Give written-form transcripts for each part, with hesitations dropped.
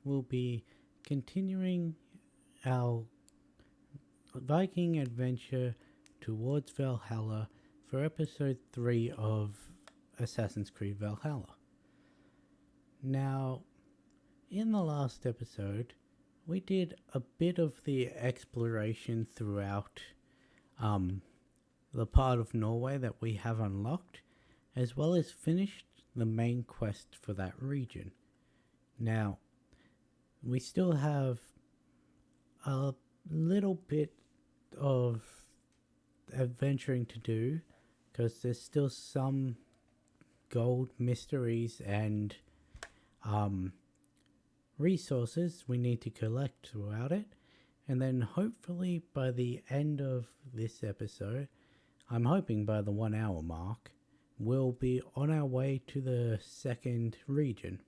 we'll be continuing our Viking adventure towards Valhalla for episode 3 of Assassin's Creed Valhalla. Now, in the last episode, we did a bit of the exploration throughout the part of Norway that we have unlocked, as well as finished the main quest for that region. Now, we still have a little bit of adventuring to do because there's still some gold mysteries and resources we need to collect throughout it. And then hopefully by the end of this episode, I'm hoping by the 1 hour mark, we'll be on our way to the second region.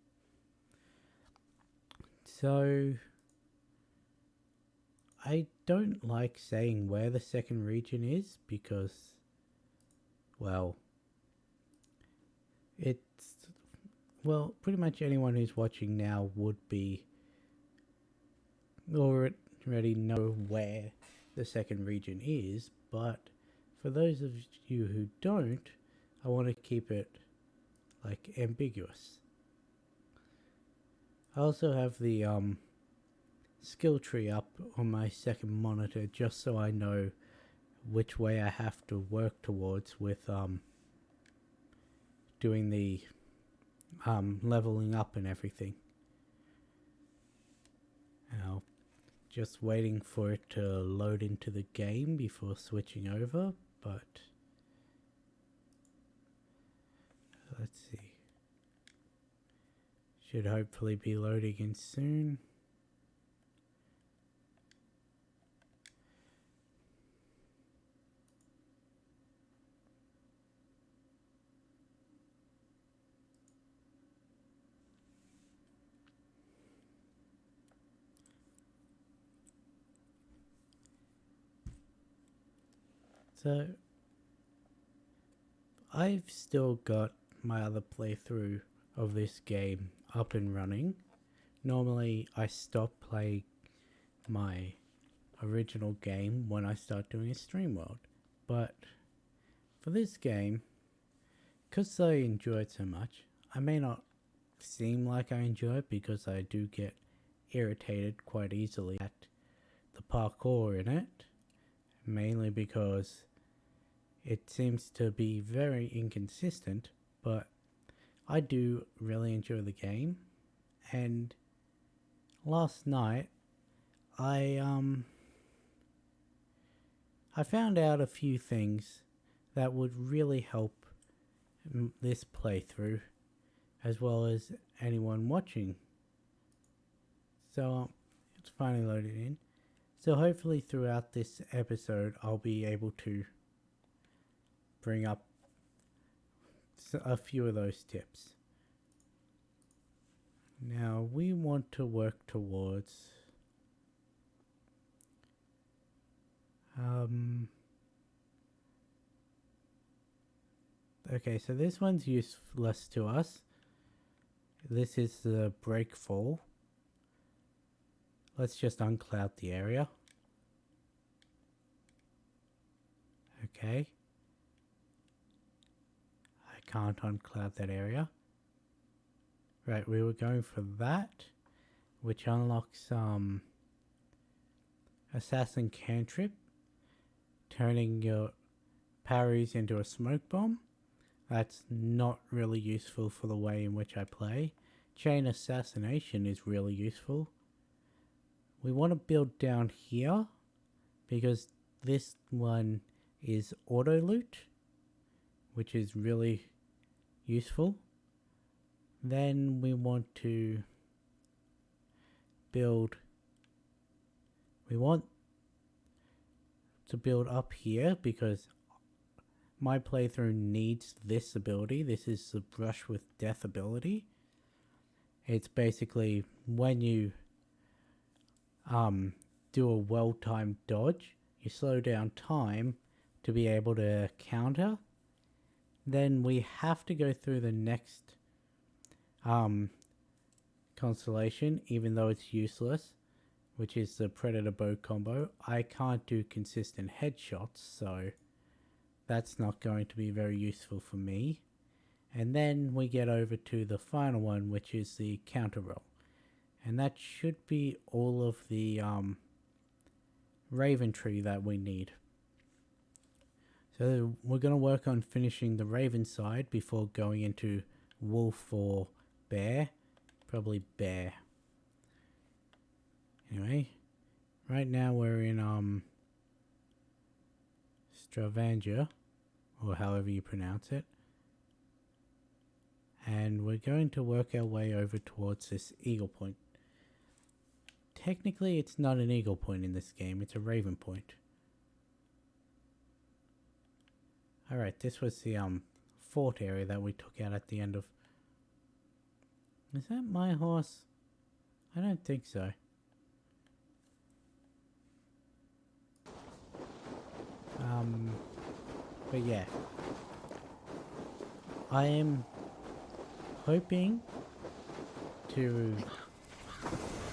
So I don't like saying where the second region is because, well, pretty much anyone who's watching now would be already know where the second region is, but for those of you who don't, I want to keep it like ambiguous. I also have the skill tree up on my second monitor just so I know which way I have to work towards with doing the leveling up and everything. Now, just waiting for it to load into the game before switching over, but let's see. Should hopefully be loading in soon. So, I've still got my other playthrough of this game up and running. Normally, I stop playing my original game when I start doing a stream world. But for this game, because I enjoy it so much, I may not seem like I enjoy it because I do get irritated quite easily at the parkour in it. Mainly because it seems to be very inconsistent, but I do really enjoy the game. And last night, I found out a few things that would really help this playthrough, as well as anyone watching. So it's finally loaded in. So hopefully throughout this episode, I'll be able to bring up a few of those tips. Now we want to work towards okay, so this one's useless to us. This is the break fall. Let's just uncloud the area. Okay. I can't uncloud that area. Right, we were going for that, which unlocks Assassin Cantrip, turning your parries into a smoke bomb. That's not really useful for the way in which I play. Chain Assassination is really useful. We want to build down here because this one is auto loot, which is really useful. Then we want to build up here because my playthrough needs this ability. This is the Brush with Death ability. It's basically when you do a well-timed dodge, you slow down time to be able to counter. Then we have to go through the next kind constellation, even though it's useless, which is the predator bow combo. I can't do consistent headshots, so that's not going to be very useful for me. And then we get over to the final one, which is the counter roll. And that should be all of the Raven tree that we need. So we're going to work on finishing the Raven side before going into Wolf or Bear. Probably Bear. Anyway, right now we're in Stavanger, or however you pronounce it. And we're going to work our way over towards this Eagle Point. Technically, it's not an Eagle Point in this game, it's a Raven Point. Alright, this was the fort area that we took out at the end of... Is that my horse? I don't think so. But yeah. I am hoping to...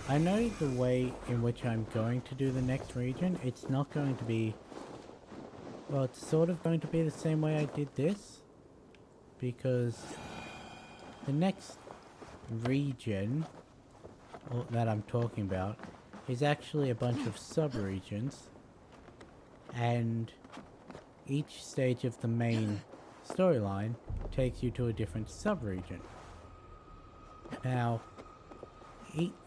I know the way in which I'm going to do the next region. It's not going to be... Well, it's sort of going to be the same way I did this. Because the next region that I'm talking about is actually a bunch of sub-regions. And each stage of the main storyline takes you to a different sub-region. Now,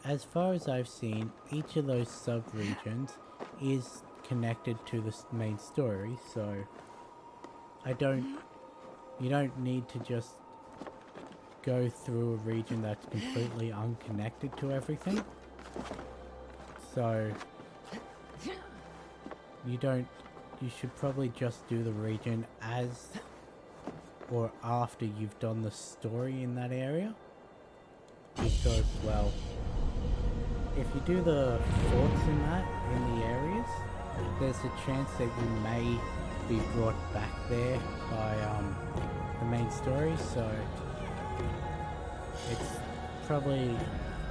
as far as I've seen, each of those sub-regions is connected to the main story, so you don't need to just go through a region that's completely unconnected to everything. So you should probably just do the region as or after you've done the story in that area. Because, well, if you do the forts in the areas, there's a chance that you may be brought back there by the main story, so it's probably,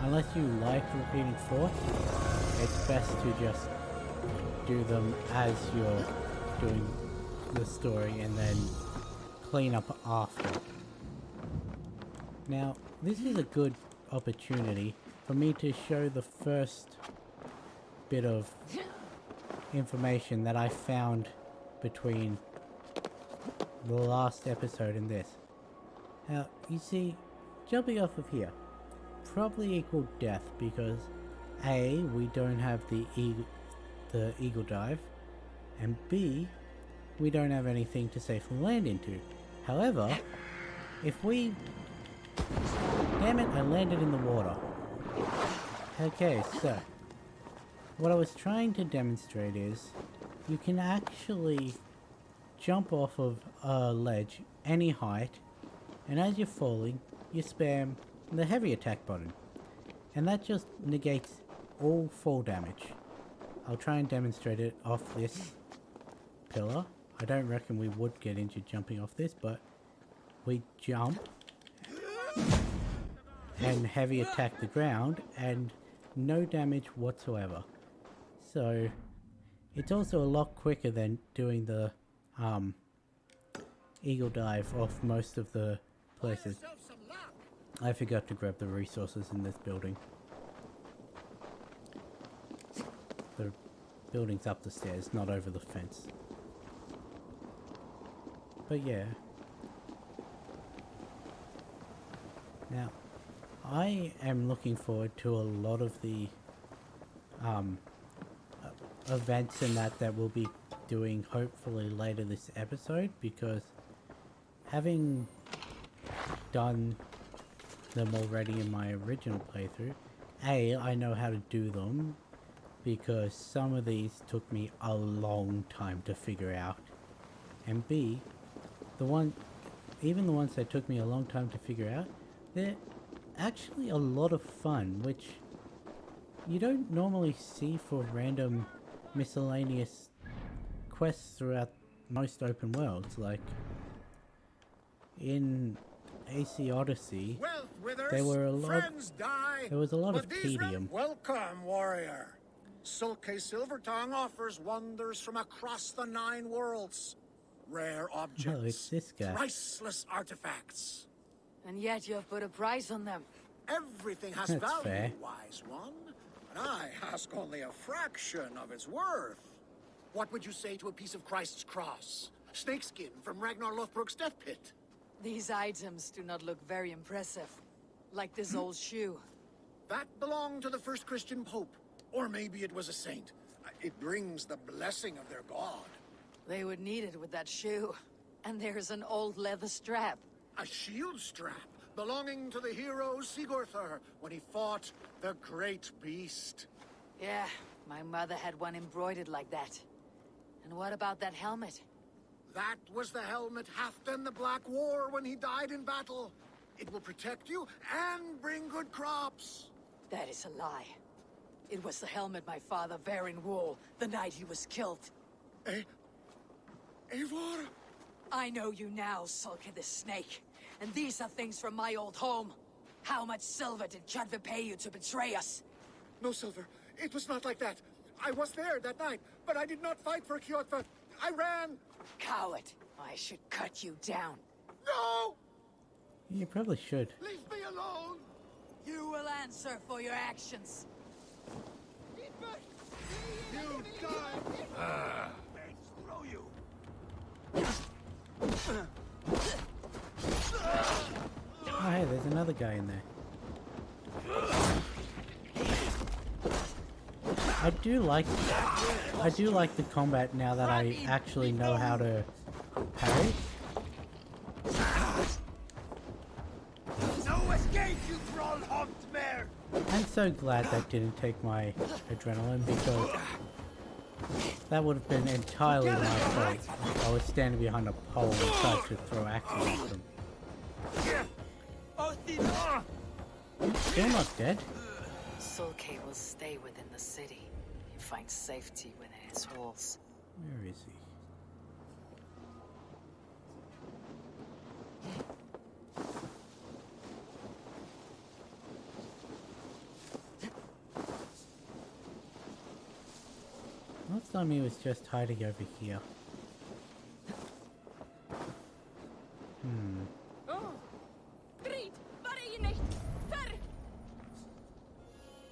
unless you like repeating forts, it's best to just do them as you're doing the story and then clean up after. Now, this is a good opportunity for me to show the first bit of information that I found between the last episode and this. Now, you see, jumping off of here probably equaled death because A, we don't have the eagle dive, and B, we don't have anything to safely land into. However, if we... Damn it, I landed in the water. Okay, so what I was trying to demonstrate is you can actually jump off of a ledge any height, and as you're falling, you spam the heavy attack button, and that just negates all fall damage. I'll try and demonstrate it off this pillar. I don't reckon we would get injured jumping off this, but we jump and heavy attack the ground and no damage whatsoever. So it's also a lot quicker than doing the eagle dive off most of the places. I forgot to grab the resources in this building. The building's up the stairs, not over the fence. But yeah. Now, I am looking forward to a lot of the events and that we'll be doing hopefully later this episode, because having done them already in my original playthrough, A, I know how to do them because some of these took me a long time to figure out, and B, even the ones that took me a long time to figure out, they're actually a lot of fun, which you don't normally see for random miscellaneous quests throughout most open worlds. Like in AC Odyssey, there were a lot There was a lot of But these tedium. welcome, warrior. Sulke Silvertongue offers wonders from across the 9 worlds. Rare objects. Oh, it's this guy. Priceless artifacts. And yet you've put a price on them. Everything has That's value, fair. wise one. And I ask only a fraction of its worth. What would you say to a piece of Christ's cross? Snakeskin from Ragnar Lothbrok's death pit. These items do not look very impressive. Like this old shoe. That belonged to the first Christian pope. Or maybe it was a saint. It brings the blessing of their god. They would need it with that shoe. And there's an old leather strap. A shield strap belonging to the hero Sigurður when he fought the great beast. Yeah, my mother had one embroidered like that. And what about that helmet? That was the helmet Halfdan the Black wore when he died in battle. It will protect you and bring good crops. That is a lie. It was the helmet my father Varin wore the night he was killed. Eivor? I know you now, Sulke the Snake. And these are things from my old home. How much silver did Kjotve pay you to betray us? No silver. It was not like that. I was there that night, but I did not fight for Kjotve. I ran. Coward. I should cut you down. No! You probably should. Leave me alone! You will answer for your actions. You die! Throw you! Oh, hey, there's another guy in there. I do like the combat now that I actually know how to parry. No escape, you troll-hopped mare! I'm so glad that didn't take my adrenaline because that would have been entirely my fault. I was standing behind a pole and tried to throw axes at them. Still not dead? Sulke will stay within the city. He finds safety within its walls. Where is he? Last time he was just hiding over here.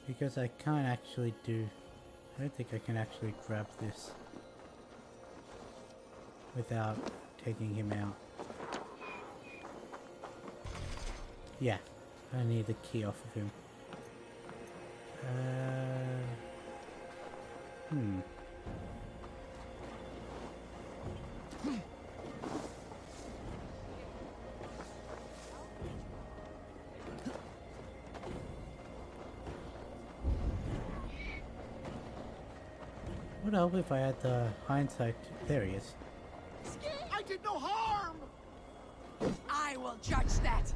Because I can't actually do... I don't think I can actually grab this without taking him out. Yeah, I need the key off of him. What help if I had the hindsight? There he is. I did no harm! I will judge that.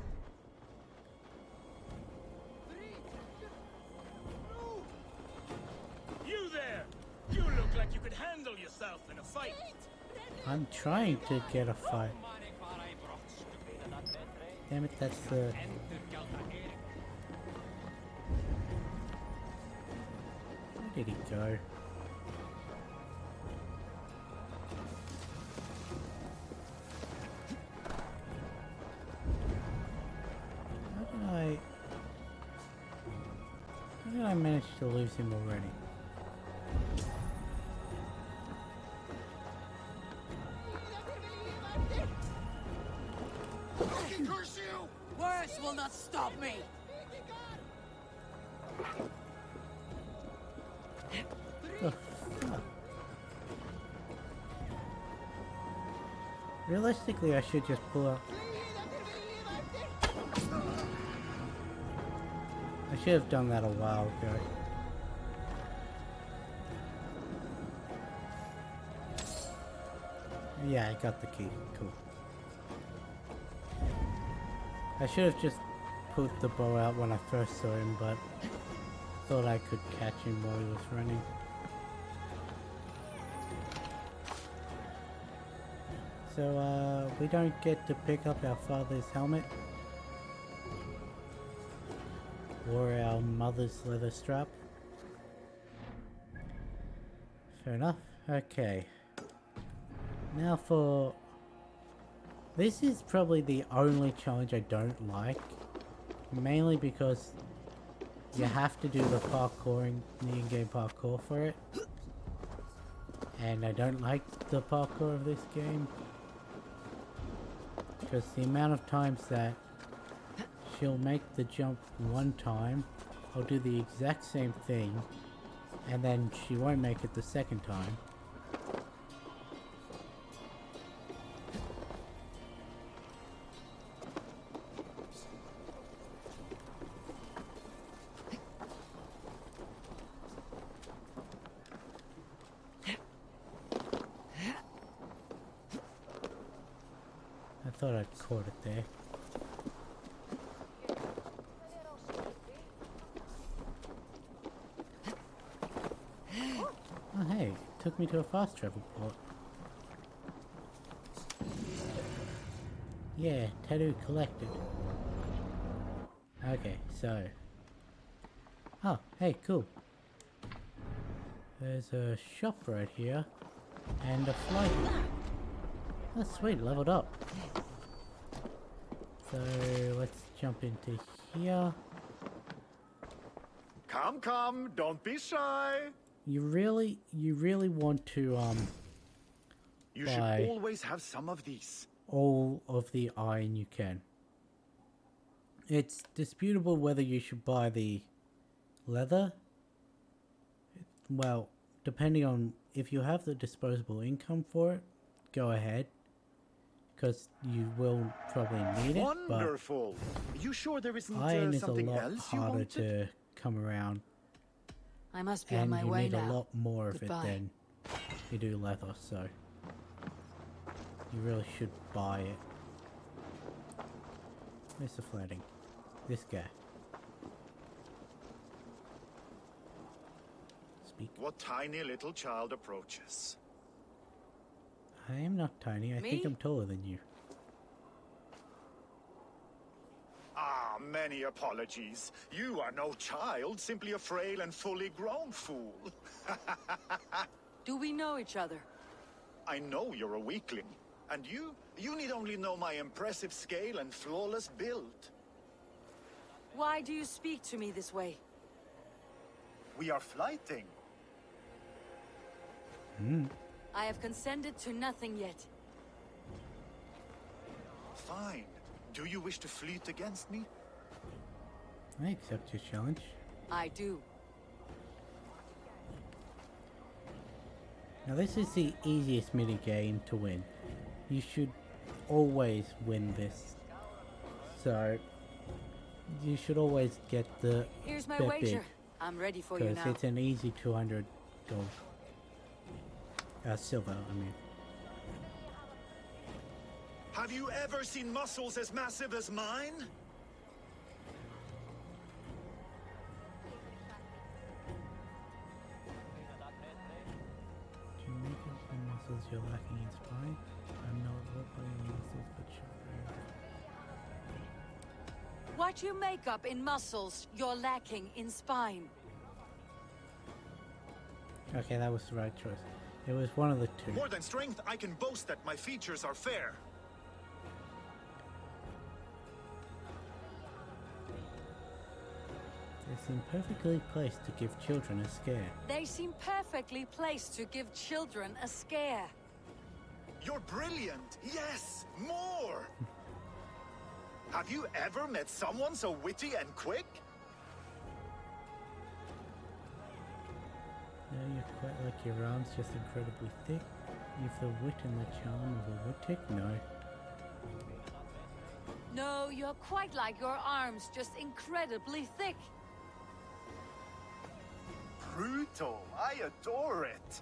You there! You look like you could handle yourself in a fight. I'm trying to get a fight. Damn it, that's the... Where did he go? How did I manage to lose him already? Curse you! Words will not stop me. Oh, fuck. Realistically, I should just pull up. I should have done that a while ago. Yeah, I got the key. Cool. I should have just put the bow out when I first saw him, but thought I could catch him while he was running. So, we don't get to pick up our father's helmet. wore our mother's leather strap. Fair enough. Okay. Now for... This is probably the only challenge I don't like. Mainly because you have to do the parkouring, the in-game parkour for it. And I don't like the parkour of this game. Because the amount of times that she'll make the jump one time, I'll do the exact same thing, and then she won't make it the second time. I thought I'd caught it there. Oh hey, it took me to a fast travel port. Yeah, tattoo collected. Okay, so... Oh, hey, cool. There's a shop right here. And a flight. Oh sweet, leveled up. So let's jump into here. Come, come, don't be shy. You really want to You buy should always have some of these. all of the iron you can. It's disputable whether you should buy the leather. Well, depending on if you have the disposable income for it, go ahead. Because you will probably need it, but Wonderful. You sure there isn't iron is a something lot else you harder wanted? to come around. I must be on And my you way need now. a lot more of Goodbye. it than you do leather, so you really should buy it. Where's the floating? This guy. Speak. What tiny little child approaches? I am not tiny. I think Me? I'm taller than you. Ah, many apologies. You are no child, simply a frail and fully grown fool. Do we know each other? I know you're a weakling. And you need only know my impressive scale and flawless build. Why do you speak to me this way? We are flighting. I have consented to nothing yet. Fine. Do you wish to fleet against me? I accept your challenge. I do. Now this is the easiest mini game to win. You should always win this. So you should always get the Here's my bet wager. big, I'm ready for you because now. it's an easy 200 gold. Silver, I mean. Have you ever seen muscles as massive as mine? Do you make up the muscles you're lacking in spine? I'm not what muscles, but sure. What you make up in muscles, you're lacking in spine. Okay, that was the right choice. It was one of the two. More than strength, I can boast that my features are fair. They seem perfectly placed to give children a scare. They seem perfectly placed to give children a scare. You're brilliant. Yes, more. Have you ever met someone so witty and quick? Yeah, you're quite like your arms, just incredibly thick. You've the wit and the charm of a woodtick? No. No, you're quite like your arms, just incredibly thick. Brutal. I adore it.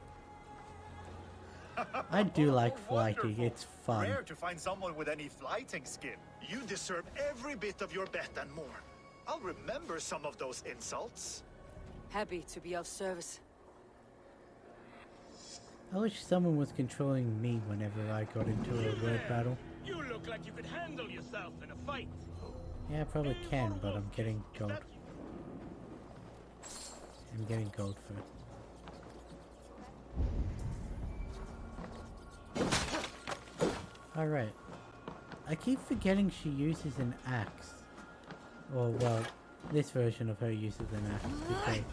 I do like Oh, flighting, wonderful. it's fun. Rare to find someone with any flighting skill. You deserve every bit of your bet and more. I'll remember some of those insults. Happy to be of service. I wish someone was controlling me whenever I got into a word battle. You look like you could handle yourself in a fight. Yeah, I probably can, but I'm getting gold. I'm getting gold first. Alright. I keep forgetting she uses an axe. Or, well, this version of her uses an axe. Okay.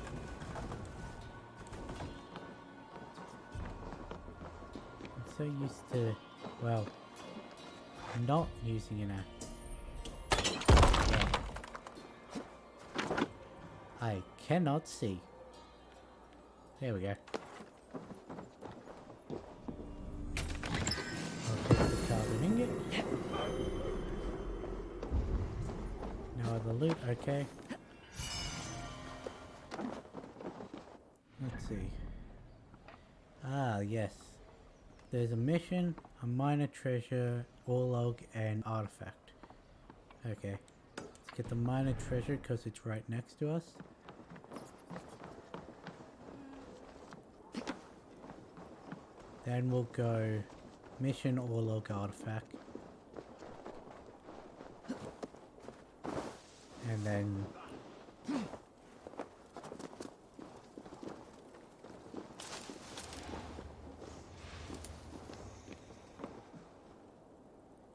I'm so used to, well, not using an axe. Well, I cannot see. There we go. I'll take the carbon ingot. No other loot, okay. Let's see. Ah, yes. There's a mission, a minor treasure, ore log, and artifact. Okay. Let's get the minor treasure because it's right next to us. Then we'll go mission, ore log, artifact. And then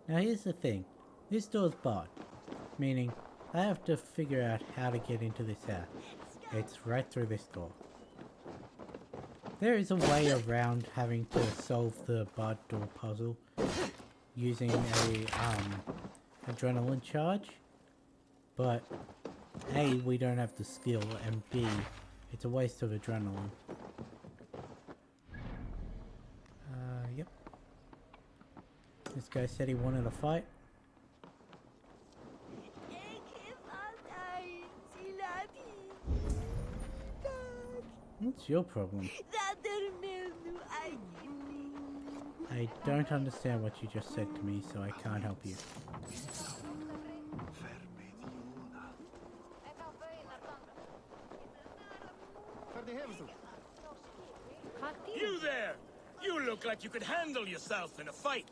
now here's the thing, this door's barred, meaning I have to figure out how to get into this house. It's right through this door. There is a way around having to solve the barred door puzzle using a adrenaline charge. But A, we don't have the skill, and B, it's a waste of adrenaline. Yep. This guy said he wanted a fight. What's your problem? I don't understand what you just said to me, so I can't help you. You there! You look like you could handle yourself in a fight.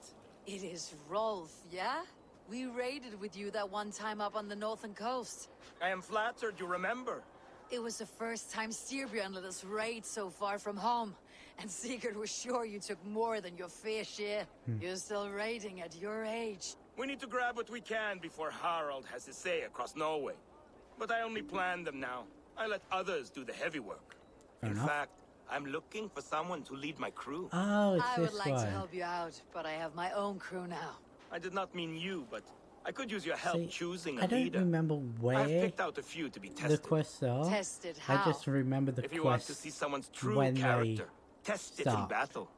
It is Rolf, yeah? We raided with you that one time up on the northern coast. I am flattered you remember. It was the first time Styrbjörn let us raid so far from home. And Sigurd was sure you took more than your fair share. You're still raiding at your age. We need to grab what we can before Harald has his say across Norway. But I only plan them now. I let others do the heavy work. Fair In enough. fact, I'm looking for someone to lead my crew. Oh, it's I this would like one. to help you out, but I have my own crew now. I did not mean you, but I could use your help See, choosing a I don't leader. remember I've where picked out a few to be the tested. quests are. Tested how? I just remember the If you want to quests see someone's true when character, they test it in start. battle.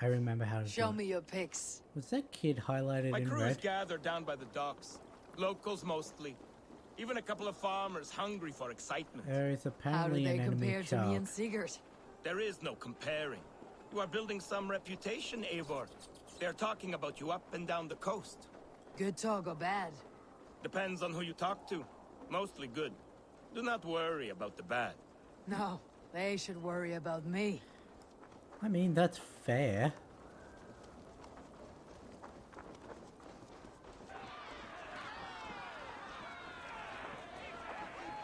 I remember how to Show do me your pics. it. Was that kid highlighted My in crew is red? gathered down by the docks. Locals mostly. Even a couple of farmers hungry for excitement. There is How do apparently they an enemy compare to me shark. and Sigurd? There is no comparing. You are building some reputation, Eivor. They're talking about you up and down the coast. Good talk or bad? Depends on who you talk to. Mostly good. Do not worry about the bad. No, they should worry about me. I mean, that's fair.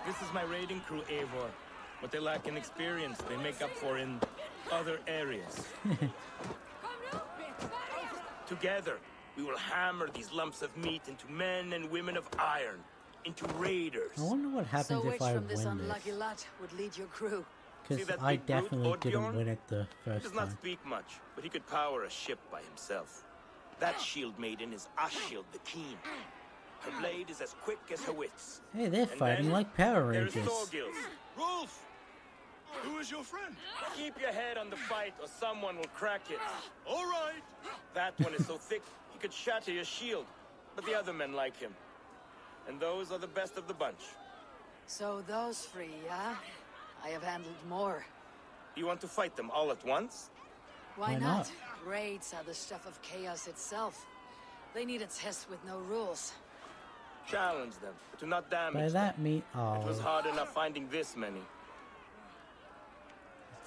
This is my raiding crew, Eivor. What they lack in experience, they make up for in other areas. Together, we will hammer these lumps of meat into men and women of iron, into raiders. I wonder what happens So which if I from this win unlucky this. lot would lead your crew? See Because that I big brute, definitely didn't Oddbjorn? win it the He first does not time. speak much, but he could power a ship by himself. That shield maiden is Ashield the Keen. Her blade is as quick as her wits. Hey, they're And fighting then like Power There's Rangers. Thorgils. Rolf! Who is your friend? Keep your head on the fight or someone will crack it. All right. That one is so thick, he could shatter your shield. But the other men like him. And those are the best of the bunch. So those three, yeah? I have handled more. You want to fight them all at once? Why Why not? not? Raids are the stuff of chaos itself. They need a test with no rules. Challenge them, but do not damage By them. that mean, It was oh, hard enough finding this many.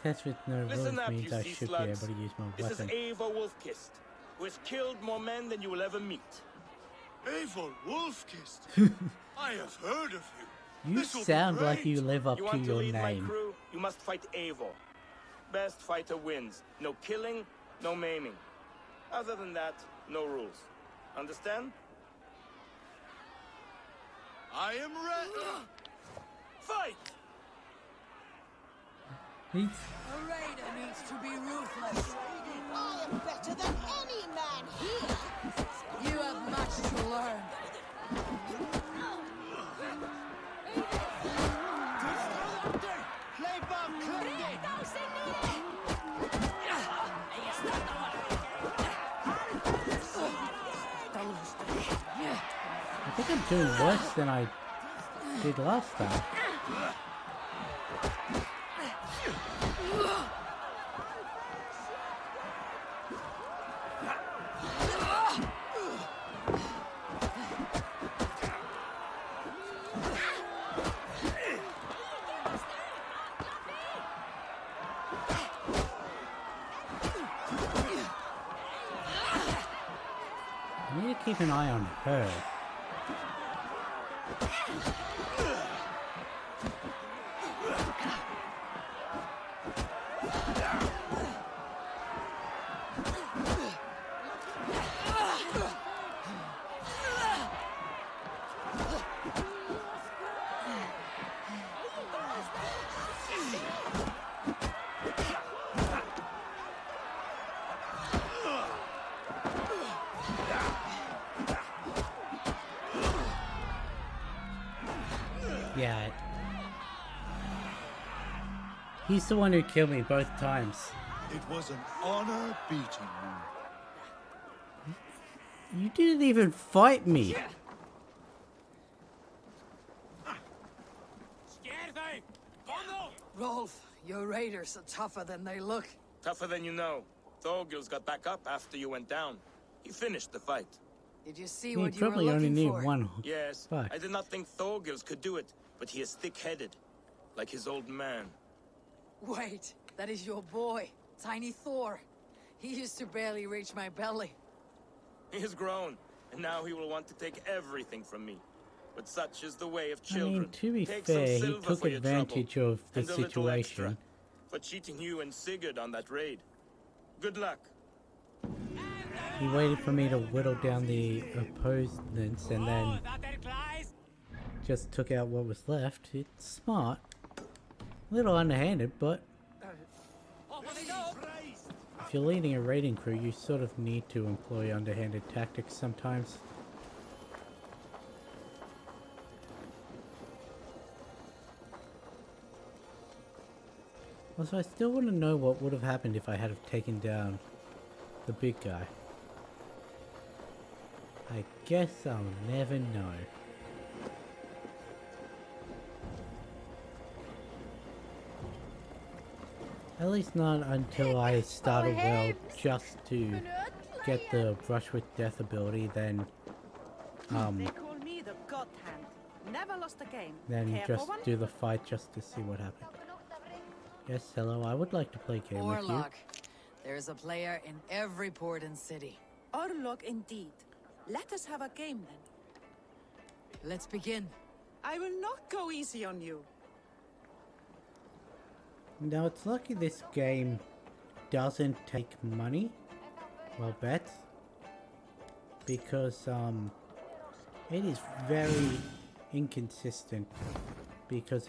test with no rules Listen up, means you I sea should be slugs. able to use my This is weapon. Ava Wolfkist, who has killed more men than you will ever meet. Eivor Wolfkist. I have heard of you. You This will be sound like great. you live up You to want to your lead my name. crew? You must fight Eivor. Best fighter wins. No killing, no maiming. Other than that, no rules. Understand? I am ready. Fight! He's A raider needs to be ruthless. I am better than any man here. You have much to learn. I think I'm doing worse than I did last time. I need to keep an eye on her. Yeah. He's the one who killed me both times. It was an honor beating you. You didn't even fight me. Rolf, your raiders are tougher than they look. Tougher than you know. Thorgils got back up after you went down. He finished the fight. Did you see You what you were probably only looking need for? one. Yes, Fuck. I did not think Thorgils could do it, but he is thick-headed, like his old man. Wait, that is your boy, Tiny Thor. He used to barely reach my belly. He has grown, and now he will want to take everything from me. But such is the way of I children. mean, to be Take some fair, he silver took for your advantage trouble, of the and a little extra situation. for cheating you and Sigurd on that raid. Good luck. He waited for me to whittle down the opponents and then just took out what was left. It's smart. A little underhanded, but if you're leading a raiding crew, you sort of need to employ underhanded tactics sometimes. Also, I still want to know what would have happened if I had have taken down the big guy. I guess I'll never know. At least not until I start a well just to get the Brush with Death ability, then They call me the God Hand. Never lost a game. Care for just one? do the fight just to see what happens. Yes, hello, I would like to play a game with you. Orlok. There's a player in every port and city. Orlok indeed. Let us have a game then. Let's begin. I will not go easy on you. Now, it's lucky this game doesn't take money, well, bets, because it is very inconsistent because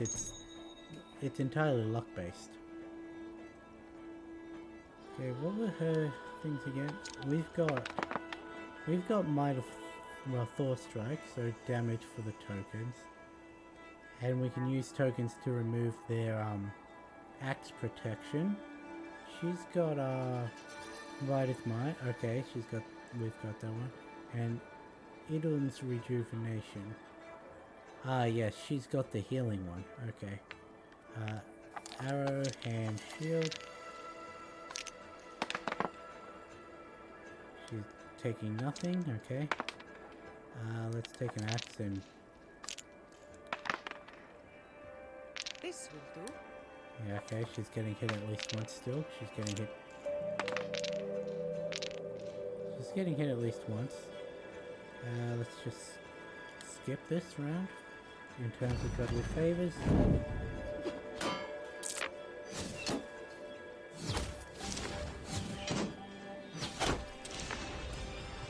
it's entirely luck based. Okay, what were her things again? We've got Might of Thor Strike, so damage for the tokens, and we can use tokens to remove their axe protection. She's got Might is Might. Okay, we've got that one, and Idun's Rejuvenation. Ah, yes, she's got the healing one. Okay. Arrow, hand, shield. She's taking nothing. Okay. Let's take an axe and This will do. yeah, okay, she's getting hit at least once still. She's getting hit. She's getting hit at least once. Let's just skip this round in terms of godly favors.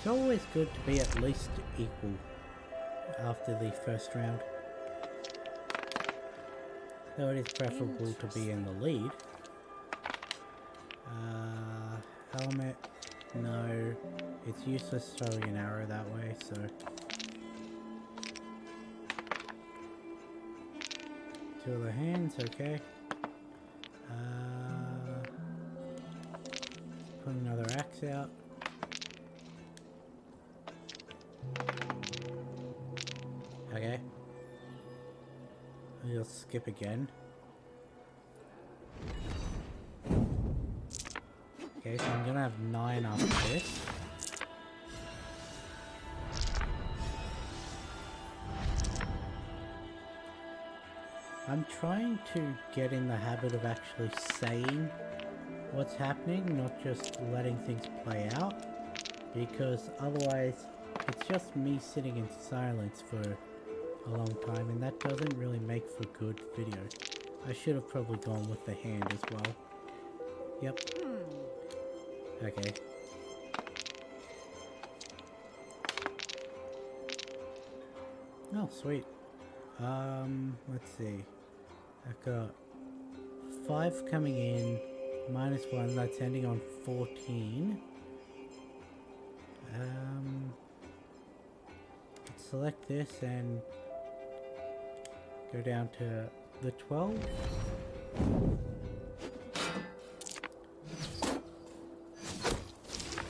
always good to be at least equal after the first round. Though it is preferable to be in the lead. Helmet. No. It's useless throwing an arrow that way, so... Two of the hands, okay. Put another axe out. Okay. I'll skip again. Okay, so I'm gonna have 9 after this. I'm trying to get in the habit of actually saying what's happening, not just letting things play out, because otherwise it's just me sitting in silence for a long time, and that doesn't really make for good video. I should have probably gone with the hand as well. Yep. Okay. Oh, sweet. Let's see. I've got 5 coming in, -1, that's ending on 14. Let's select this and go down to the 12.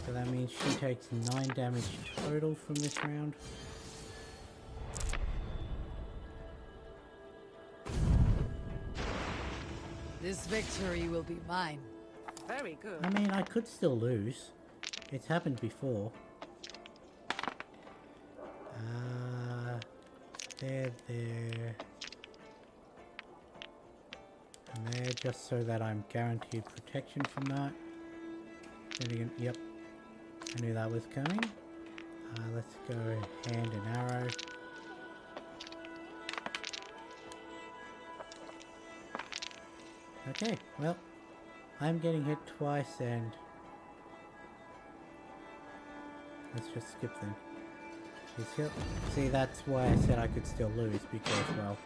So that means she takes 9 damage total from this round. This victory will be mine. Very good. I mean, I could still lose. It's happened before. There. And there, just so that I'm guaranteed protection from that. Then again, yep. I knew that was coming. Let's go hand and arrow. Okay, well, I'm getting hit twice and... Let's just skip then. See, that's why I said I could still lose, because, well...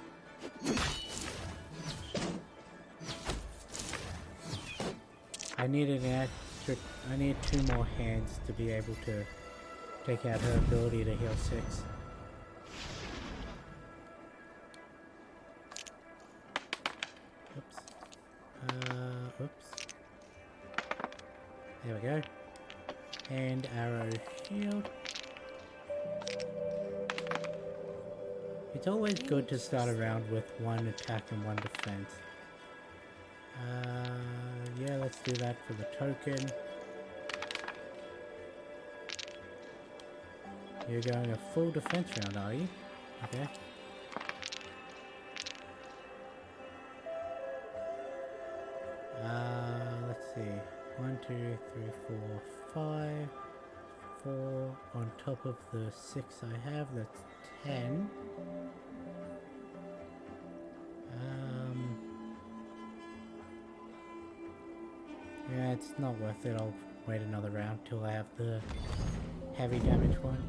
I needed an extra... I need 2 more hands to be able to take out her ability to heal 6. Oops. There we go. And arrow shield. It's always good to start a round with 1 attack and 1 defense. Yeah, let's do that for the token. You're going a full defense round, are you? Okay. Let's see. 1, 2, 3, 4, 5. 4 on top of the 6 I have, that's 10. Yeah, it's not worth it. I'll wait another round till I have the heavy damage one.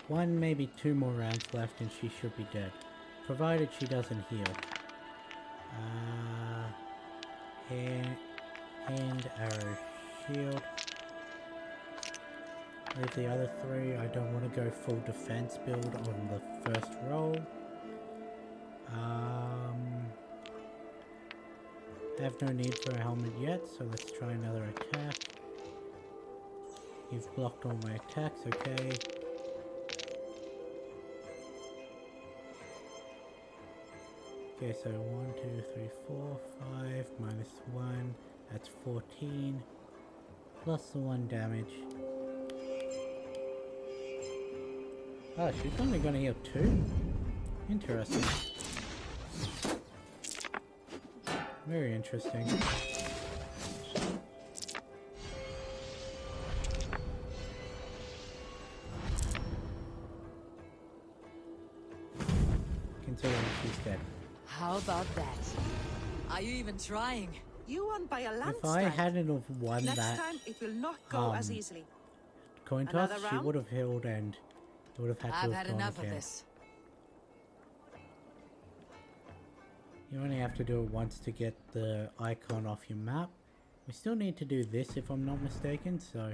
One, maybe 2 more rounds left and she should be dead. Provided she doesn't heal. Hand, arrow, shield. Leave the other 3. I don't want to go full defense build on the first roll. I have no need for a helmet yet, so let's try another attack. You've blocked all my attacks, okay. Okay, so 1, 2, 3, 4, 5, -1, that's 14, plus the 1 damage. Oh, she's only gonna heal 2? Interesting. Very interesting. instead. How about that? Are you even trying? You won by a If I landslide. hadn't have won Next that time it will not go as um, easily. coin toss, Another she round? would have healed and it would have had to I've have had gone enough again. of this. You only have to do it once to get the icon off your map. We still need to do this if I'm not mistaken, so...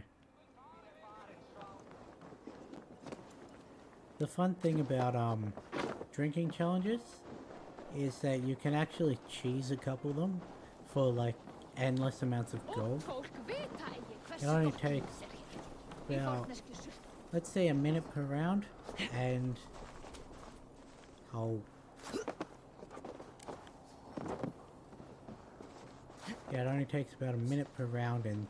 The fun thing about drinking challenges is that you can actually cheese a couple of them for like endless amounts of gold. It only takes about, let's say, a minute per round, and yeah, it only takes about a minute per round, and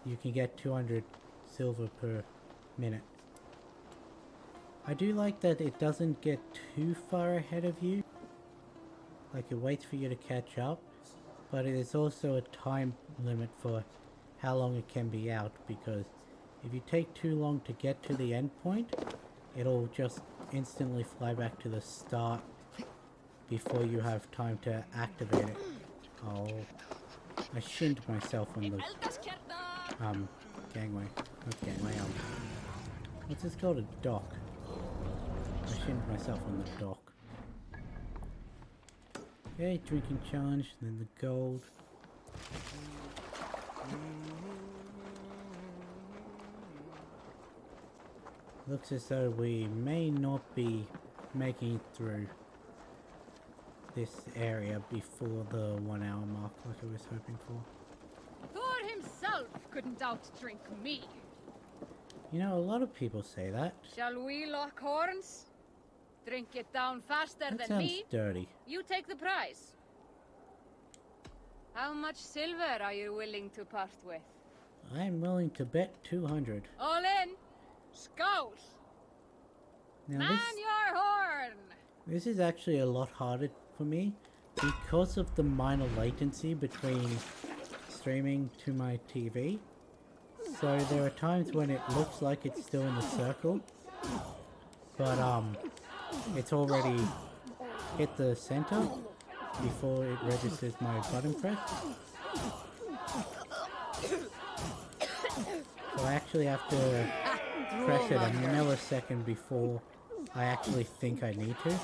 you can get 200 silver per minute. I do like that it doesn't get too far ahead of you. Like, it waits for you to catch up, but it is also a time limit for how long it can be out, because if you take too long to get to the end point, it'll just instantly fly back to the start before you have time to activate it. Oh, I shinned myself on the gangway. Not gangway, what's this called? A dock. I shinned myself on the dock. Okay, drinking challenge, then the gold. Looks as though we may not be making it through this area before the 1 hour mark like I was hoping for. Thor himself couldn't outdrink me. You know, a lot of people say that. Shall we lock horns? Drink it down faster That than sounds me. dirty. You take the prize. How much silver are you willing to part with? I'm willing to bet 200. All in. Scout. Now Man your horn. this is actually a lot harder for me because of the minor latency between streaming to my TV. So there are times when it looks like it's still in the circle, but it's already hit the center before it registers my button press. So I actually have to press it a millisecond before I actually think I need to.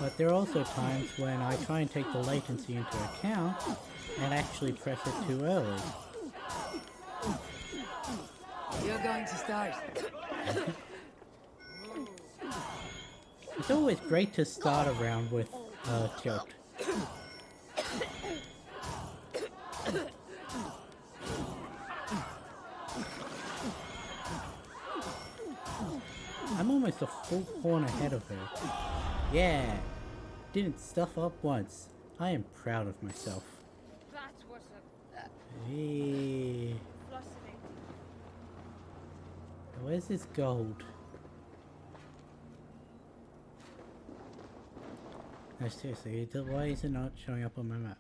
But there are also times when I try and take the latency into account and actually press it too early. You're going to start. It's always great to start a round with tilt. I'm almost a full horn ahead of her. Yeah! Didn't stuff up once. I am proud of myself. That was a Hey. fascinating. Where's this gold? No, seriously, why is it not showing up on my map?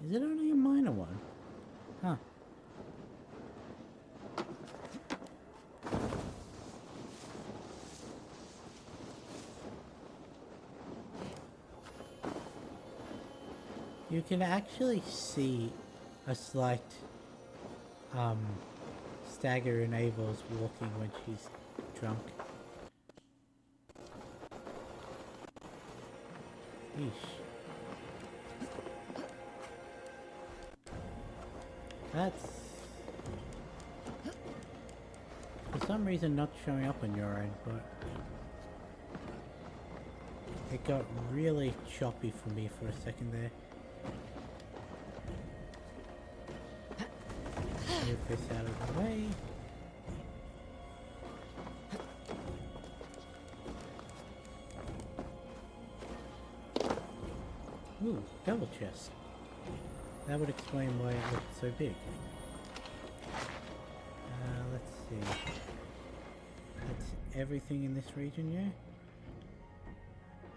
Is it only a minor one? Huh. You can actually see a slight stagger in Abel's walking when she's drunk. Yeesh. That's for some reason not showing up on your end, but it got really choppy for me for a second there. Move this out of the way. Ooh, double chest. That would explain why it looked so big. Let's see. That's everything in this region, yeah?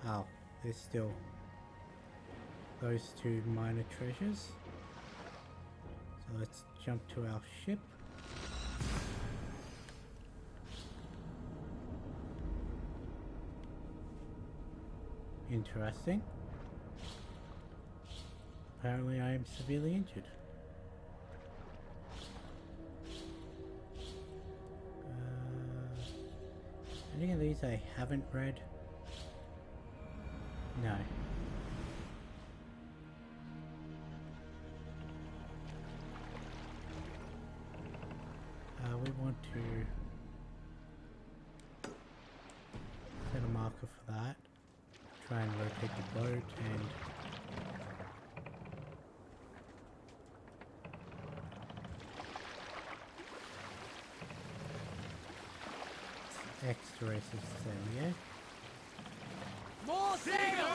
Oh, there's still those two minor treasures. So let's jump to our ship. Interesting. Apparently I am severely injured. Any of these I haven't read? No. We want to set a marker for that. Try and rotate the boat and extra races sail, yeah? More sail!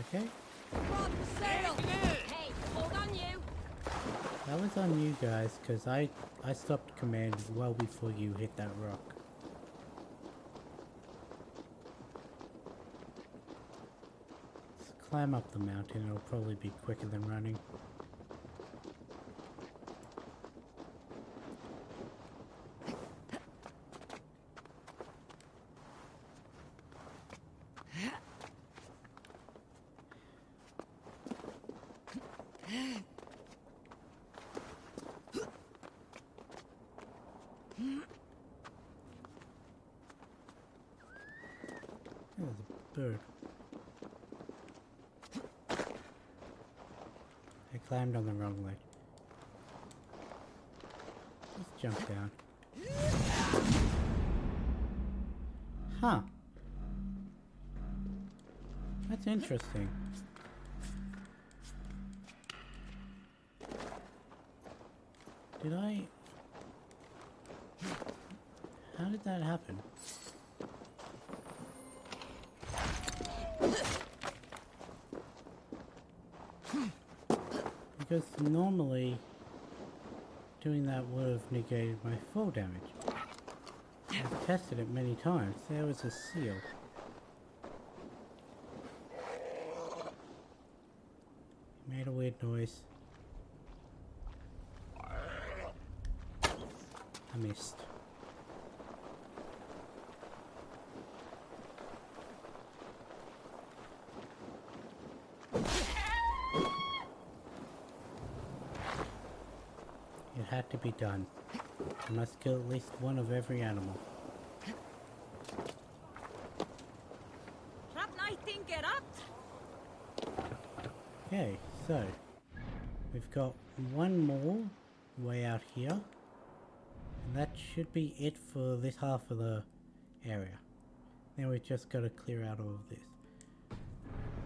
Okay. Run, sail! Hey, hold on you! That was on you guys, because I stopped command well before you hit that rock. Let's climb up the mountain, it'll probably be quicker than running. There's a bird. I climbed on the wrong ledge. Let's jump down. Huh. That's interesting. Did I... How did that happen? Because normally doing that would have negated my fall damage. I've tested it many times. There was a seal. Made a weird noise. I missed. It had to be done. I must kill at least one of every animal. Get up! Okay, so we've got one more way out here. And that should be it for this half of the area. Now we've just got to clear out all of this.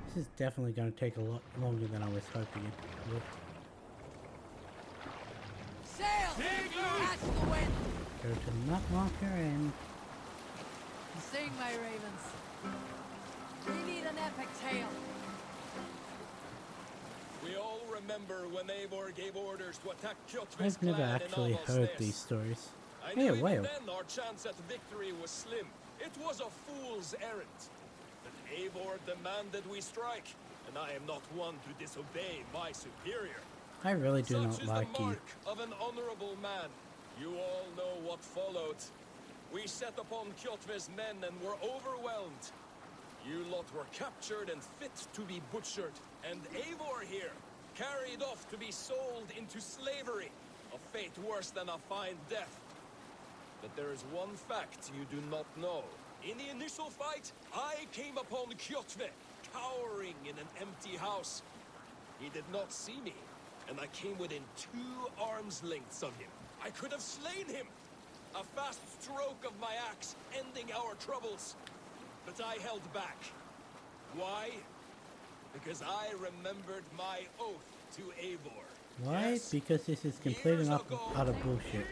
This is definitely going to take a lot longer than I was hoping it would. Sail! Catch the wind! Go to the map marker and... Sing, my ravens. We need an epic tale. We all remember when Eivor gave orders to attack Kjotve's I've never clan actually in heard Avaldsnes. these stories. I Hey, knew a even whale. then our chance at victory was slim. It was a fool's errand. But Eivor demanded we strike, and I am not one to disobey my superior. I really do Such not is like the you. mark of an honorable man. You all know what followed. We set upon Kjotve's men and were overwhelmed. You lot were captured and fit to be butchered, and Eivor here, carried off to be sold into slavery, a fate worse than a fine death. But there is one fact you do not know. In the initial fight, I came upon Kjotve, cowering in an empty house. He did not see me, and I came within 2 arms lengths of him. I could have slain him! A fast stroke of my axe, ending our troubles. But I held back. Why? Because I remembered my oath to Eivor. Why? Yes, Because this is complete years and ago. utter bullshit.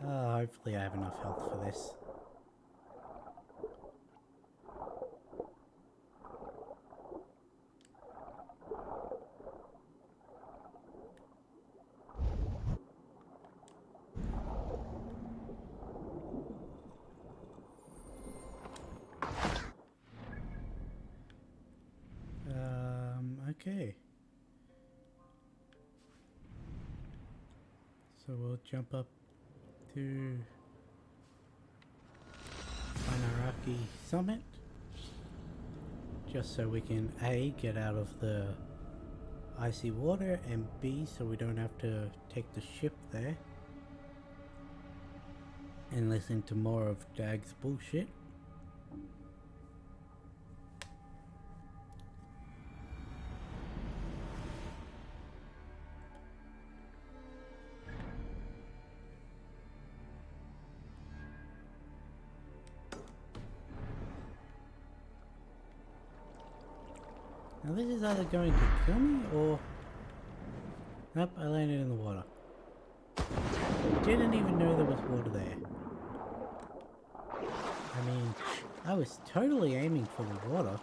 Hopefully I have enough health for this. Okay. So we'll jump up to Anaraki Summit. Just so we can A, get out of the icy water, and B, so we don't have to take the ship there and listen to more of Dag's bullshit. Now this is either going to kill me or... Nope, I landed in the water. Didn't even know there was water there. I mean, I was totally aiming for the water.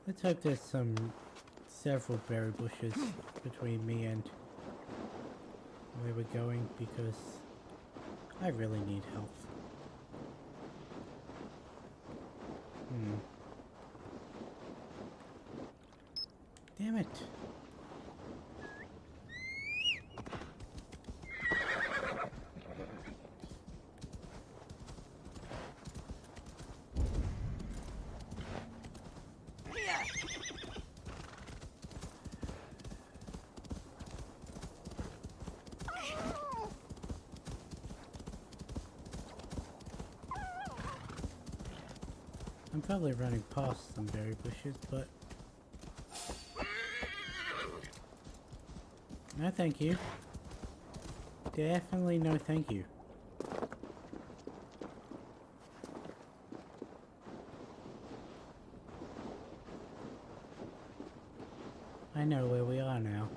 Let's hope there's several berry bushes between me and where we're going, because I really need health. Damn it. I'm probably running past some berry bushes, but no thank you. Definitely no thank you. I know where we are now.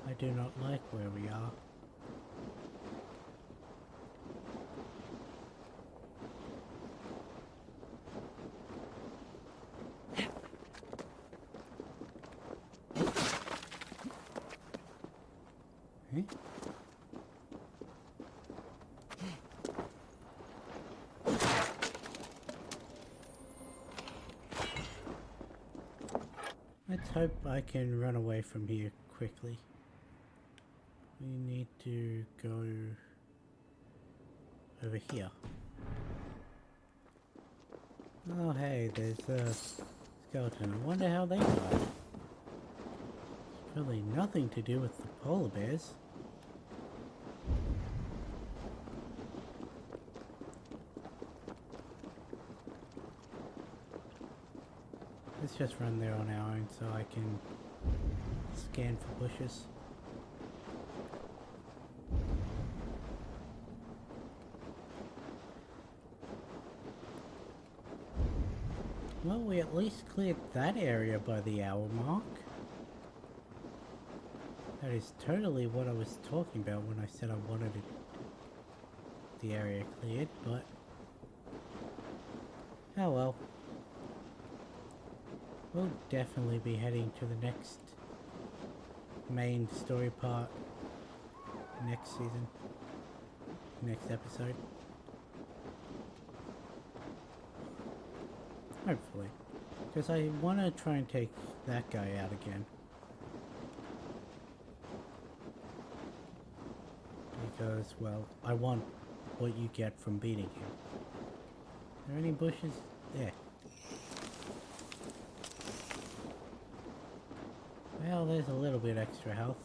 I do not like where we are. Let's hope I can run away from here quickly. We need to go over here. Oh hey, there's a skeleton. I wonder how they died. It's probably nothing to do with the polar bears. Let's just run there on our own so I can scan for bushes. Well, we at least cleared that area by the hour mark. That is totally what I was talking about when I said I wanted the area cleared, but... oh well. We'll definitely be heading to the next main story part next season, next episode. Hopefully. Because I want to try and take that guy out again. Because, well, I want what you get from beating him. Are there any bushes? Yeah. Well, there's a little bit extra health.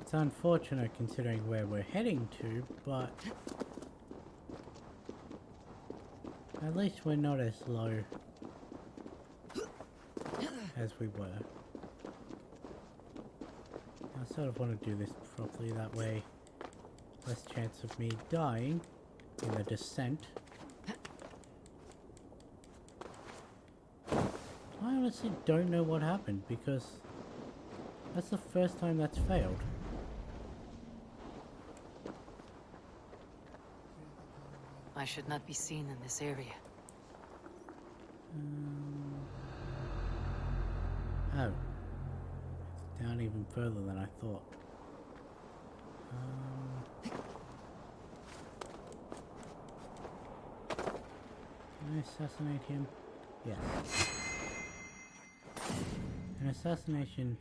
It's unfortunate considering where we're heading to, but at least we're not as low as we were. I sort of want to do this properly, that way less chance of me dying in the descent. I honestly don't know what happened, because that's the first time that's failed. I should not be seen in this area. Oh. It's down even further than I thought. Can I assassinate him? Yes. An assassination.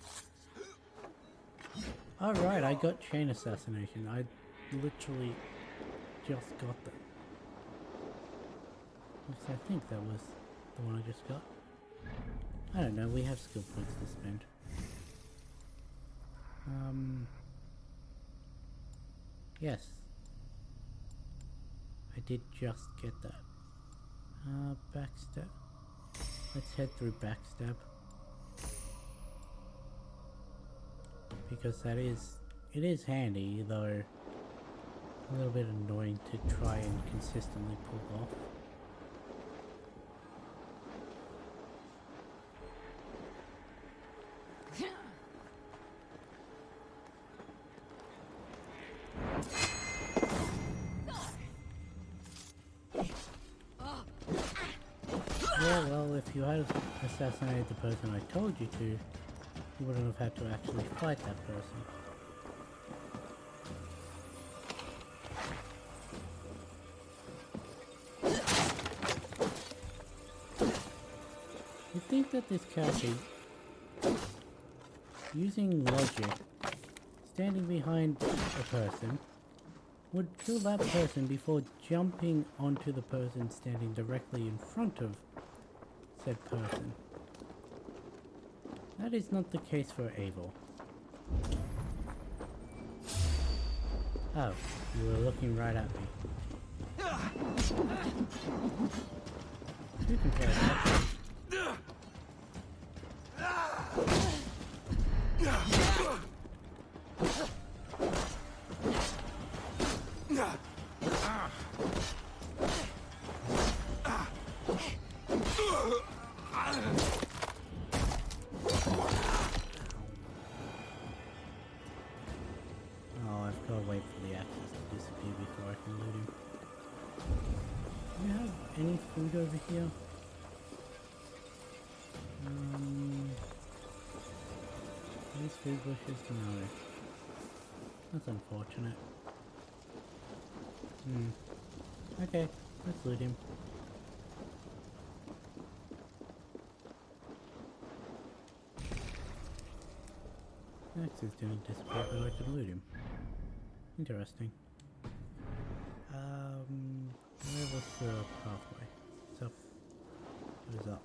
Oh right, I got chain assassination. I literally just got that. Which I think that was the one I just got. I don't know, we have skill points to spend. Yes. I did just get that. Backstab. Let's head through backstab. Because it is handy, though a little bit annoying to try and consistently pull off. Yeah, well, if you had assassinated the person I told you to, you wouldn't have had to actually fight that person. You think that this character, using logic, standing behind a person, would kill that person before jumping onto the person standing directly in front of said person. That is not the case for Abel. Oh, you were looking right at me. You can play that. Oh, I've got to wait for the axes to disappear before I can loot him. Do you have any food over here? These food bushes? No. That's unfortunate. Okay, let's loot him. Axes didn't disappear, but I could loot him. Interesting. Where was the pathway? It's up. It was up.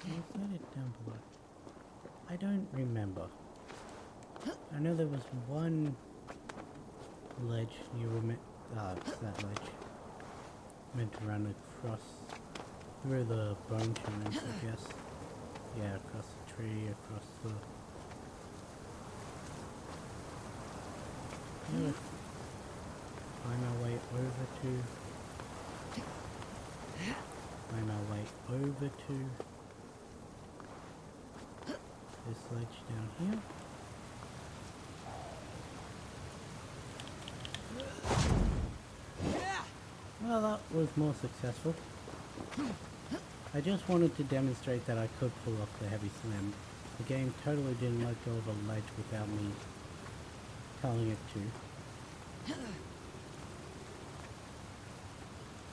Was that it down below? I don't remember. I know there was one ledge you were meant. It's that ledge. Meant to run across through the bone chimes, I guess. Yeah, across the tree, across the. Yeah. Find our way over to. Find our way over to this ledge down here. Well, that was more successful. I just wanted to demonstrate that I could pull off the heavy slam. The game totally didn't let go of a ledge without me telling it to.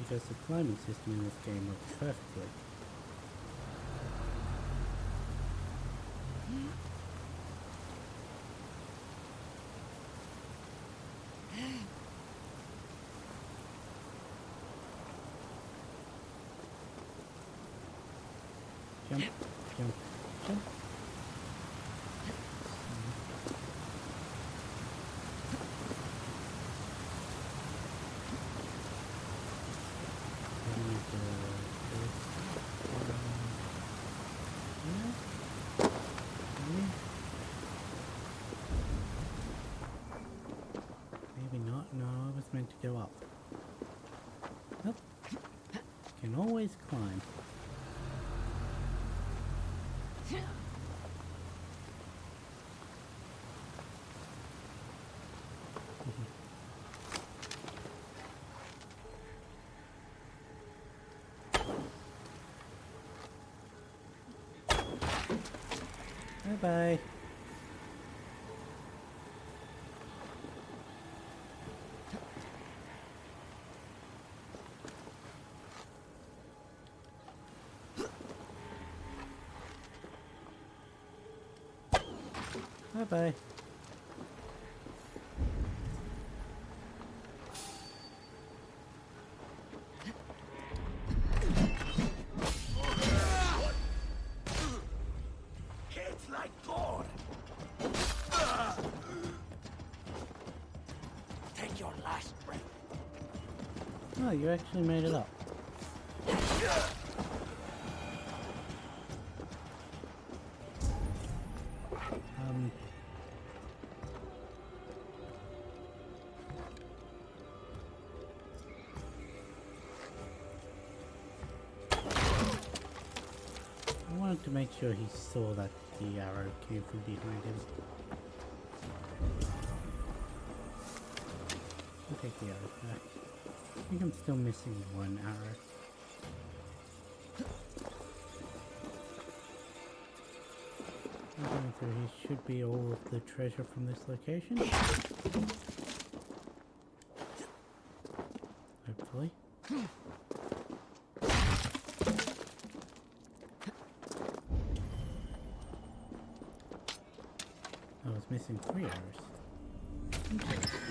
Because the climbing system in this game works perfectly. Jump, jump, jump. Maybe not, no. always climb. Bye-bye. Bye-bye. It's like gore. Take your last breath. Oh, you actually made it up. I wanted to make sure he saw that the arrow came from behind him. I'll take the arrow back. I think I'm still missing one arrow. Going through here should be all of the treasure from this location. Hopefully. I was missing 3 arrows. Interesting.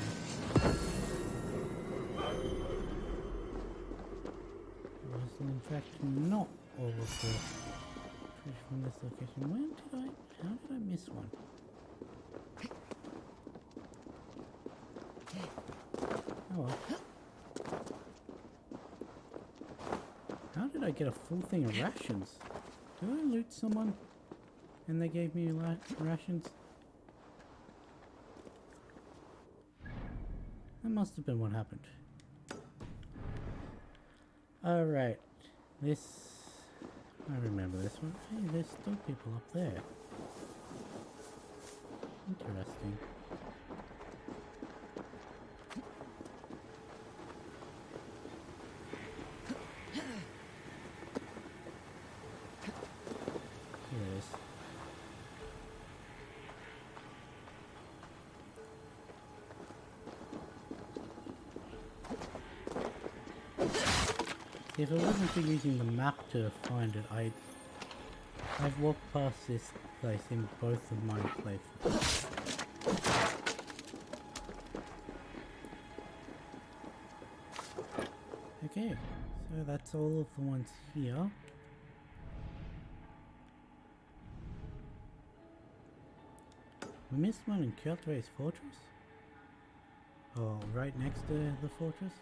It was in fact not all of the treasure from this location. How did I miss one? Oh well. How did I get a full thing of rations? Did I loot someone and they gave me rations? That must have been what happened. Alright. I remember this one. Hey, there's still people up there. Interesting. Here it is. If it wasn't for using the map to find it, I've walked past this place in both of my playthroughs. Okay, so that's all of the ones here. We missed one in Kjotve's fortress? Oh, right next to the fortress?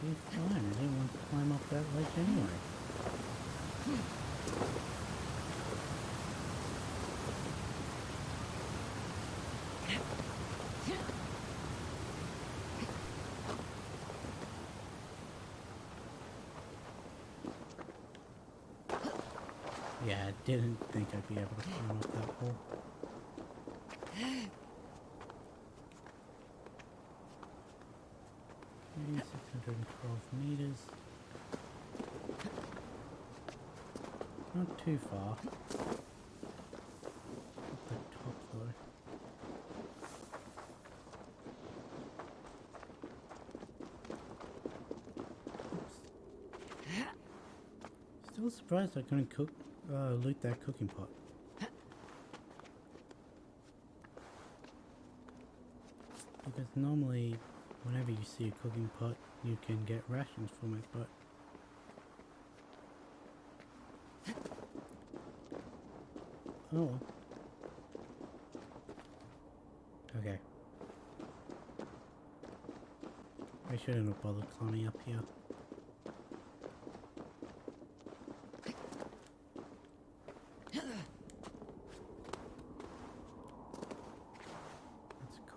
He's fine, I didn't want to climb up that ledge anyway. Yeah, I didn't think I'd be able to climb up that hole. Maybe 612 meters. Not too far. At the top though. Oops. Still surprised I couldn't loot that cooking pot. Because normally, whenever you see a cooking pot, you can get rations from it, but... Oh well. Okay. I shouldn't have bothered climbing up here.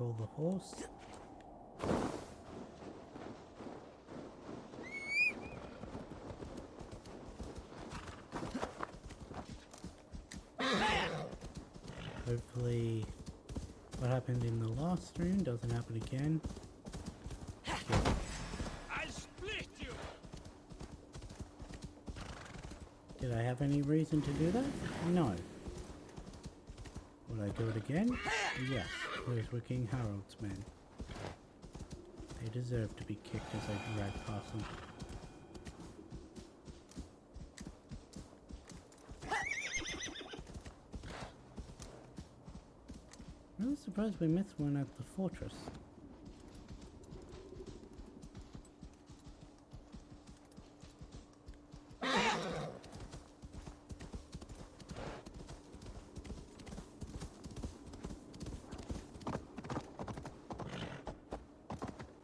call the horse. Hopefully what happened in the last room doesn't happen again. I'll split you! Did I have any reason to do that? No. Would I do it again? Yes. Those were King Harold's men. They deserve to be kicked as I drag past them. I'm really surprised we missed one at the fortress.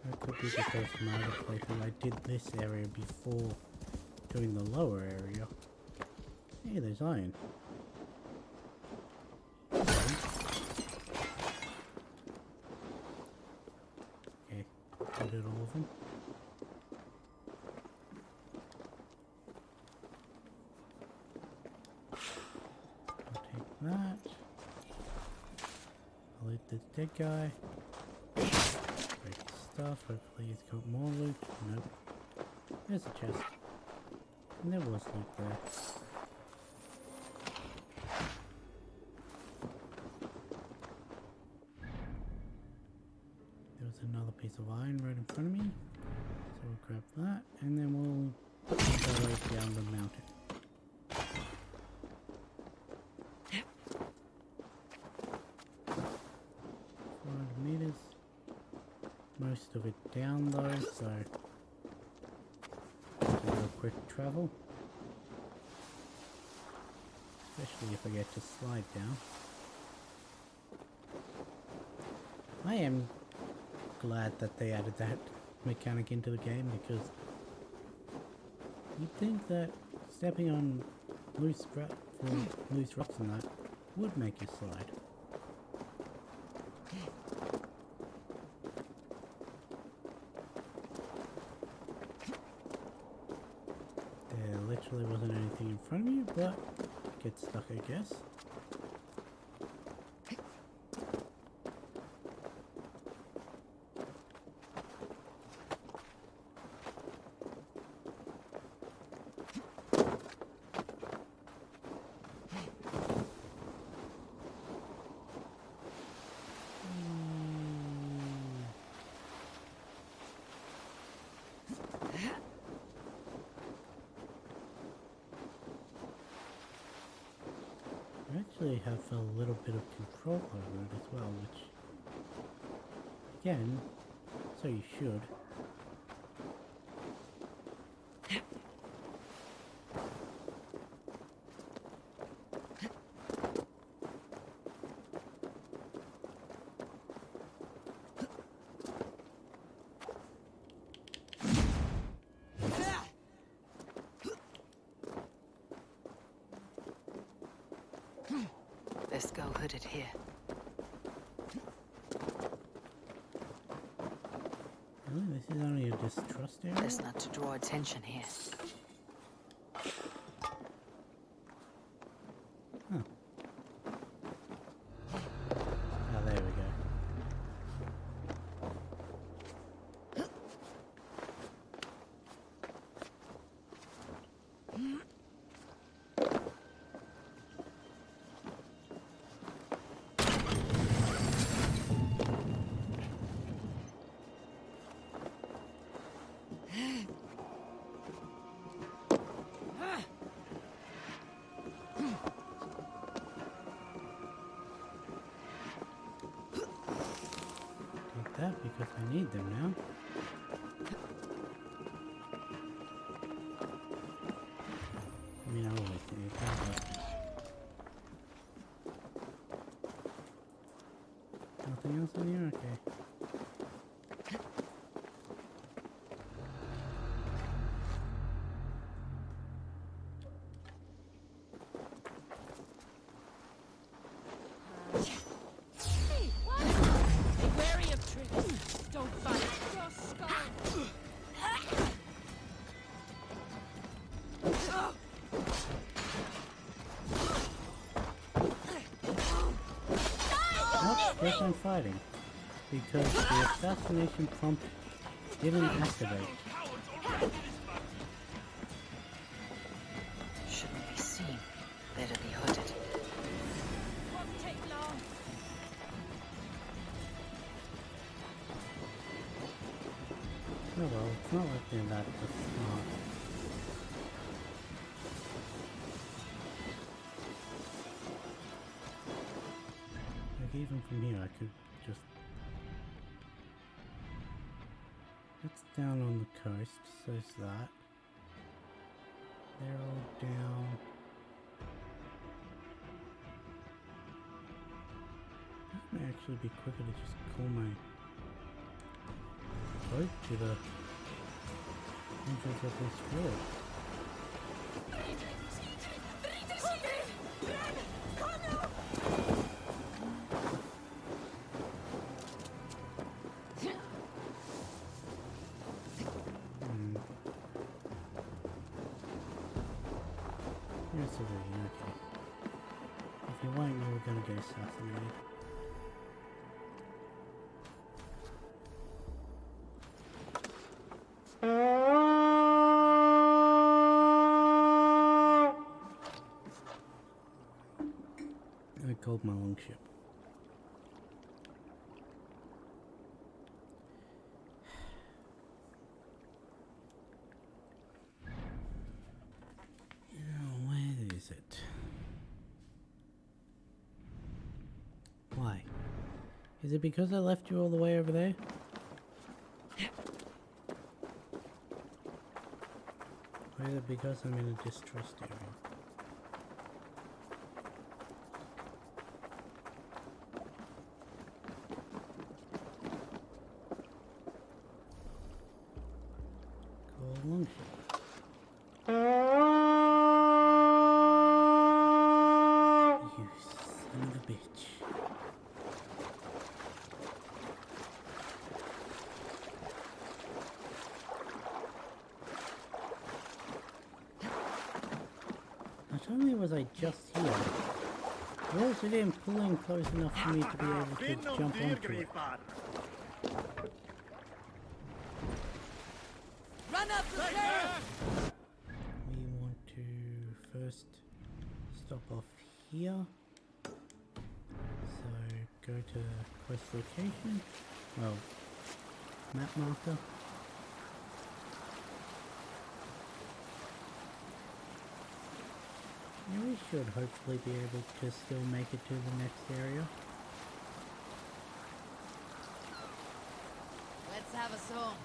That could be because my other playthrough I did this area before doing the lower area. Hey, there's iron. Okay, did all of them. I'll take that. I'll loot this dead guy. Break his stuff. Hopefully he's got more loot. Nope. There's a chest. And there was loot there. There was another piece of iron right in front of me. So we'll grab that and then we'll make our way down the mountain. 400 meters. Most of it down though, so a real quick travel. Especially if I get to slide down. I am glad that they added that mechanic into the game because you'd think that stepping on loose rocks and that would make you slide. There literally wasn't anything in front of me, but get stuck, I guess. I actually have a little bit of control over it as well, which, again, so you should. Let's go hooded here. Really? This is only a distrust area? Best not to draw attention here. Huh. Ah, there we go. Take that because I need them now. I mean, I always need them, but... Nothing else in here? Okay. Hey, what? Beware Guess I'm fighting. Because the assassination prompt didn't activate. Shouldn't be seen. Better be hooded. Won't take long. Oh well, it's not like they're that smart. Like even from here I could just... It's down on the coast, so's that. They're all down. It may actually be quicker to just call my boat to the entrance of this fort. You're a civilian, okay. If you weren't, you were gonna get assassinated. I called my longship. Where is it? Why? Is it because I left you all the way over there? Or is it because I'm in a distrust area? Call longship. You son of a bitch. Not only was I just here, you also didn't pull in close enough for me to be able to jump onto it. Run up the stairs! We want to first stop off here. So go to quest location. Well, map marker. Yeah, we should hopefully be able to still make it to the next area. Let's have a song.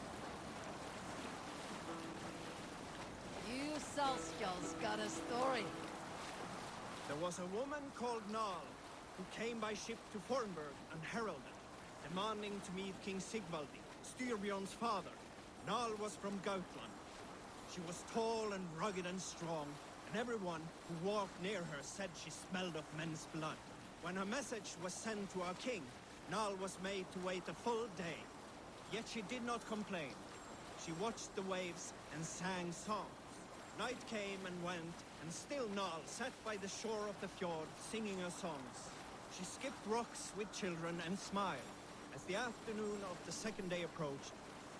You Salskulls got a story. There was a woman called Nal who came by ship to Fornburg and heralded, demanding to meet King Sigvaldi, Styrbjorn's father. Nal was from Gautland. She was tall and rugged and strong, and everyone who walked near her said she smelled of men's blood. When her message was sent to our king, Nal was made to wait a full day. Yet she did not complain. She watched the waves and sang songs. Night came and went, and still Nal sat by the shore of the fjord singing her songs. She skipped rocks with children and smiled. As the afternoon of the second day approached,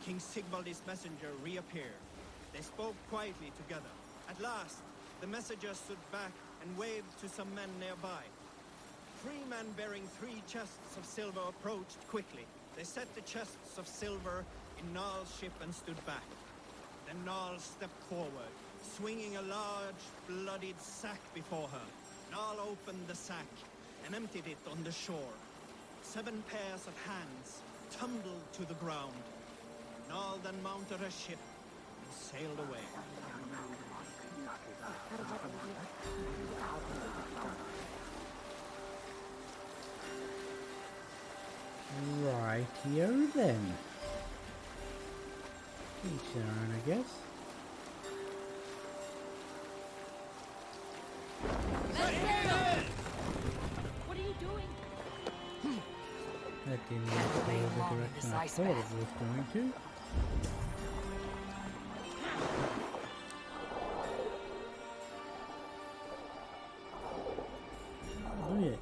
King Sigvaldi's messenger reappeared. They spoke quietly together. At last, the messenger stood back and waved to some men nearby. 3 men bearing 3 chests of silver approached quickly. They set the chests of silver in Nal's ship and stood back. Then Nal stepped forward, swinging a large, bloodied sack before her. Nal opened the sack and emptied it on the shore. 7 pairs of hands tumbled to the ground. Nal then mounted her ship and sailed away. Rightio then. Each their own, I guess. What are you doing? That didn't go the direction I thought it was going to. Look at it.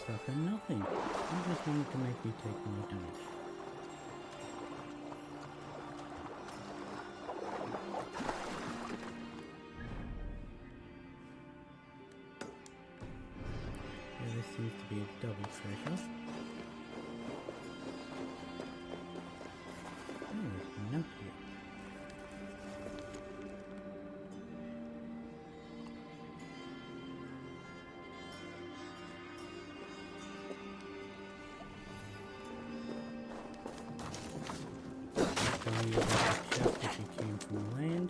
stuff and nothing. You just wanted to make me take more damage. Yeah, this seems to be a double treasure. Oh, there's a note here. Telling you about the chest if you came from land.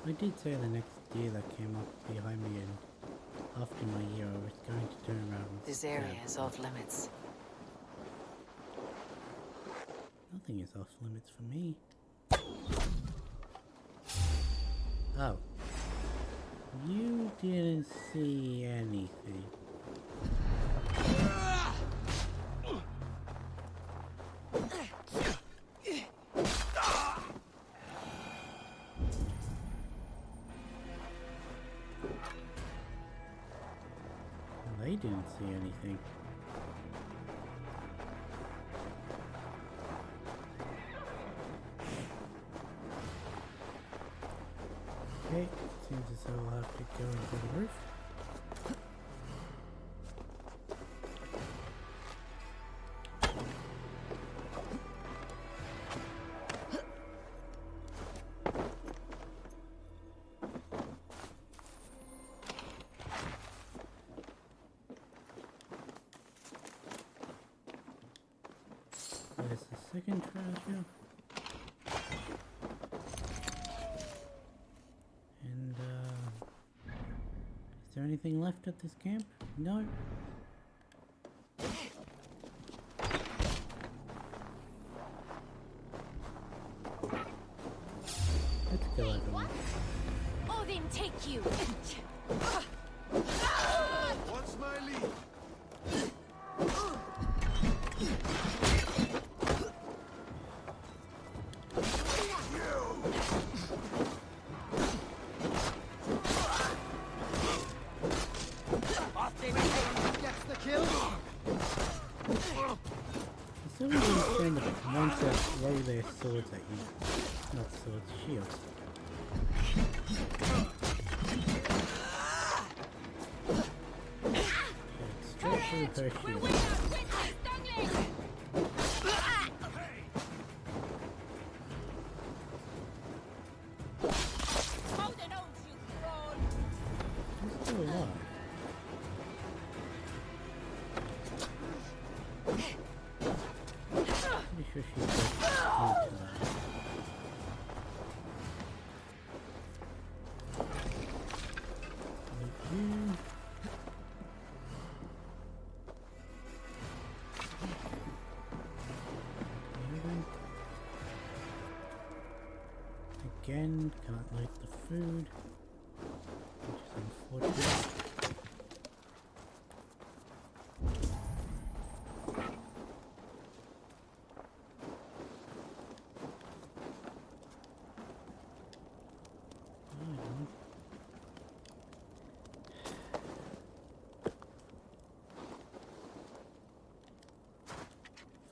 I did say the next deer that came up behind me, and after my year I was going to turn around and This stab area is off limits. Nothing is off limits for me. Oh. You didn't see anything. They didn't see anything. Okay, seems as though I'll have to go into the roof. There's the second treasure. And, is there anything left at this camp? No? Let's kill everyone. Odin, take you! What's my lead? Some of them tend to want to throw their swords at you. Not swords, shields. Straight through her shield. She's still alive. Pretty sure she's just weak to that. You. Again, can't light the food, which is unfortunate.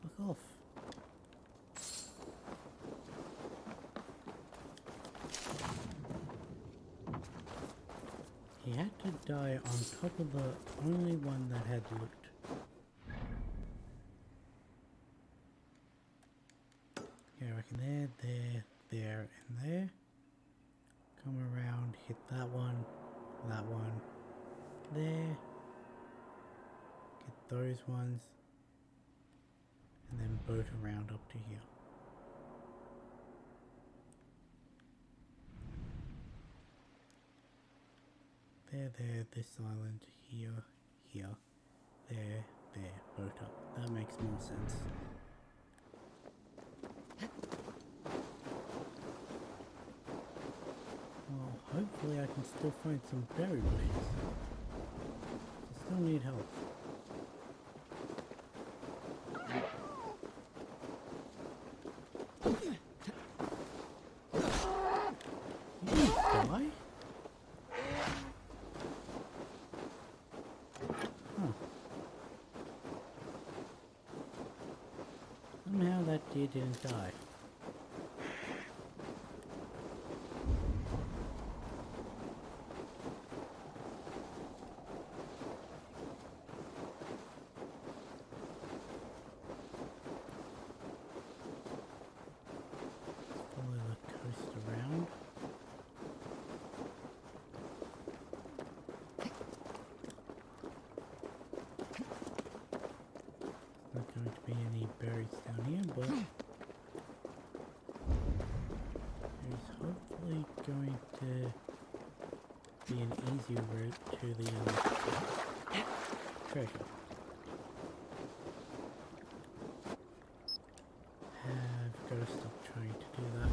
Fuck off. He had to die on top of the only one that had loot. Yeah, I reckon there, and there. Come around, hit that one, there. Get those ones. And then boat around up to here. There, this island, here, there, boat up. That makes more sense. hopefully I can still find some berry bushes. I still need help. You didn't die? Huh. Somehow that deer didn't die. Follow the coast around. Not going to be any berries down here, but there's hopefully going to be an easy route to the treasure. I've got to stop trying to do that.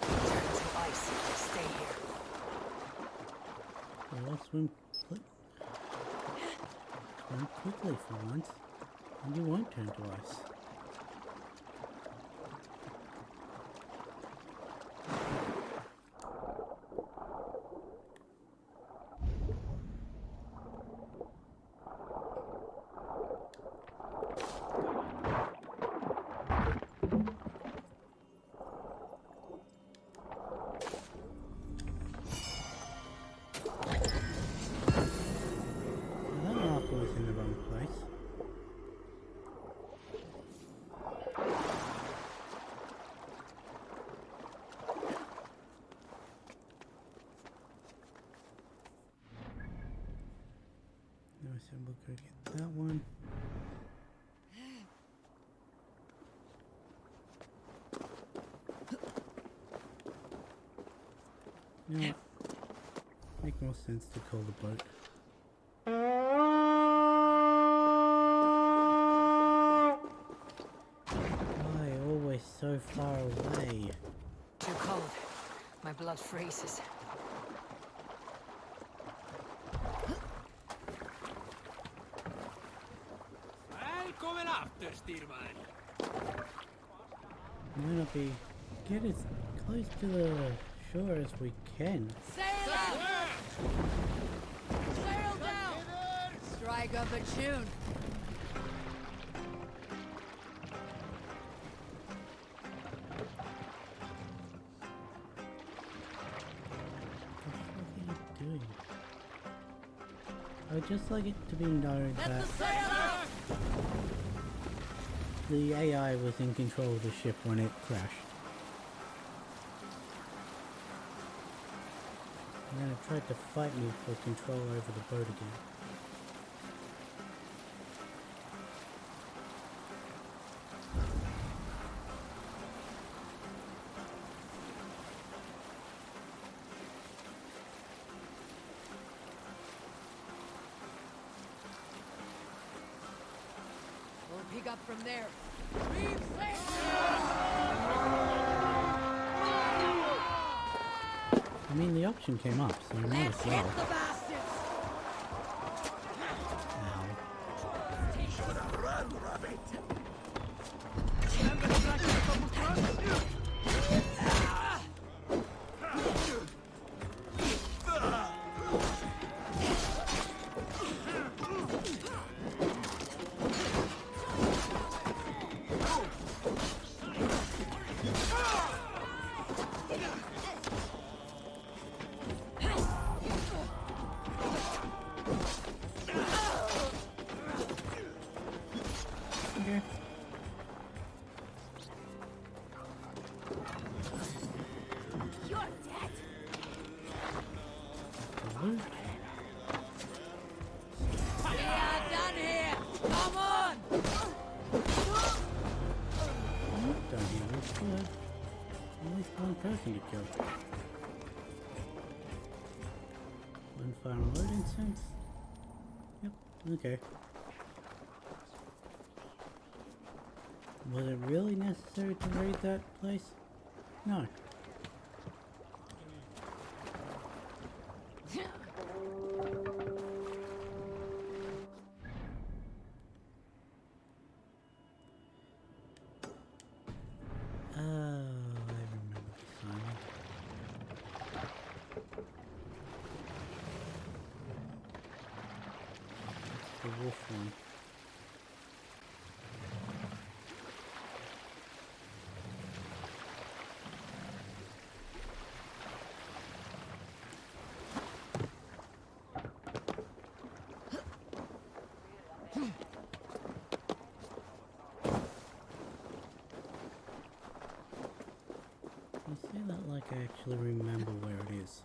To ice. Stay here. Well, I'll swim quickly for once, and you won't turn to ice. That marker was in the wrong place. Now I said we'll go get that one. You know what? Make more sense to call the boat. Why always so far away? Too cold. My blood freezes. Välkommen after, styrman. Might not be. Get as close to the shore as we can. Sail up! Sail down! Strike up a tune. What are you doing? I would just like it to be known Let that the sail up! the AI was in control of the ship when it crashed. And then it tried to fight me for control over the boat again. We'll pick up from there. I mean, the option came up, so I might Let's as hit well. the bastards! Ow. Run, rabbit! Okay. You're dead! Loot. We are done here! Come on! Not done here. There's still at least one person to kill. One final load instance. Yep. Okay. Was it really necessary to raid that place? No. Oh, I remember this island. It's the wolf one. You say that like I actually remember where it is.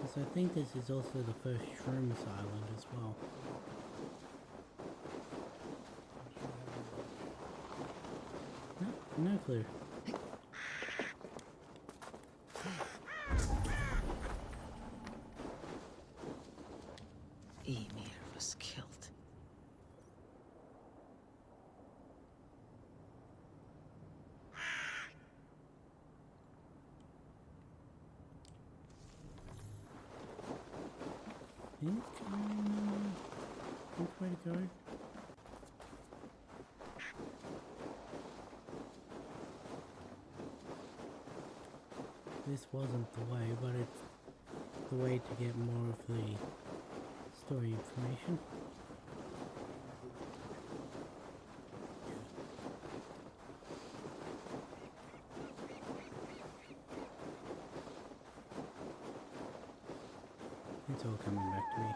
Because I think this is also the first Shrooms Island as well. No clue. Emir was killed. Think where to go. This wasn't the way, but it's the way to get more of the story information. It's all coming back to me.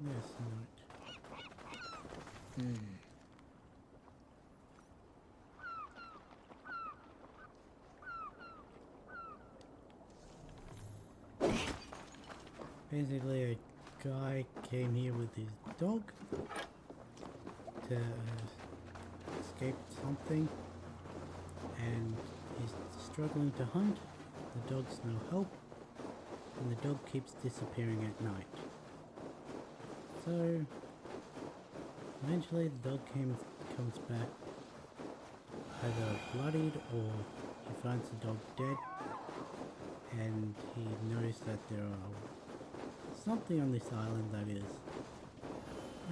Yes, not. Basically, a guy came here with his dog to escape something, and he's struggling to hunt. The dog's no help, and the dog keeps disappearing at night. So eventually the dog comes back either bloodied, or he finds the dog dead, and he noticed that there are something on this island that is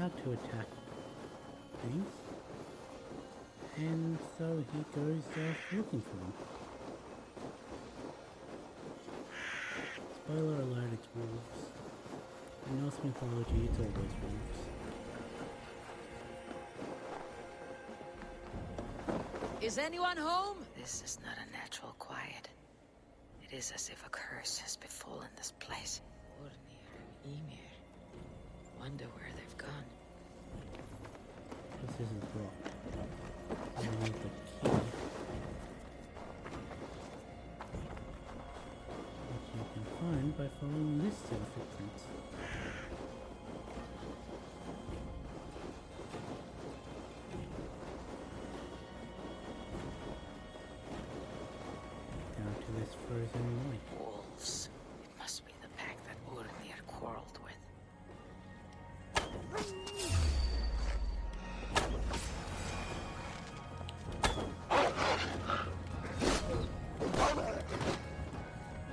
out to attack things, and so he goes looking for them. Spoiler alert, it's wolves. In Norse mythology, it's always wolves. Is anyone home? This is not a natural quiet. It is as if a curse has befallen this place. Ornir and Ymir. Wonder where they've gone. This isn't blocked. I need the key. Which you can find by following this set of footprints. Down to this frozen lake. Wolves. It must be the pack that Ornir quarreled with.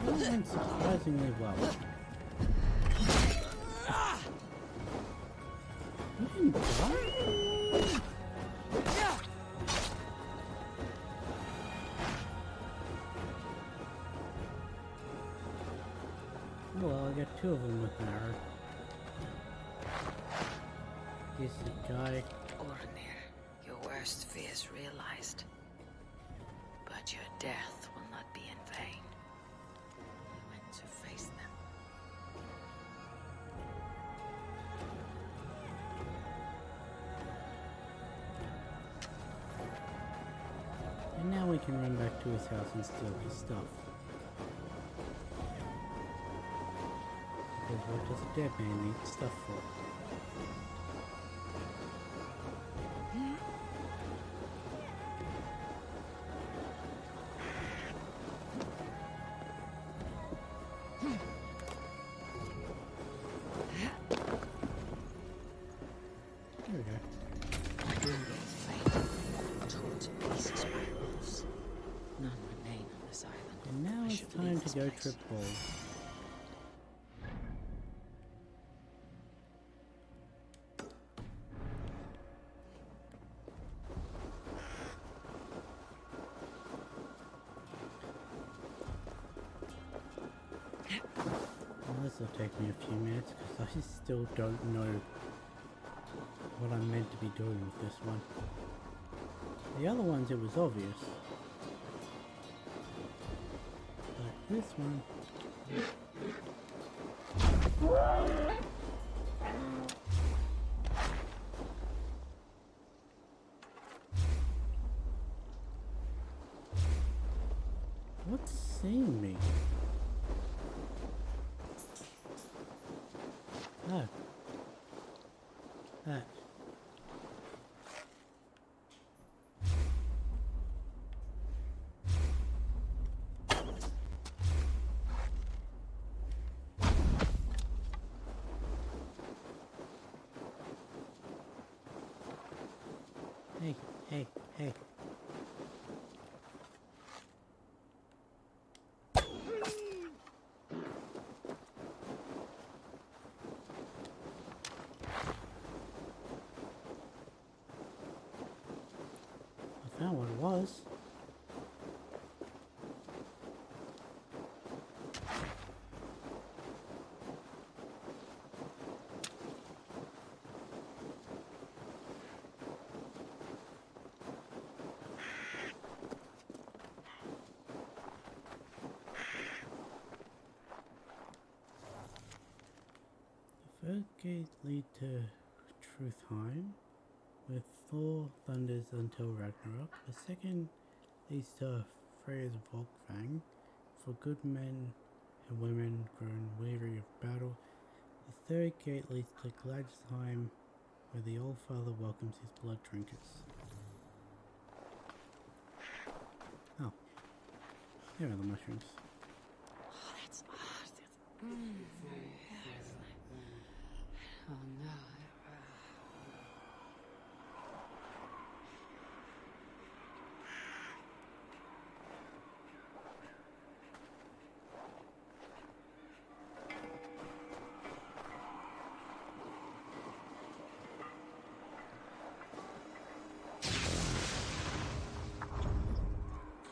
That went surprisingly well. You didn't die? Oh well, I got two of them with an arrow. This guy. Ornir, your worst fears realized. But your death will not be in vain. can run back to his house and steal his stuff. Because what does a dead man need stuff for? There we go. Torn to pieces by wolves. None remain on this island. And now I it's should time leave to this go place. trip balls. This will take me a few minutes because I still don't know what I'm meant to be doing with this one. The other ones it was obvious. But this one... What's seeing me? Oh. That. Hey, hey, hey. I found what it was. The first gate lead to Truthheim, with Thor thunders until Ragnarok. The second leads to Freya's Volkfang, for good men and women grown weary of battle. The third gate leads to Gladsheim, where the Old Father welcomes his blood drinkers. Oh, there are the mushrooms. Oh, that's odd. Oh no.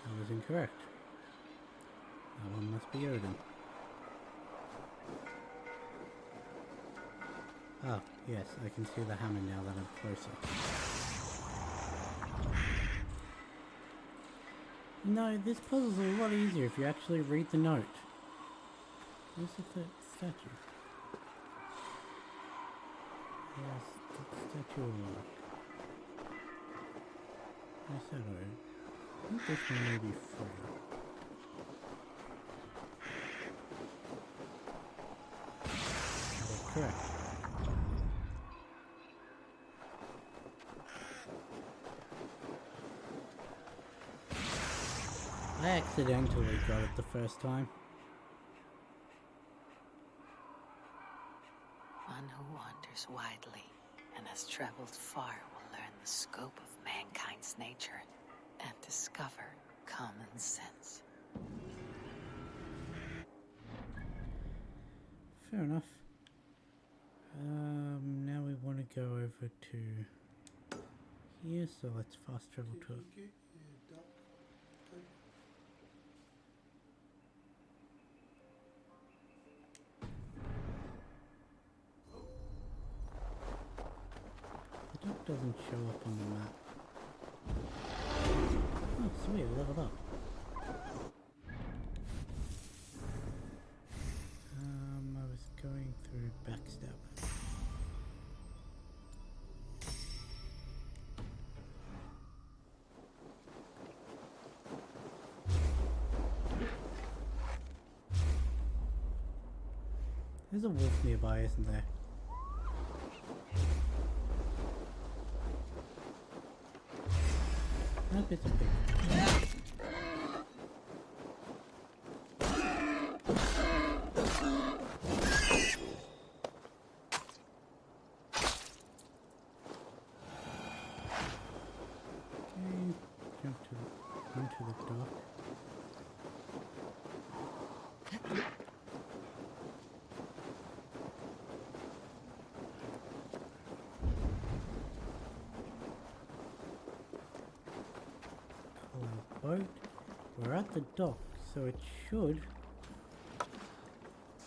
That was incorrect. That one must be Odin. Ah, yes, I can see the hammer now that I'm closer. No, this puzzle's a lot easier if you actually read the note. Where's the statue? Yes, the statue of luck. Where's that Odin? I think this one may be Freya. That's correct. I accidentally got it the first time. One who wanders widely and has traveled far will learn the scope of mankind's nature and discover common sense. Fair enough. Now we want to go over to here, so let's fast travel to it. The duck doesn't show up on the map. Oh, sweet, leveled up. I was going through backstab. There's a wolf nearby, isn't there? Nope, it's a pig. Jump into the dock. Boat. We're at the dock, so it should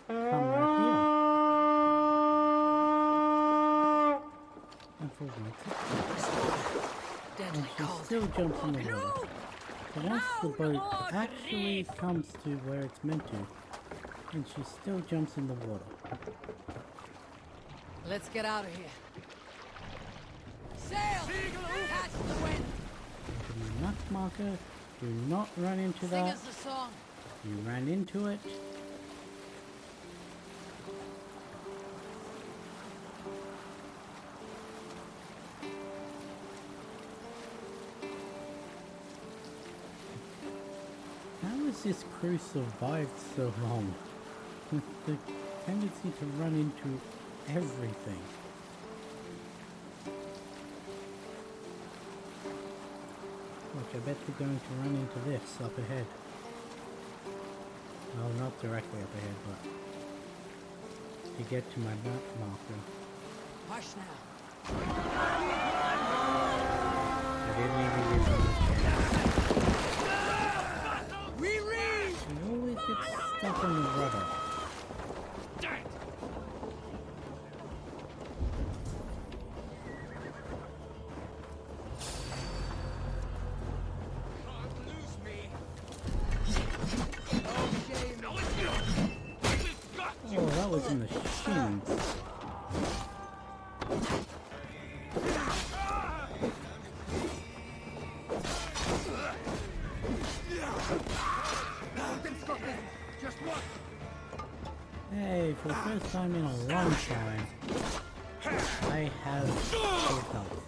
come right here. And for once, and she still jumps in the water. So once the boat actually comes to where it's meant to, and she still jumps in the water. Let's get out of here. Sail! Catch the wind! Do not marker. Do not run into Sing that. us a song. You ran into it. How has this crew survived so long? With the tendency to run into everything. Look, I bet they're going to run into this up ahead. Well, not directly up ahead, but to get to my map marker. Hush now. I didn't even give them a chance. We reach! I always get stuck on the rudder. Oh, that was in the shins. Hey, for the first time in a long time, I have full health.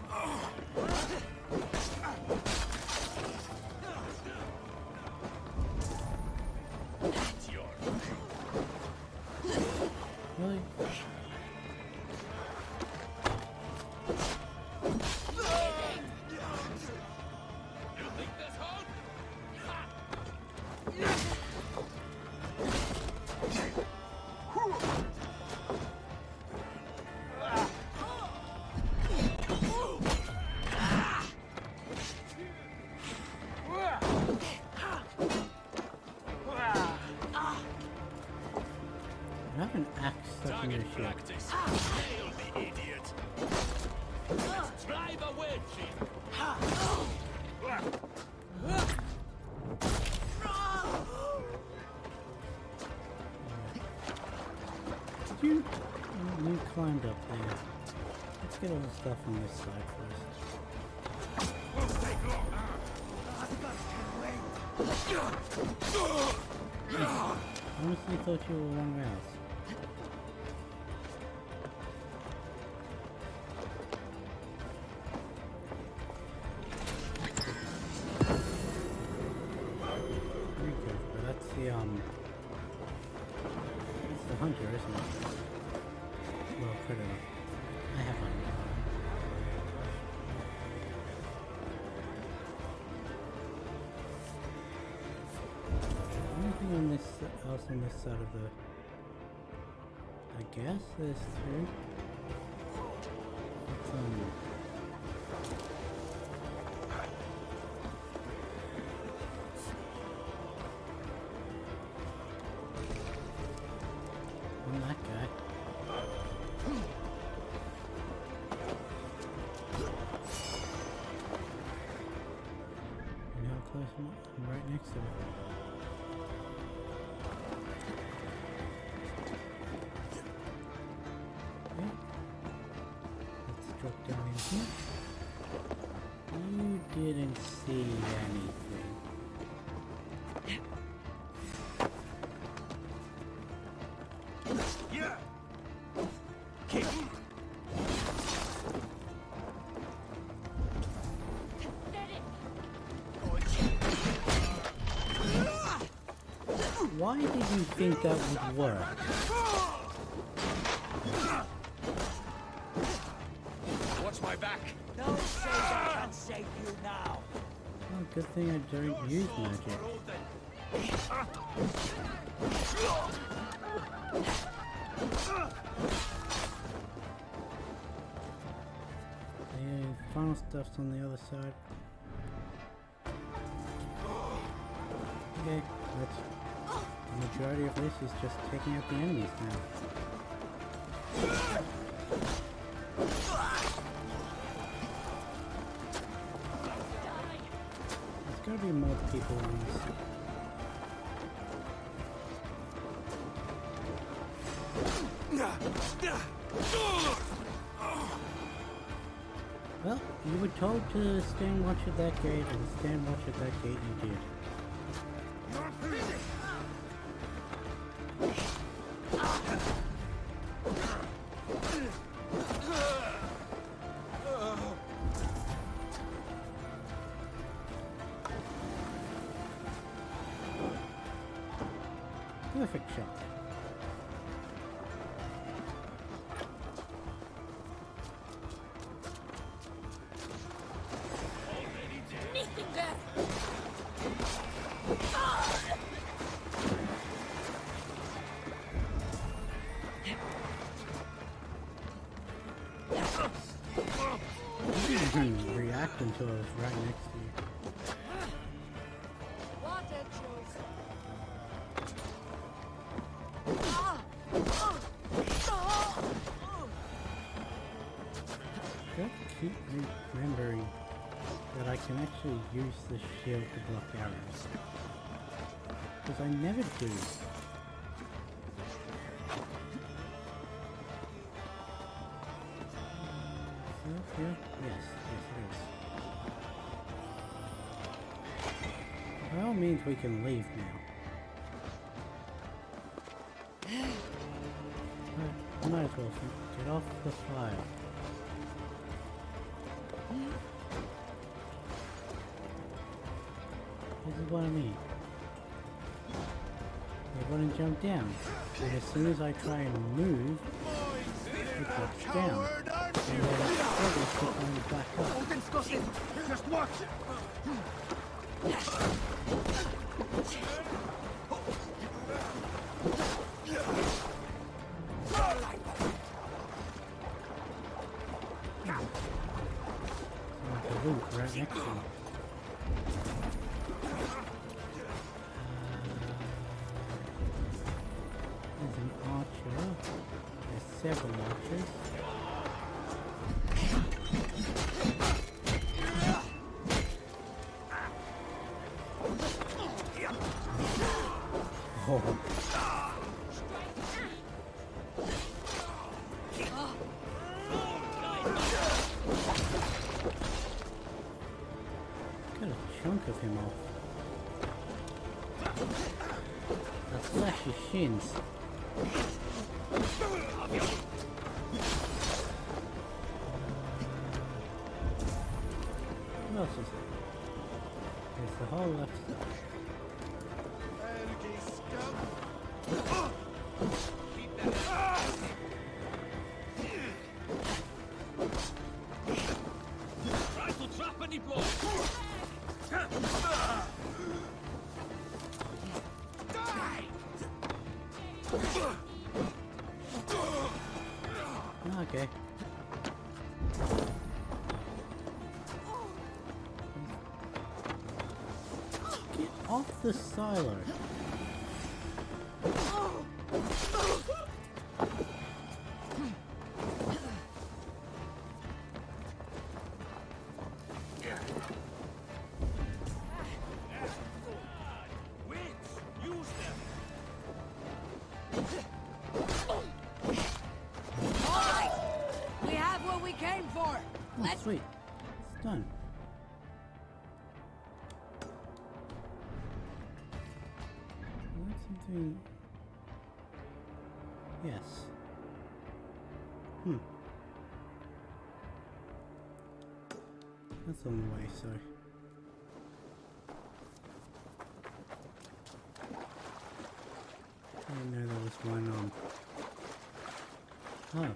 Really? I have an axe stuck in your ship. Practice. Nail the idiot. Let's drive a wedge in. You climbed up there. Let's get all the stuff on this side first. Honestly thought you were one else. Very good, but that's the hunter, isn't it? Well, predator. I have hunter. Anything on this else on this side of the? I guess there's two. It's on that guy. You know how close I'm right next to it. Okay. Let's drop down in here. You didn't see anything. Why did you think that would work? Watch my back. No savior can save you now. Oh, good thing I don't use magic. The final stuff's on the other side. Okay, the majority of this is just taking out the enemies now. There's gotta be more people on this. Well, you were told to stand watch at that gate, and stand watch at that gate you did. Perfect shot. You didn't even react until I was right next to you. Keep remembering that I can actually use the shield to block arrows. Because I never do. Here? Yes, it is. By all means, we can leave now. But might as well get off the fire. This is what I mean. They want to jump down, and as soon as I try and move, it drops down. And then it struggles to climb back up. Just watch it! Right next to me. There's an archer. There's several archers. Oh. Got a chunk of him off. I'll slash his shins. What else is there? There's the whole left side. Okay. Get off the silo. Oh, sweet. It's done. That's something... Yes. That's on the way, so... I didn't know there was one on... Oh.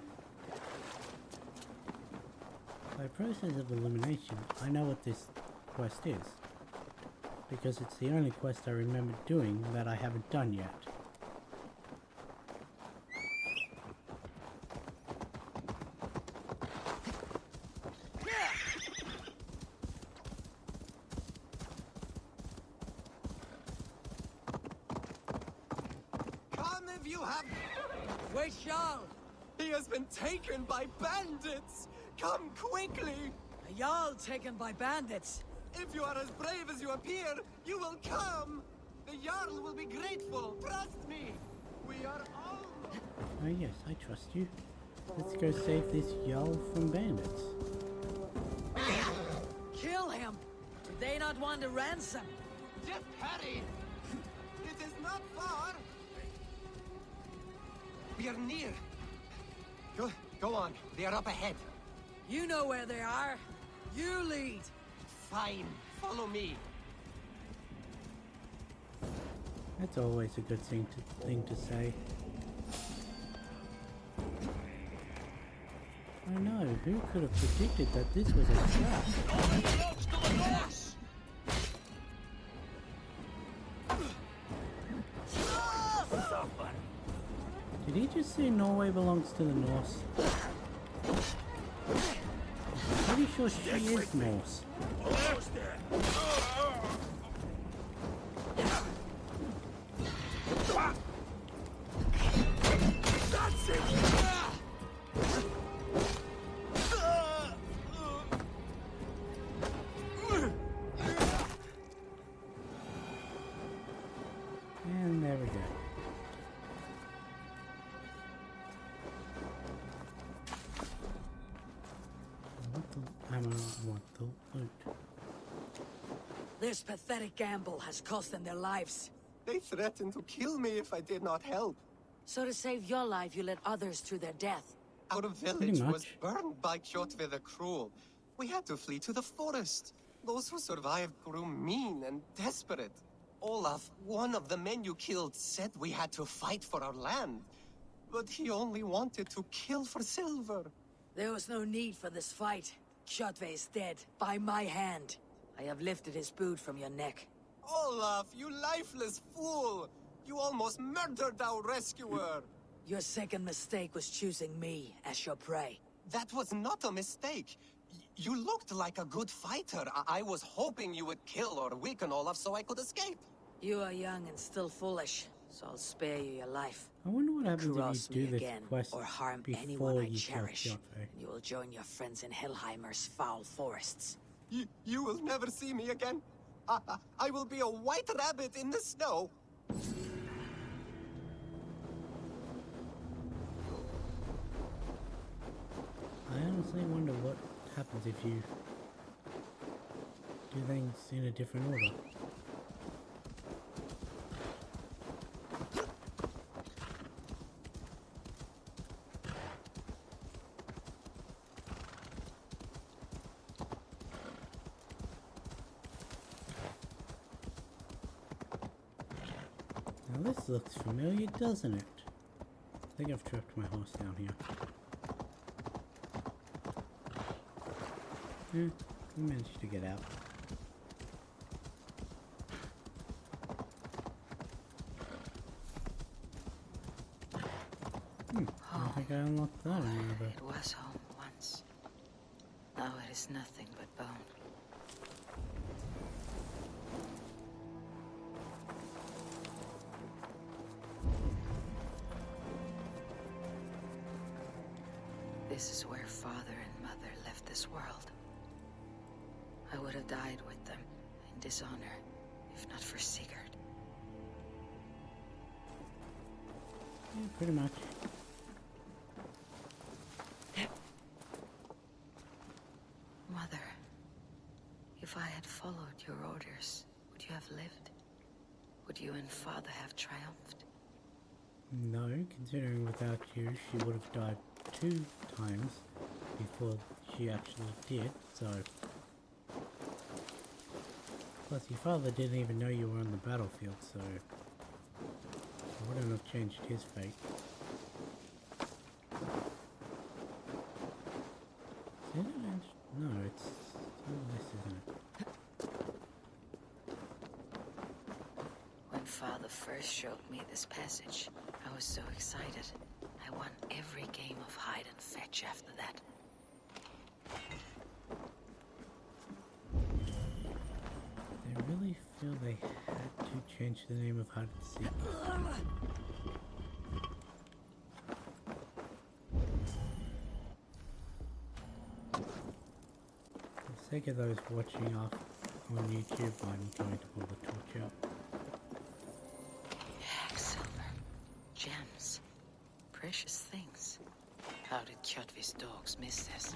By process of elimination, I know what this quest is. Because it's the only quest I remember doing that I haven't done yet. Come if you have... Wait, Jarl! He has been taken by bandits! Come quickly! A Jarl taken by bandits! If you are as brave as you appear, you will come! The Jarl will be grateful, trust me! We are all... Oh yes, I trust you. Let's go save this Jarl from bandits. Kill him! Did they not want a ransom? Just hurry! It is not far! We are near. Go on, they are up ahead. You know where they are. You lead. Fine, follow me. That's always a good thing to say. I know, who could have predicted that this was a trap? Did he just say Norway belongs to the Norse? I'm pretty sure she is Norse. That's it! And there we go. I want the loot. This pathetic gamble has cost them their lives. They threatened to kill me if I did not help. So to save your life, you led others to their death. Our village was burned by Kjotve the Cruel. We had to flee to the forest. Those who survived grew mean and desperate. Olaf, one of the men you killed, said we had to fight for our land. But he only wanted to kill for silver. There was no need for this fight. Kjotve is dead, by my hand. I have lifted his boot from your neck. Olaf, you lifeless fool! You almost murdered our rescuer! Your second mistake was choosing me as your prey. That was not a mistake. You looked like a good fighter. I was hoping you would kill or weaken Olaf so I could escape. You are young and still foolish, so I'll spare you your life. I wonder what happens Cross if you me do this again, quest or harm before anyone I you kill cherish, Kjotve. and you will join your friends in Helheimer's foul forests. You will never see me again. I will be a white rabbit in the snow. I honestly wonder what happens if you do things in a different order. Now this looks familiar, doesn't it? I think I've trapped my horse down here. Yeah, we managed to get out. I think I unlocked that another. It was home once. Now it is nothing but bone. This is where father and mother left this world. I would have died with them in dishonor, if not for Sigurd. Yeah, pretty much. Mother, if I had followed your orders, would you have lived? Would you and father have triumphed? No, considering without you she would have died 2 times before she actually did, so... Plus your father didn't even know you were on the battlefield, so... it wouldn't have changed his fate. Is it an no, it's this, isn't it? When Father first showed me this passage, I was so excited. I won every game of hide and fetch after that. They really feel they had to change the name of hide and seek. For the sake of those watching off on YouTube, I'm going to pull the torch out. Silver, gems, precious things. How did Kjotve's dogs miss this?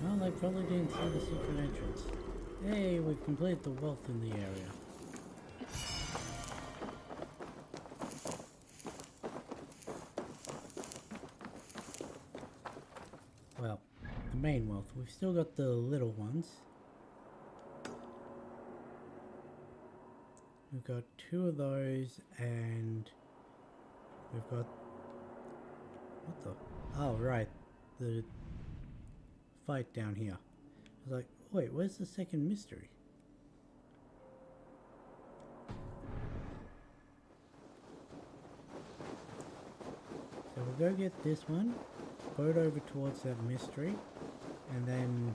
Well, they probably didn't see the secret entrance. Hey, we've completed the wealth in the area. Well, the main wealth. We've still got the little ones. We've got 2 of those, and we've got... what the... oh, right. The fight down here. I was like, wait, where's the second mystery? So we'll go get this one, boat over towards that mystery, and then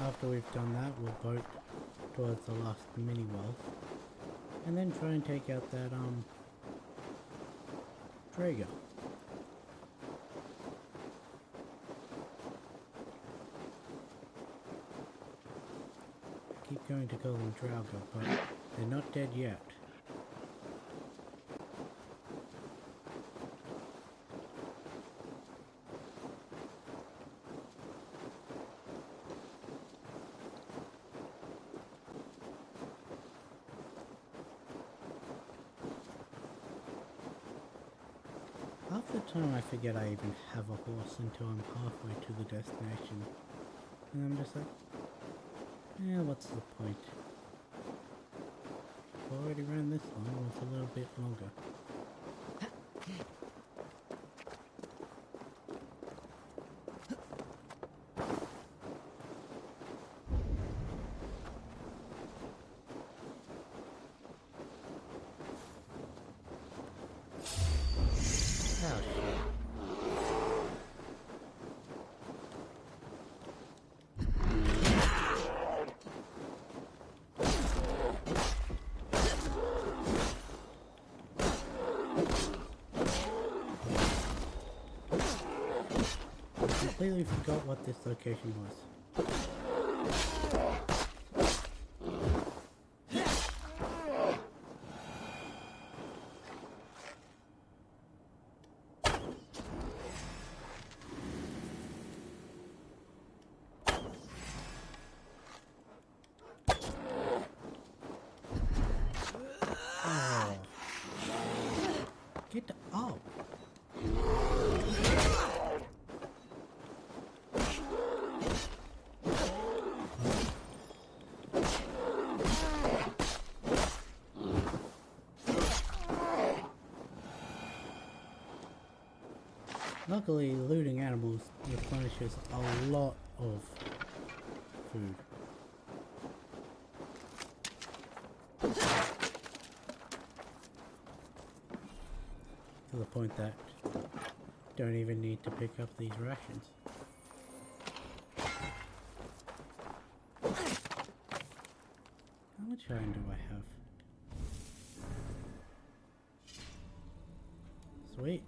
after we've done that, we'll boat towards the last mini wealth, and then try and take out that Drago. I keep going to call them Drago, but they're not dead yet. Half the time I forget I even have a horse until I'm halfway to the destination. And I'm just like, yeah, what's the point? I've already ran this long, it's a little bit longer. Oh shit. Completely forgot what this location was. Oh. Get up. Luckily, looting animals replenishes a lot of food. To the point that don't even need to pick up these rations. How much iron do I have? Sweet.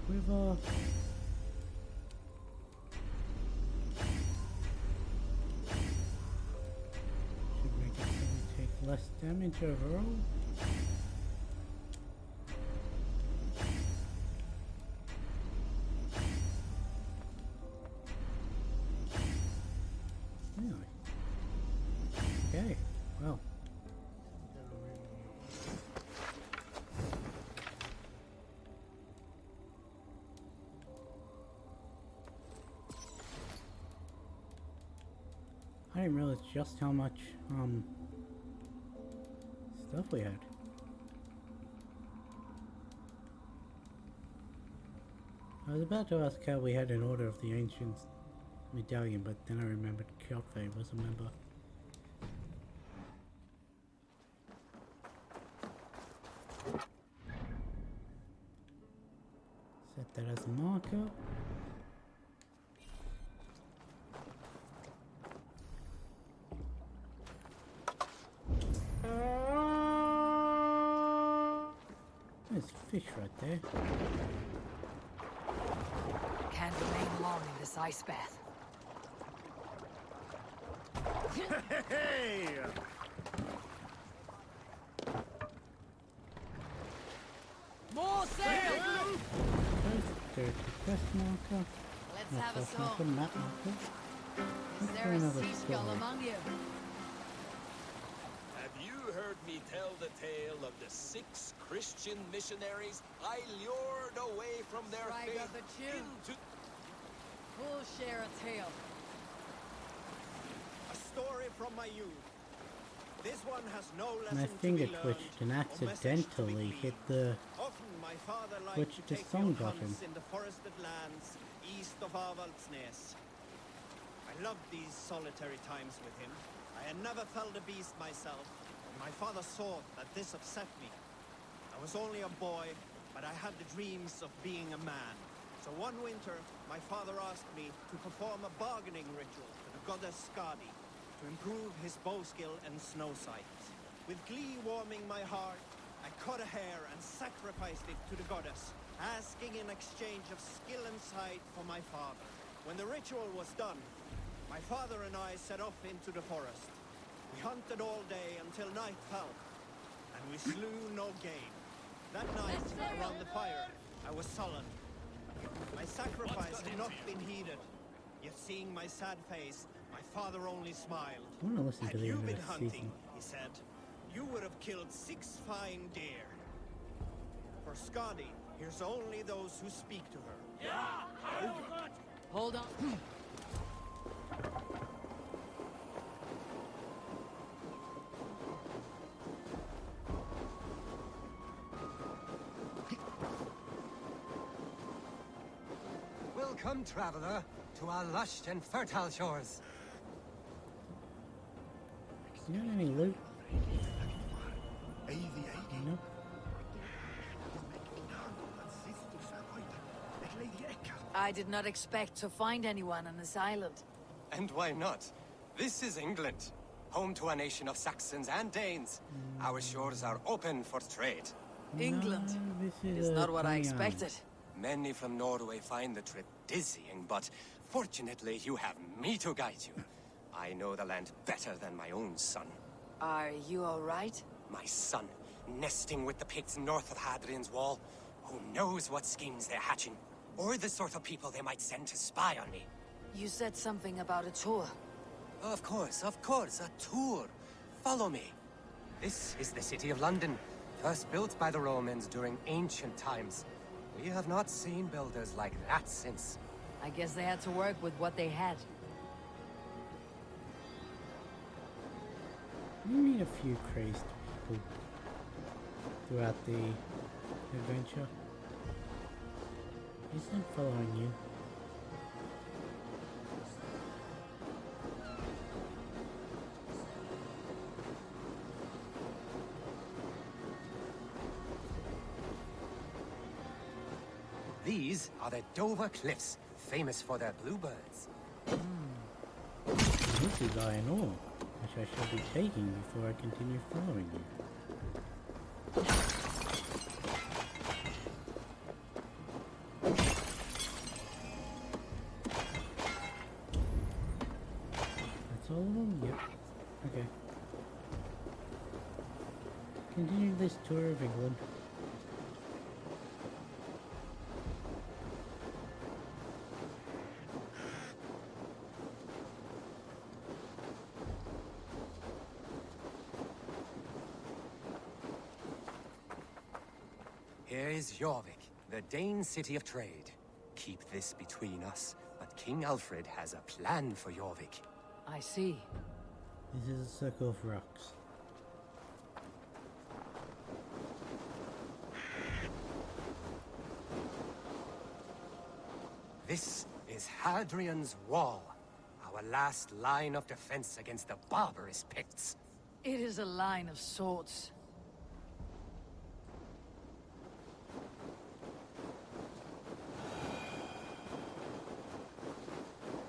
Quiver. Should make it so we take less damage overall. I didn't realize just how much stuff we had. I was about to ask how we had an Order of the Ancient medallion, but then I remembered Kjotve was a member. Set that as a marker. There's fish right there. Can't remain long in this ice bath. Hey! More sail! There's the quest marker. Let's Not have a quest marker, song. map marker. Is Let's there do a another seagull story. among you? Have you heard me tell the tale of the 6 Christian missionaries I lured away from their Strike faith up a tune. into... Who'll share a tale? A story from my youth. This one has no lesson My to finger be learned twitched and or message to be accidentally hit gleaned. the Often my father liked Which to the take me song on got him. hunts in the forested lands east of Avaldsnes. I loved these solitary times with him. I had never felled a beast myself, and my father saw that this upset me. I was only a boy, but I had the dreams of being a man. So one winter, my father asked me to perform a bargaining ritual to the goddess Skadi to improve his bow skill and snow sight. With glee warming my heart, I cut a hair and sacrificed it to the goddess, asking in exchange of skill and sight for my father. When the ritual was done, my father and I set off into the forest. We hunted all day until night fell, and we slew no game. That night, around the fire, I was sullen. My sacrifice had not been heeded, yet seeing my sad face, my father only smiled. I want to listen to Had the you end of been the hunting, season. he said, you would have killed 6 fine deer. For Skadi, here's only those who speak to her. Hold on. Welcome, traveler, to our lush and fertile shores. You got any loot? No. I did not expect to find anyone on this island. And why not? This is England, home to a nation of Saxons and Danes. Our shores are open for trade. England No, this is not what I Taiwan. expected. Many from Norway find the trip dizzying, but fortunately you have me to guide you. I know the land better than my own son. Are you all right? My son, nesting with the pigs north of Hadrian's Wall. Who knows what schemes they're hatching? Or the sort of people they might send to spy on me. You said something about a tour. Of course, a tour. Follow me. This is the city of London, first built by the Romans during ancient times. We have not seen builders like that since. I guess they had to work with what they had. You meet a few crazed people throughout the adventure. Isn't following you? These are the Dover Cliffs, famous for their bluebirds. This is iron ore, which I shall be taking before I continue following you. That's all of them? Yep. Okay. Continue this tour of England. Here is Jorvik, the Dane city of trade. Keep this between us, but King Alfred has a plan for Jorvik. I see. This is a circle of rocks. This is Hadrian's Wall, our last line of defense against the barbarous Picts. It is a line of swords.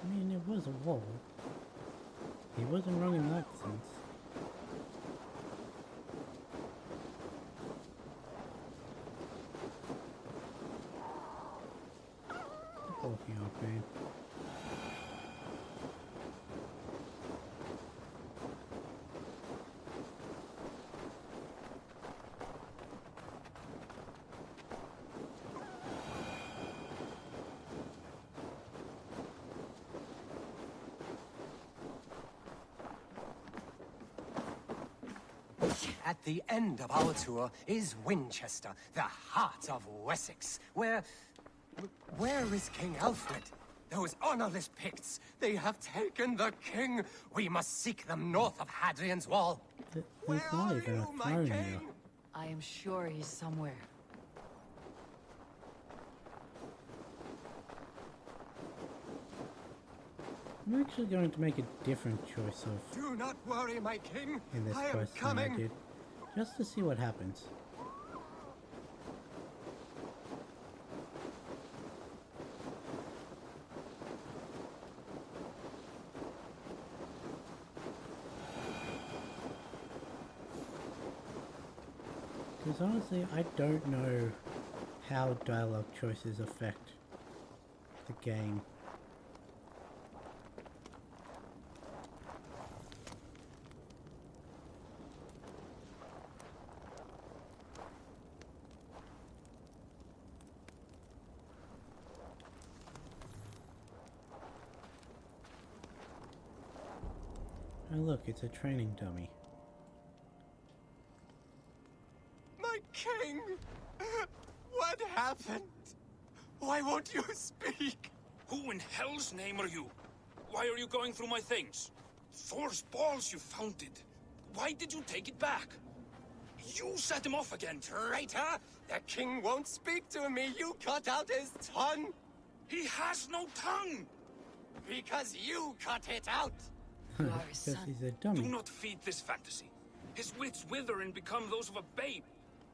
I mean, it was a wall. He wasn't wrong in that sense. Walking up, man. At the end of our tour is Winchester, the heart of Wessex, where is King Alfred? Those honorless Picts, they have taken the king. We must seek them north of Hadrian's Wall. There's not even a throne here. I am sure he's somewhere. I'm actually going to make a different choice of Do not worry, my king. in this I am quest than I coming. did, just to see what happens. Because honestly, I don't know how dialogue choices affect the game. Oh look, it's a training dummy. My king! What happened? Why won't you speak? Who in hell's name are you? Why are you going through my things? Thor's balls you founded. Why did you take it back? You set him off again. Traitor! The king won't speak to me. You cut out his tongue. He has no tongue! Because you cut it out. Because he's a dummy. Do not feed this fantasy. His wits wither and become those of a babe.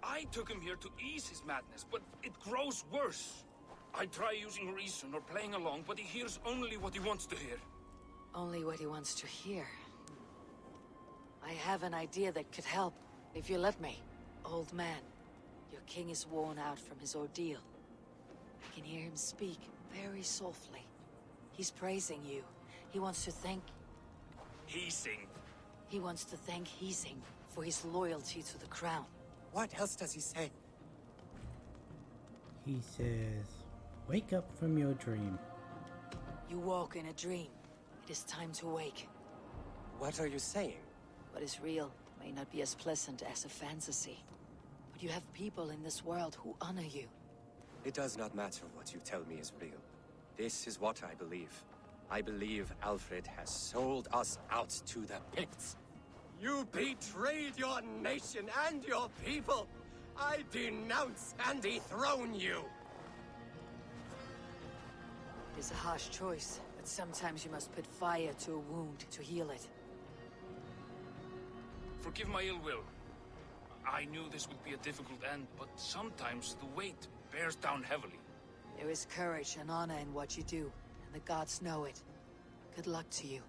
I took him here to ease his madness, but it grows worse. I try using reason or playing along, but he hears only what he wants to hear. Only what he wants to hear. I have an idea that could help, if you let me. Old man, your king is worn out from his ordeal. I can hear him speak very softly. He's praising you. He wants to thank... Heasing. He wants to thank Heasing for his loyalty to the crown. What else does he say? He says, wake up from your dream. You walk in a dream. It is time to wake. What are you saying? What is real may not be as pleasant as a fantasy. But you have people in this world who honor you. It does not matter what you tell me is real. This is what I believe. I believe Alfred has sold us out to the Picts. You betrayed your nation and your people! I denounce and dethrone you! It is a harsh choice, but sometimes you must put fire to a wound to heal it. Forgive my ill will. I knew this would be a difficult end, but sometimes the weight bears down heavily. There is courage and honor in what you do, and the gods know it. Good luck to you.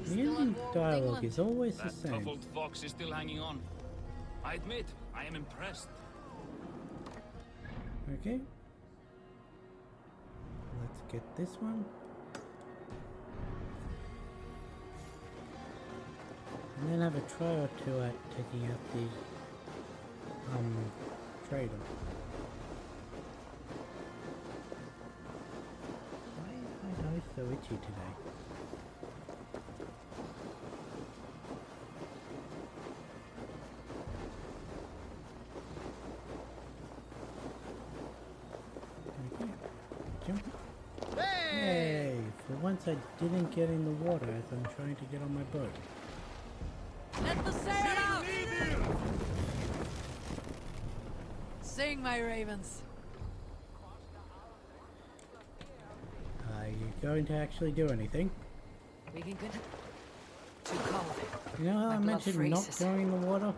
The ending dialogue is always the That tough same. old fox is still hanging on. I admit, I am impressed. Okay. Let's get this one. And then have a try or two at taking out the trader. Why is my nose so itchy today? Okay. Jump. Hey! For once I didn't get in the water as I'm trying to get on my boat. Let the sail out! Sing, my ravens. Are you going to actually do anything? We can go too cold. You know how My I blood mentioned not freezes. going in the water?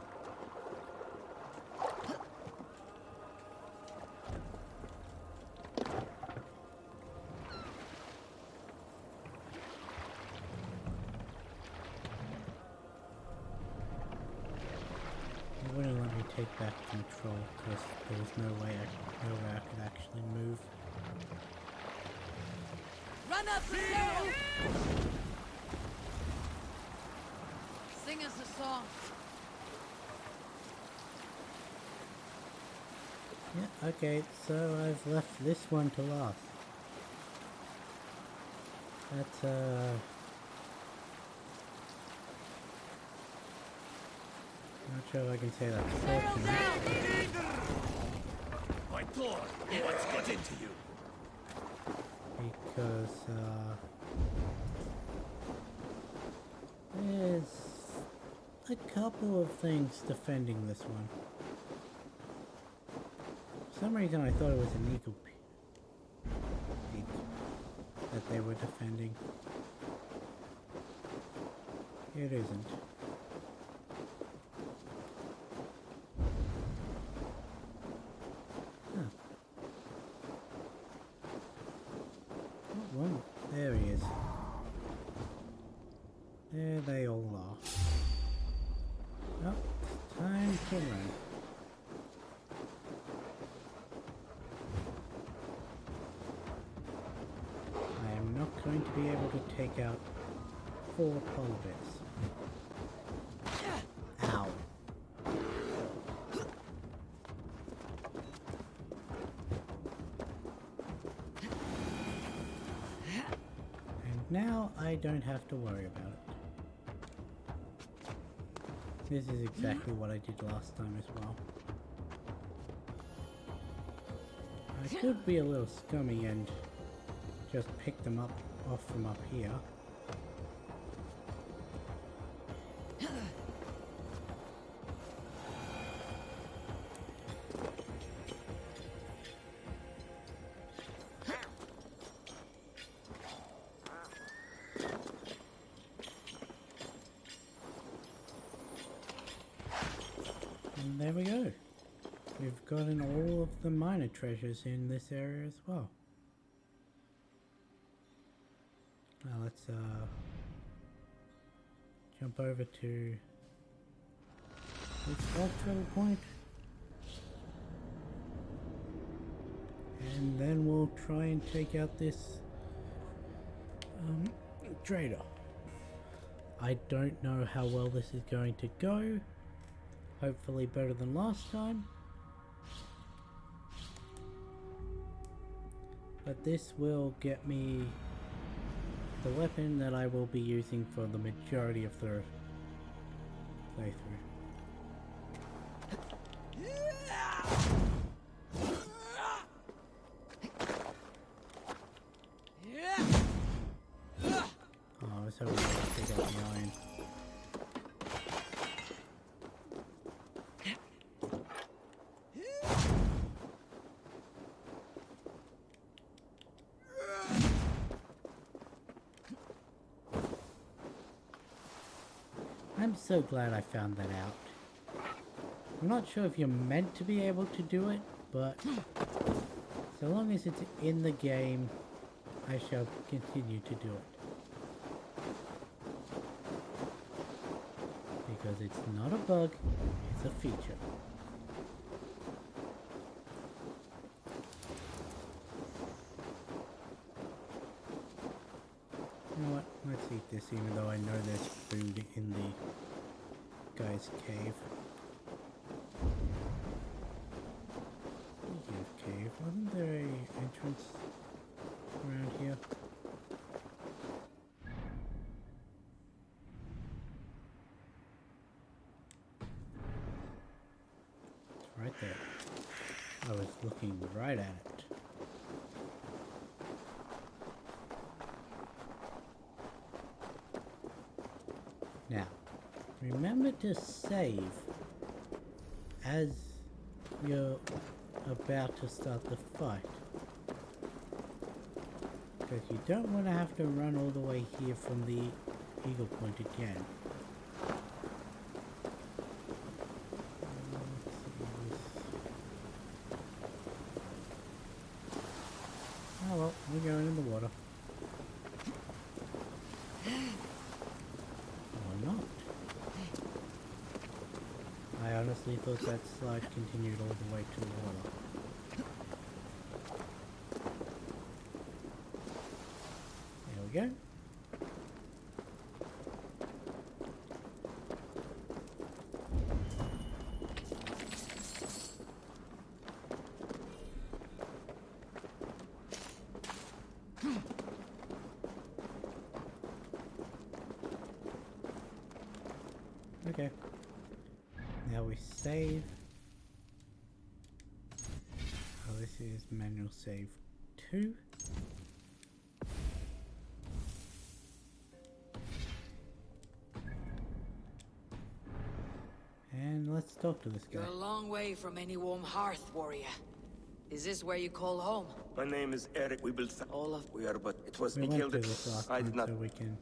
It wouldn't let me take back control because there was nowhere I could actually move. Run up the sail! Sing us a song. Yeah, okay, so I've left this one to last. That's not sure if I can say that's fortunate. My God, what's got into you? Because there's a couple of things defending this one. For some reason I thought it was an eagle peak that they were defending. It isn't. Huh. Oh, well, there he is. There they all are. Well, it's time to run. I am not going to be able to take out 4 polar bears. Ow. And now I don't have to worry about it. This is exactly what I did last time as well. I could be a little scummy and just pick them up off from up here. And there we go. We've gotten all of the minor treasures in this area as well. Now let's jump over to this cultural point. And then we'll try and take out this trader. I don't know how well this is going to go. Hopefully better than last time. But this will get me the weapon that I will be using for the majority of the playthrough. Oh, I was hoping I could take out the iron. I'm so glad I found that out. I'm not sure if you're meant to be able to do it, but so long as it's in the game, I shall continue to do it. Because it's not a bug, it's a feature. You know what? Let's eat this even though I know there's food in the guy's cave. Speaking of cave, wasn't there a entrance around here? It's right there. I was looking right at it. Remember to save as you're about to start the fight. Because you don't want to have to run all the way here from the Eagle Point again. Oh well, we're going in the water. Or not. I honestly thought that slide continued all the way to the water. There we go. Okay. Now we save. Oh, this is manual save 2. And let's talk to this guy. You're a long way from any warm hearth, warrior. Is this where you call home? My name is Eric. We built all of... We are, but it was We me went killed to it. this last I time, did not. so we can...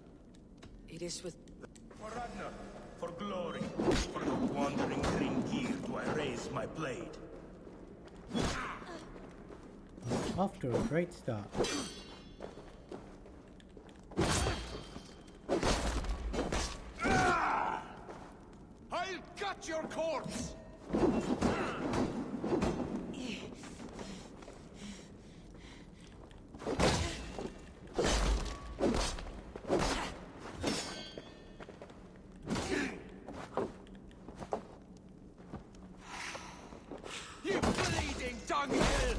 It is with... For Ragnar, for glory, for the wandering Gringir do I raise my blade. Off to a great start. I'll cut your corpse! You bleeding dunghill!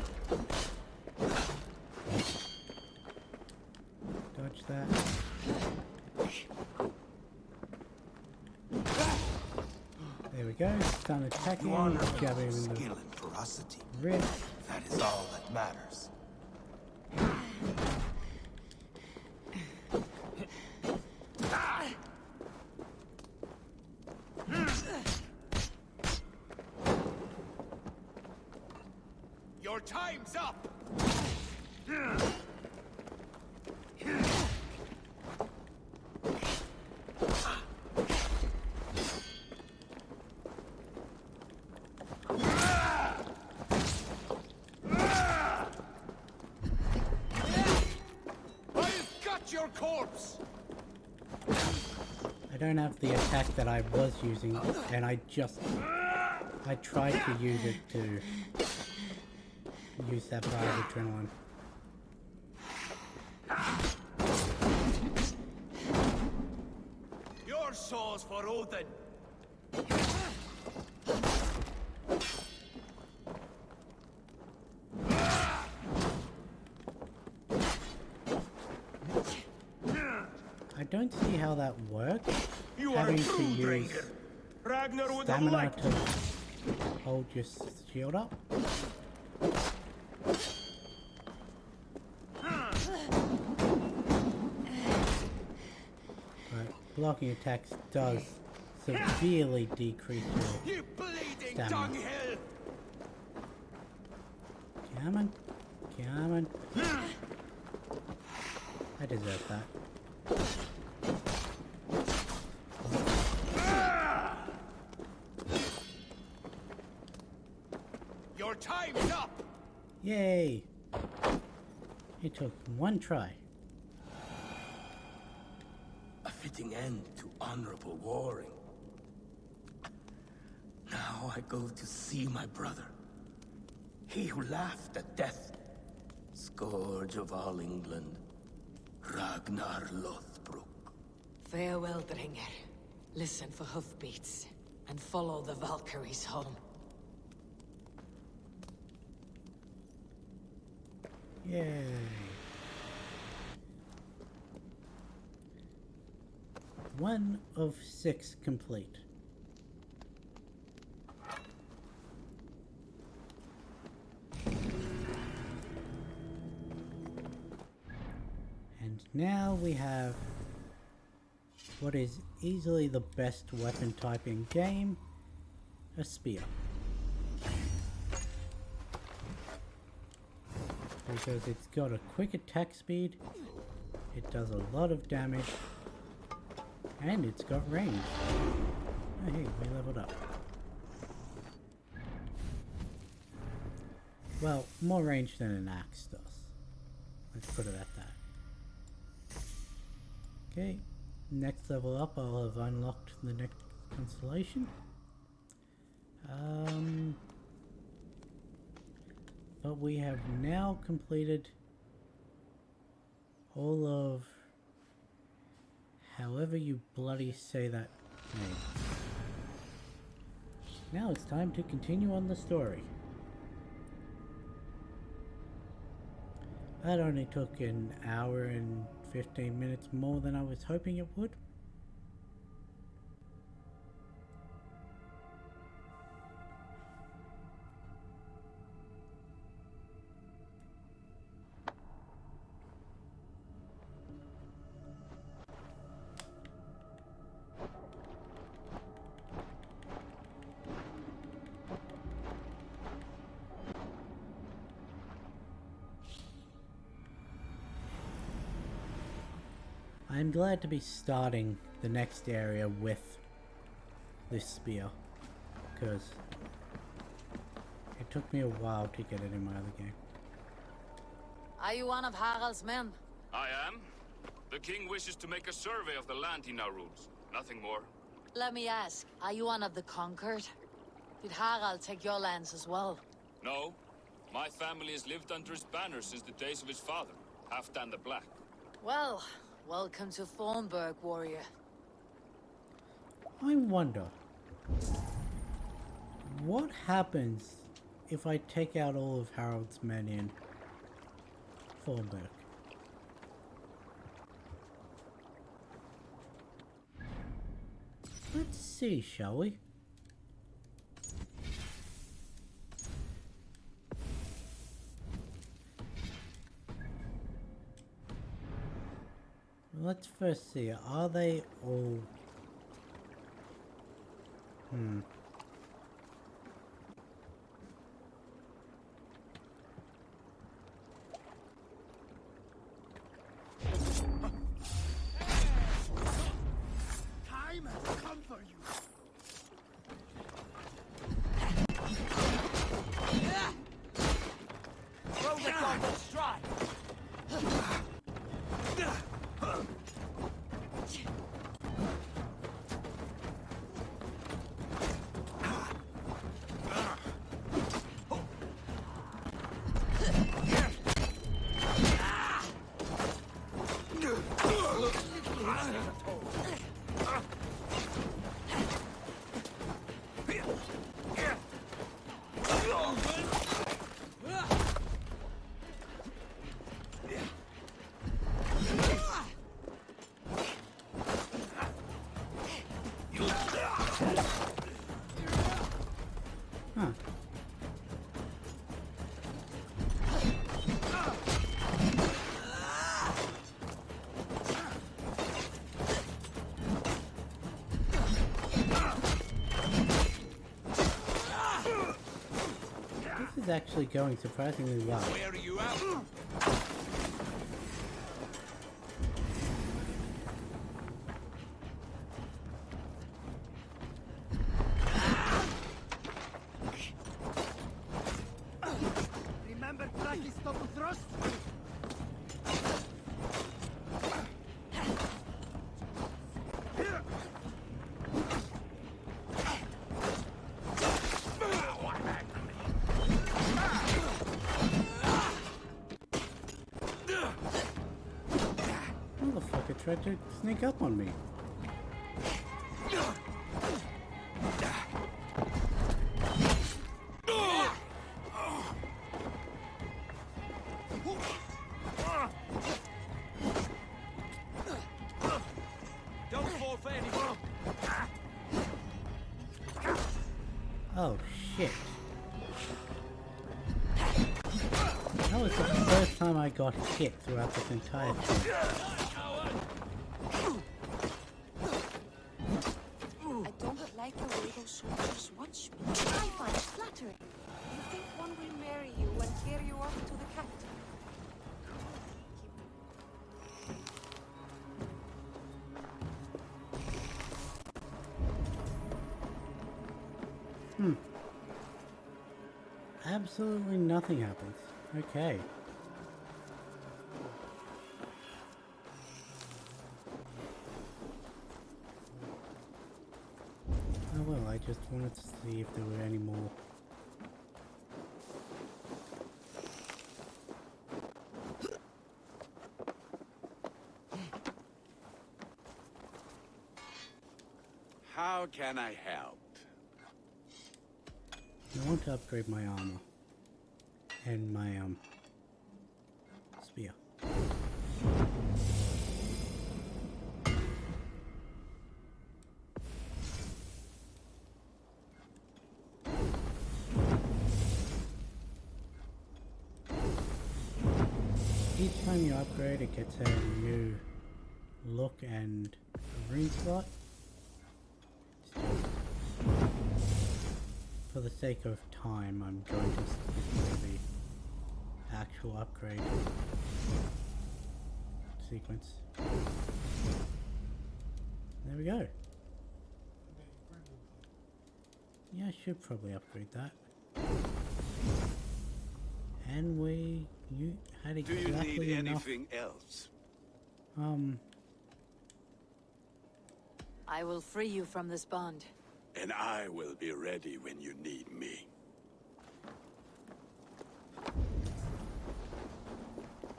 Dodge that. There we go. Start attacking. Jab him in the skill and ferocity. ribs. That is all that matters. Your time's up! I've got your corpse! I don't have the attack that I was using, and I tried to use it to use that bar of adrenaline. Your saw's for Odin! I don't see how that works. You are a Having to true use drinker. Ragnar would have stamina liked to hold your shield up. But blocking attacks does severely decrease your You bleeding stamina. dunghill! Come on. Come on. I deserve that. Your time's up! Yay! It took one try. a fitting end to honorable warring. Now I go to see my brother. He who laughed at death, scourge of all England, Ragnar Lothbrok. Farewell, Dringer. Listen for hoofbeats, and follow the Valkyries home. Yay! One of 6 complete. And now we have what is easily the best weapon type in game, a spear. Because it's got a quick attack speed, it does a lot of damage, and it's got range. Oh hey, we leveled up. Well, more range than an axe does. Let's put it at that. Okay, next level up I'll have unlocked the next constellation. But we have now completed all of, however you bloody say that name. Now it's time to continue on the story. That only took an hour and 15 minutes more than I was hoping it would. I'm glad to be starting the next area with this spear, because it took me a while to get it in my other game. Are you one of Harald's men? I am. The king wishes to make a survey of the land he now rules. Nothing more. Let me ask, are you one of the conquered? Did Harald take your lands as well? No. My family has lived under his banner since the days of his father, Halfdan the Black. Well, welcome to Thornburg, warrior. I wonder, what happens if I take out all of Harold's men in Thornburg? Let's see, shall we? Let's first see, are they all... Time has come for you. Throw the gauntlet strike. This is actually going surprisingly well. Where are you at? Remember practice double thrust? Motherfucker tried to sneak up on me. Don't fall for anyone. Oh shit. That was the first time I got hit throughout this entire thing. like the way those soldiers watch me. I find it flattering. You think one will marry you and carry you off to the capital? Absolutely nothing happens. Okay. Oh well, I just wanted to see if there were any more. How can I help? I want to upgrade my armor and my spear. Each time you upgrade, it gets a new look and a rune slot. For the sake of time, I'm going to skip the actual upgrade sequence. There we go. Yeah, I should probably upgrade that. And you had exactly enough. Do you need anything else? I will free you from this bond. And I will be ready when you need me.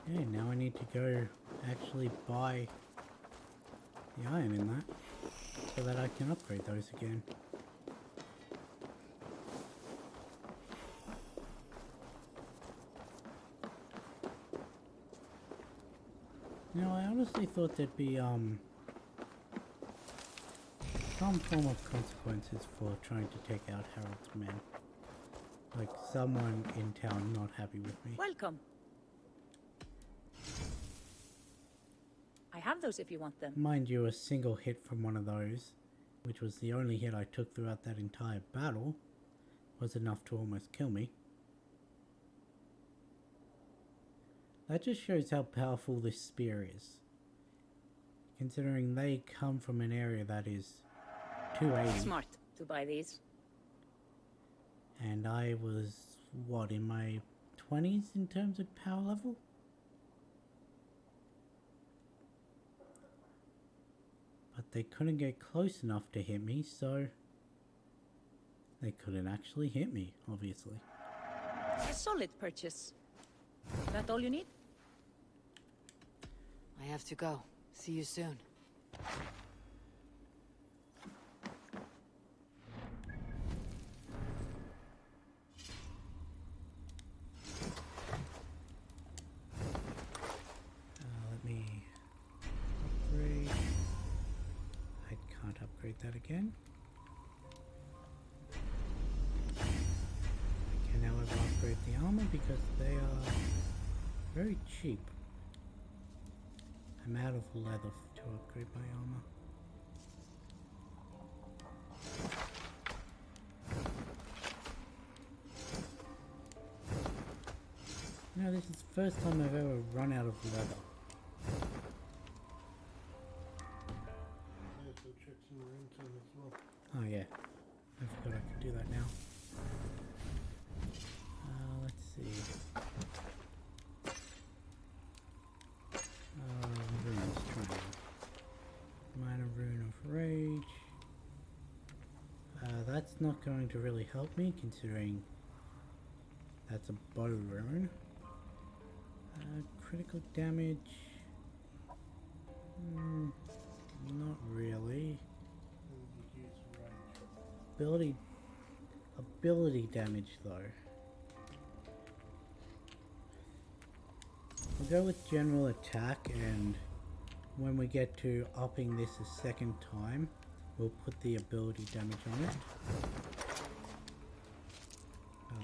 Okay, now I need to go actually buy the iron in that, so that I can upgrade those again. You know, I honestly thought there'd be some form of consequences for trying to take out Harold's men. Like someone in town not happy with me. Welcome. I have those if you want them. Mind you, a single hit from one of those, which was the only hit I took throughout that entire battle, was enough to almost kill me. That just shows how powerful this spear is. Considering they come from an area that is 280. Smart to buy these. And I was, what, in my 20s in terms of power level? But they couldn't get close enough to hit me, so they couldn't actually hit me, obviously. A solid purchase. That all you need? I have to go. See you soon. Let me upgrade. I can't upgrade that again. I can, however, upgrade the armor because they are very cheap. I'm out of leather to upgrade my armor. No, this is the first time I've ever run out of leather. Oh yeah, I forgot I could do that now. Let's see. Runes training. Minor rune of rage. That's not going to really help me considering that's a bow rune. Critical damage. Not really. Ability damage though. We'll go with general attack, and when we get to upping this a second time, we'll put the ability damage on it.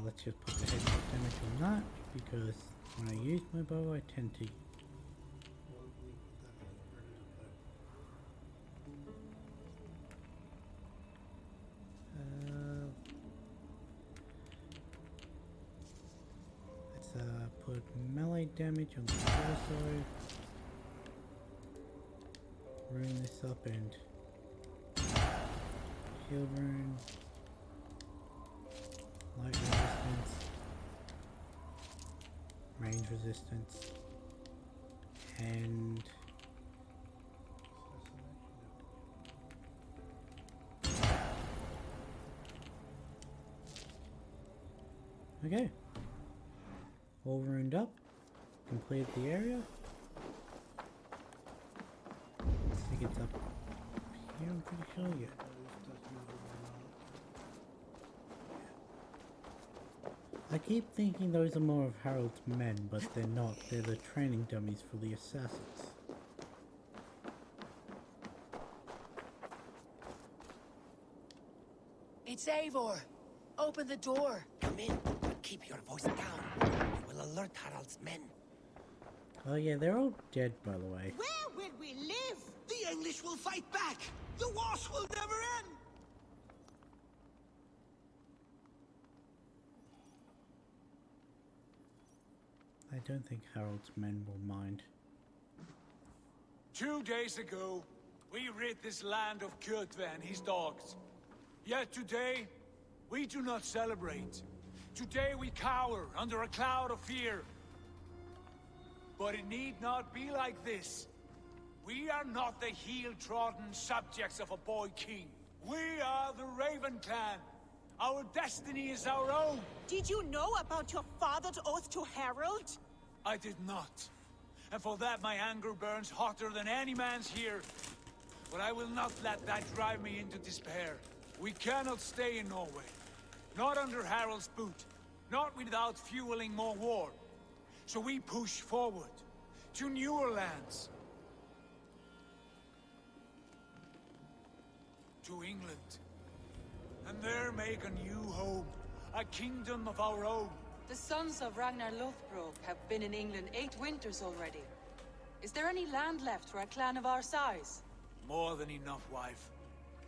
Let's just put the headshot damage on that, because when I use my bow I tend to... put melee damage on the torso. Rune this up and shield rune. Light resistance. Range resistance. And okay. All runed up. Completed the area. I think it's up here, I'm pretty sure, yeah. I keep thinking those are more of Harold's men, but they're not. They're the training dummies for the assassins. It's Eivor! Open the door! Come in, but keep your voice down. You will alert Harald's men. Oh yeah, they're all dead, by the way. Where will we live? The English will fight back! The wars will never end! I don't think Harold's men will mind. 2 days ago, we rid this land of Kjotve and his dogs. Yet today, we do not celebrate. Today we cower under a cloud of fear. But it need not be like this. We are not the heel-trodden subjects of a boy king. We are the Raven clan. Our destiny is our own. Did you know about your father's oath to Harold? I did not. And for that my anger burns hotter than any man's here. But I will not let that drive me into despair. We cannot stay in Norway. Not under Harald's boot. Not without fueling more war. So we push forward. To newer lands. To England. And there make a new home. A kingdom of our own. The sons of Ragnar Lothbrok have been in England 8 winters already. Is there any land left for a clan of our size? More than enough, wife.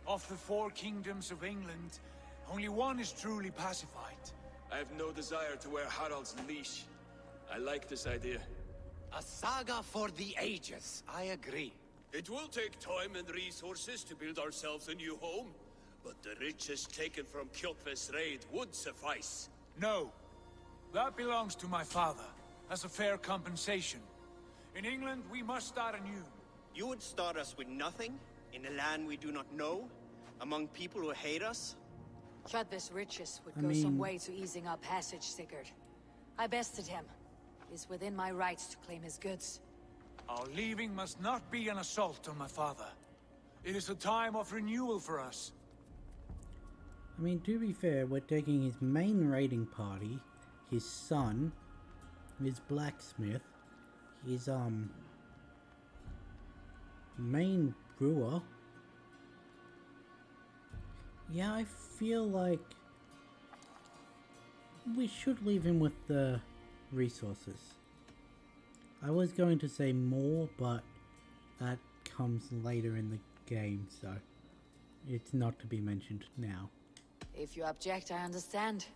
Of the 4 kingdoms of England, only one is truly pacified. I have no desire to wear Harald's leash. I like this idea. A saga for the ages, I agree. It will take time and resources to build ourselves a new home, but the riches taken from Kjotve's raid would suffice. No. That belongs to my father, as a fair compensation. In England, we must start anew. You would start us with nothing? In a land we do not know? Among people who hate us? Kjotve's riches would I go some mean- way to easing our passage, Sigurd. I bested him. It is within my rights to claim his goods. Our leaving must not be an assault on my father. It is a time of renewal for us. I mean, to be fair, we're taking his main raiding party, his son, his blacksmith, his, main brewer. Yeah, I feel like we should leave him with the resources. I was going to say more, but that comes later in the game, so it's not to be mentioned now. If you object, I understand.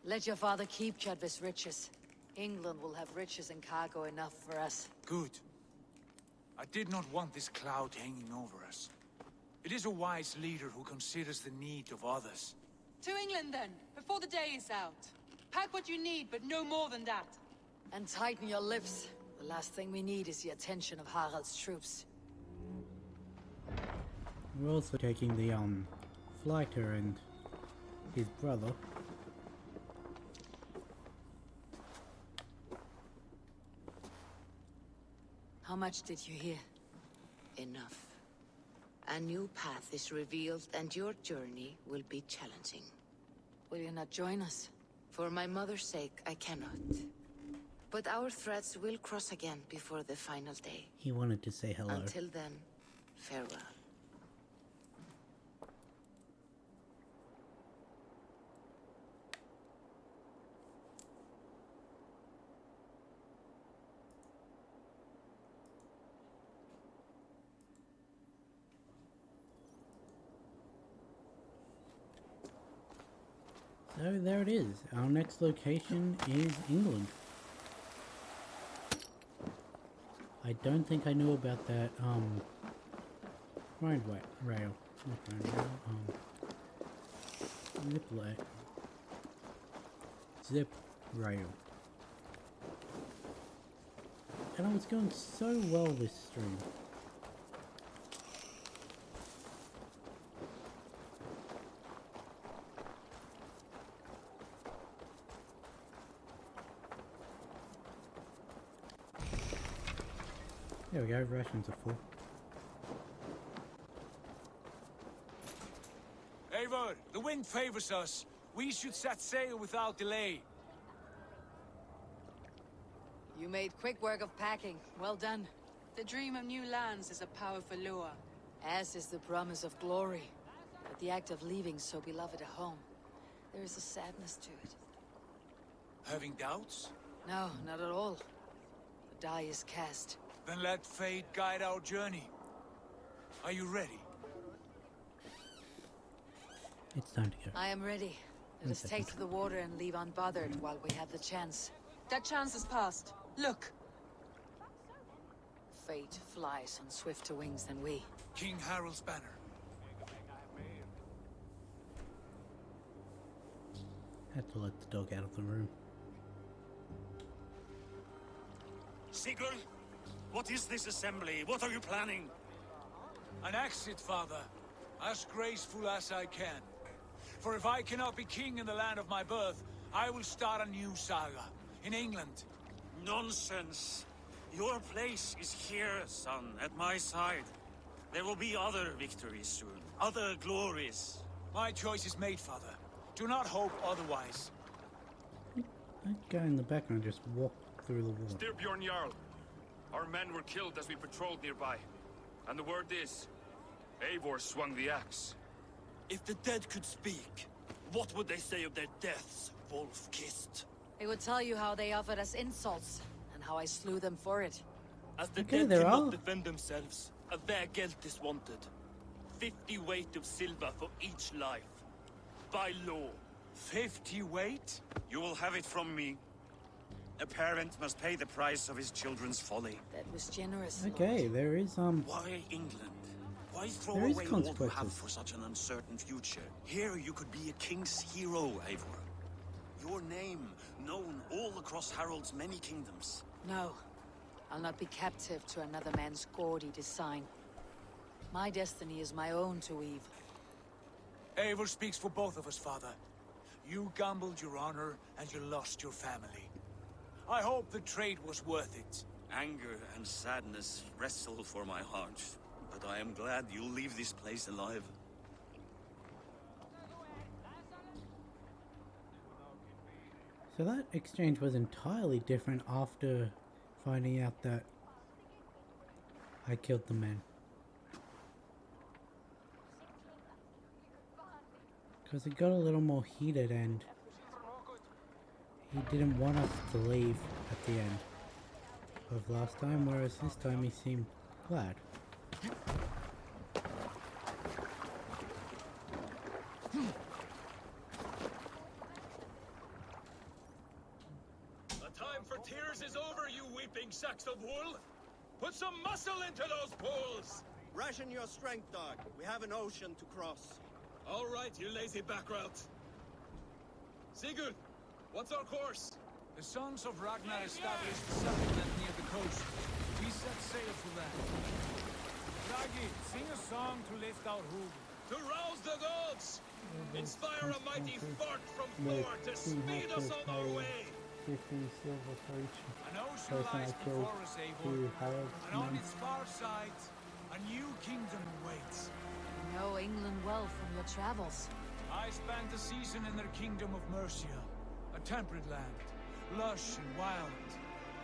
Let your father keep Kjotve's riches. England will have riches and cargo enough for us. Good. I did not want this cloud hanging over us. It is a wise leader who considers the need of others. To England then, before the day is out. Pack what you need, but no more than that. And tighten your lips. The last thing we need is the attention of Harald's troops. We're also taking the, Flighter and his brother. How much did you hear? Enough. A new path is revealed, and your journey will be challenging. Will you not join us? For my mother's sake, I cannot. But our threads will cross again before the final day. He wanted to say hello. Until then, farewell. So there it is. Our next location is England. I don't think I knew about that, rail. Not road rail, zip rail. And I was going so well this stream. There we go, rations are full. Eivor, the wind favors us. We should set sail without delay. You made quick work of packing. Well done. The dream of new lands is a powerful lure. As is the promise of glory. But the act of leaving so beloved a home, there is a sadness to it. Having doubts? No, not at all. The die is cast. Then let fate guide our journey. Are you ready? It's time to go. I am ready. Let us take to the water and leave unbothered while we have the chance. That chance is past. Look! Fate flies on swifter wings than we. King Harald's banner. Had to let the dog out of the room. Sigurd, what is this assembly? What are you planning? An exit, father. As graceful as I can. For if I cannot be king in the land of my birth, I will start a new saga. In England. Nonsense. Your place is here, son, at my side. There will be other victories soon. Other glories. My choice is made, father. Do not hope otherwise. That guy in the background just walked through the wall. Styrbjorn Jarl. Our men were killed as we patrolled nearby. And the word is, Eivor swung the axe. If the dead could speak, what would they say of their deaths, wolf-kissed? They would tell you how they offered us insults, and how I slew them for it. As the dead cannot defend themselves, a vergelt is wanted. 50 weight of silver for each life. By law. 50 weight? You will have it from me. A parent must pay the price of his children's folly. That was generous. Okay, there is Why England? Why throw there is away all you have consequences. for such an uncertain future? Here you could be a king's hero, Eivor. Your name known all across Harald's many kingdoms. No. I'll not be captive to another man's gaudy design. My destiny is my own to weave. Eivor speaks for both of us, father. You gambled your honor, and you lost your family. I hope the trade was worth it. Anger and sadness wrestle for my heart, but I am glad you'll leave this place alive. So that exchange was entirely different after finding out that I killed the man. Because it got a little more heated and he didn't want us to leave at the end of last time, whereas this time he seemed glad. The time for tears is over, you weeping sacks of wool! Put some muscle into those pulls! Ration your strength, dog. We have an ocean to cross. All right, you lazy backrout. Sigurd, what's our course? The sons of Ragnar established a settlement near the coast. We set sail for that. Ragi, sing a song to lift our hoof. To rouse the gods! Inspire a mighty fart from Thor to speed us on our way! 50 silver for each An ocean person lies I killed before us, to Eivor. Harold's And on men. its far side, a new kingdom awaits. You know England well from your travels. I spent a season in their kingdom of Mercia, a temperate land, lush and wild.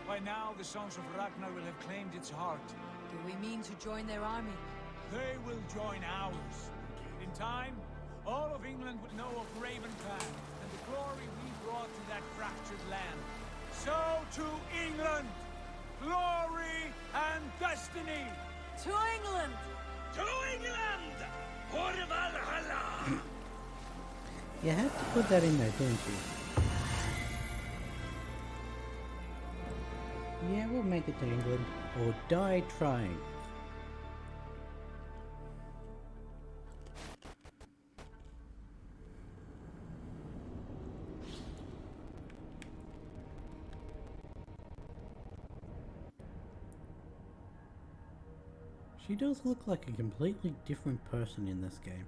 By now, the sons of Ragnar will have claimed its heart. Do we mean to join their army? They will join ours. In time, all of England would know of Ravenpan and the glory we brought to that fractured land. So to England, glory and destiny! To England! To England! For Valhalla! You had to put that in there, didn't you? Yeah, we'll make it to England. or die trying. She does look like a completely different person in this game.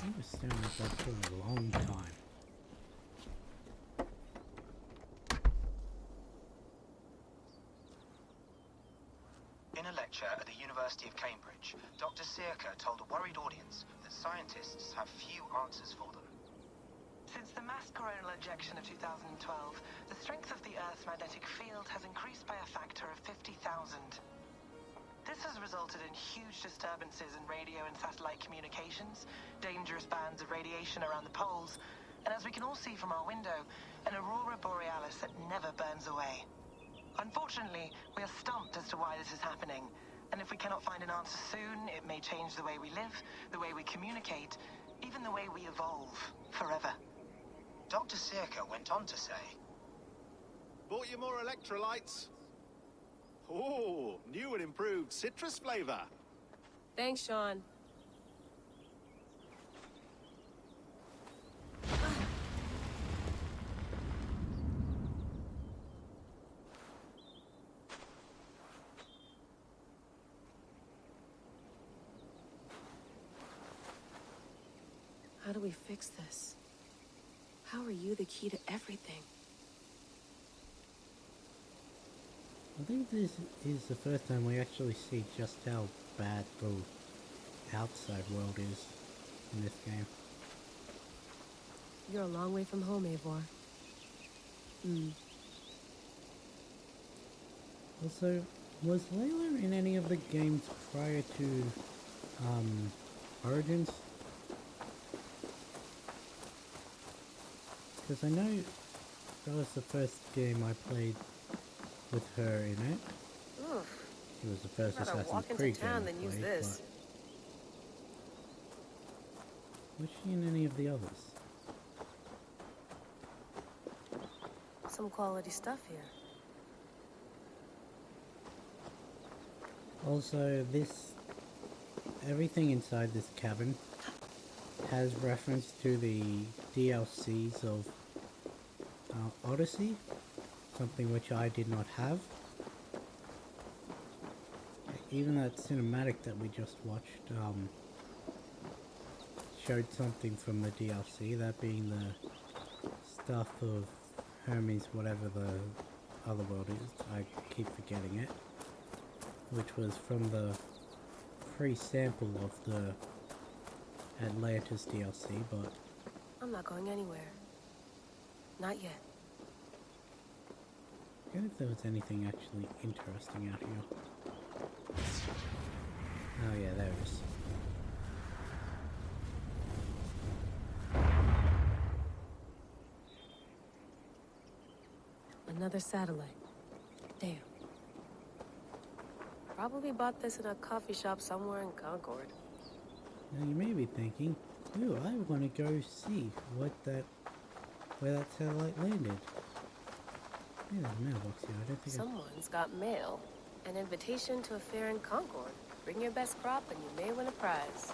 I was staring at that for a long time. In a lecture at the University of Cambridge, Dr. Circa told a worried audience that scientists have few answers for them. Since the mass coronal ejection of 2012, the strength of the Earth's magnetic field has increased by a factor of 50,000. This has resulted in huge disturbances in radio and satellite communications, dangerous bands of radiation around the poles, and as we can all see from our window, an aurora borealis that never burns away. Unfortunately, we are stumped as to why this is happening, and if we cannot find an answer soon, it may change the way we live, the way we communicate, even the way we evolve, forever. Dr. Circa went on to say, Bought you more electrolytes? Oh, new and improved citrus flavor. Thanks, Sean. How do we fix this? How are you the key to everything? I think this is the first time we actually see just how bad the outside world is in this game. You're a long way from home, Eivor. Also, was Layla in any of the games prior to Origins? Because I know that was the first game I played with her in it. Oof. It was the first I'd rather Assassin's walk into Creed town game I than use played, this. but was she in any of the others? Some quality stuff here. Also, everything inside this cabin has reference to the DLCs of Odyssey, something which I did not have. Even that cinematic that we just watched showed something from the DLC, that being the stuff of Hermes, whatever the other world is, I keep forgetting it, which was from the free sample of the Atlantis DLC, but I'm not going anywhere. Not yet. I wonder if there was anything actually interesting out here. Oh yeah, there it is. Another satellite. Damn. Probably bought this in a coffee shop somewhere in Concord. Now you may be thinking, ooh, I want to go see where that satellite landed. Yeah, there's a mailbox here. I don't think Someone's got mail. An invitation to a fair in Concord. Bring your best crop and you may win a prize.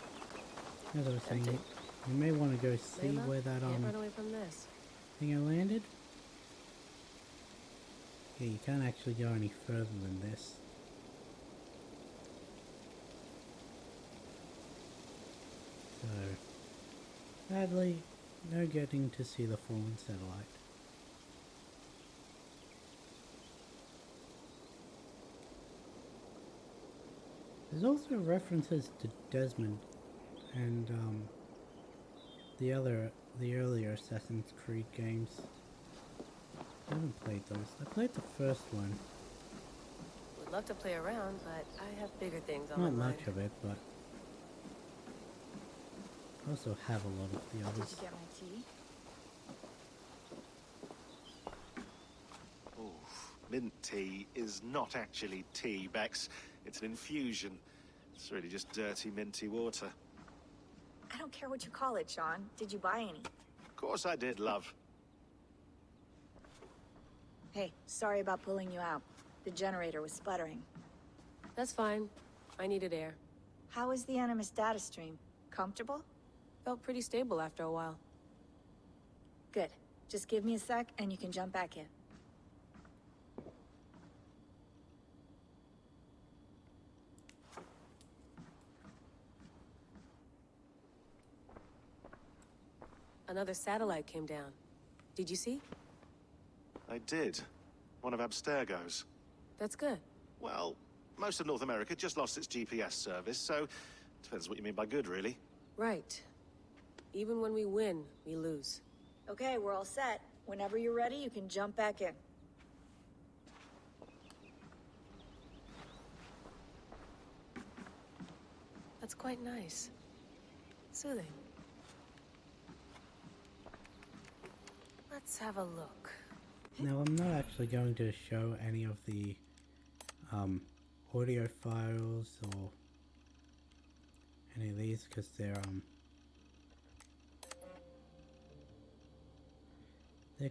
As I was saying, you may want to go see Layla, where that can't run away from this. thing I landed. Yeah, you can't actually go any further than this. So, sadly, no getting to see the fallen satellite. There's also references to Desmond and the earlier Assassin's Creed games. I haven't played those. I played the first one. Would love to play around, but I have bigger things on Not my mind. much of it, but I also have a lot of the others. Did you get my tea? Mint tea is not actually tea, Bex. It's an infusion. It's really just dirty, minty water. I don't care what you call it, Sean. Did you buy any? Of course I did, love. Hey, sorry about pulling you out. The generator was sputtering. That's fine. I needed air. How is the Animus data stream? Comfortable? Felt pretty stable after a while. Good. Just give me a sec and you can jump back in. Another satellite came down. Did you see? I did. One of Abstergo's. That's good. Well, most of North America just lost its GPS service, so depends what you mean by good, really. Right. Even when we win, we lose. Okay, we're all set. Whenever you're ready, you can jump back in. That's quite nice. Soothing. Let's have a look. Now, I'm not actually going to show any of the audio files or any of these because they're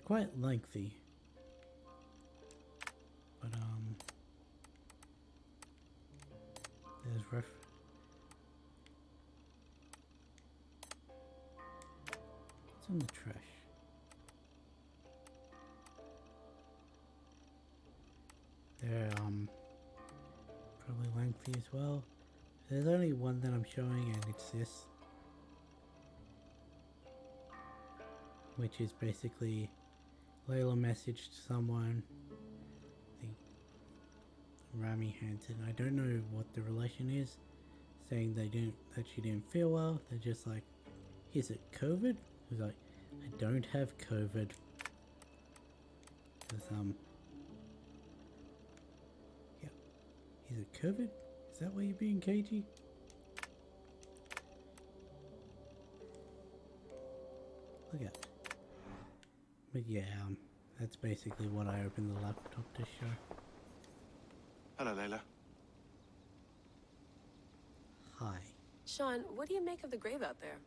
quite lengthy. But there's it's in the trash. They're probably lengthy as well. There's only one that I'm showing, and it's this, which is basically Layla messaged someone. I think Rami Hanson. I don't know what the relation is, saying that she didn't feel well. They're just like, "Is it COVID?" He's like, "I don't have COVID." Is it COVID? Is that why you're being cagey? Look at it. But yeah, that's basically what I opened the laptop to show. Hello, Layla. Hi. Sean, what do you make of the grave out there?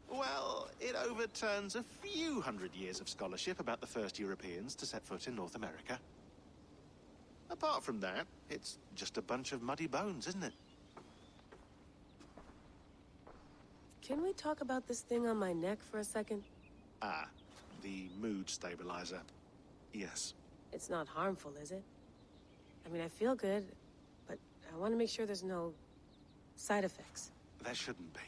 Well, it overturns a few hundred years of scholarship about the first Europeans to set foot in North America. Apart from that, it's just a bunch of muddy bones, isn't it? Can we talk about this thing on my neck for a second? Ah, the mood stabilizer. Yes. It's not harmful, is it? I mean, I feel good, but I want to make sure there's no side effects. There shouldn't be.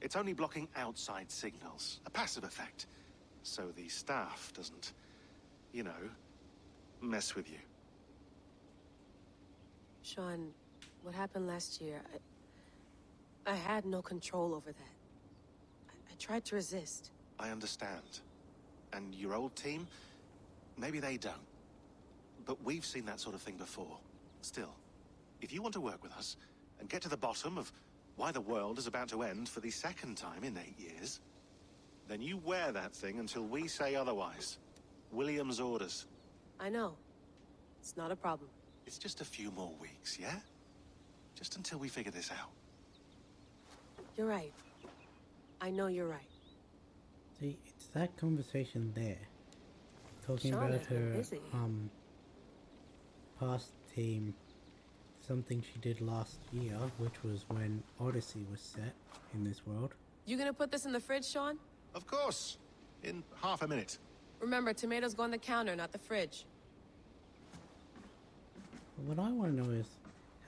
It's only blocking outside signals, a passive effect. So the staff doesn't, you know, mess with you. Sean, what happened last year, I had no control over that. I tried to resist. I understand. And your old team, maybe they don't. But we've seen that sort of thing before. Still, if you want to work with us and get to the bottom of why the world is about to end for the second time in 8 years, then you wear that thing until we say otherwise. William's orders. I know. It's not a problem. It's just a few more weeks, yeah? Just until we figure this out. You're right. I know you're right. See, it's that conversation there. Talking Sean about has been her, busy. past team something she did last year, which was when Odyssey was set in this world. You gonna put this in the fridge, Sean? Of course. In half a minute. Remember, tomatoes go on the counter, not the fridge. But what I want to know is,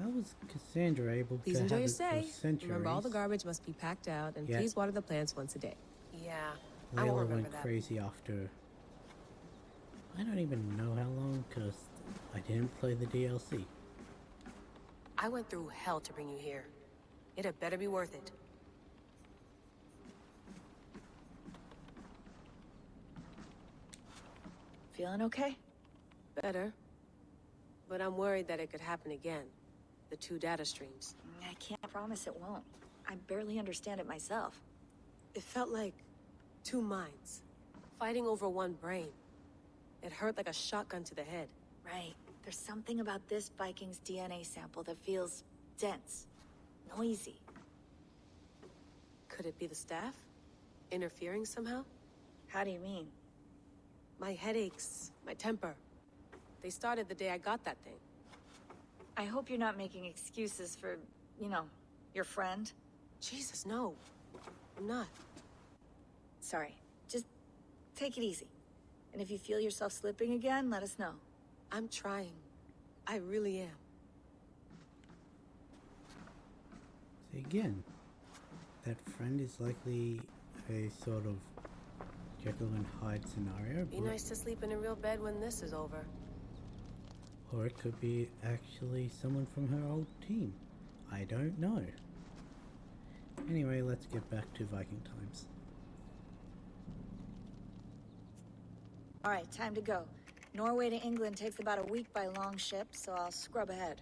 how was Cassandra able Please to enjoy have your it stay. for centuries? Remember, all the garbage must be packed out, and Yeah. please water the plants once a day. Yeah, I Layla won't remember went that. crazy after... I don't even know how long, because I didn't play the DLC. I went through hell to bring you here. It had better be worth it. Feeling okay? Better. But I'm worried that it could happen again. The two data streams. I can't promise it won't. I barely understand it myself. It felt like two minds, fighting over one brain. It hurt like a shotgun to the head. Right. There's something about this Viking's DNA sample that feels dense, noisy. Could it be the staff? Interfering somehow? How do you mean? My headaches, my temper. They started the day I got that thing. I hope you're not making excuses for, you know, your friend. Jesus, no. I'm not. Sorry. Just take it easy. And if you feel yourself slipping again, let us know. I'm trying. I really am. So again, that friend is likely a sort of Jekyll and Hyde scenario. Be nice to sleep in a real bed when this is over. Or it could be actually someone from her old team. I don't know. Anyway, let's get back to Viking times. Alright, time to go. Norway to England takes about a week by long ship, so I'll scrub ahead.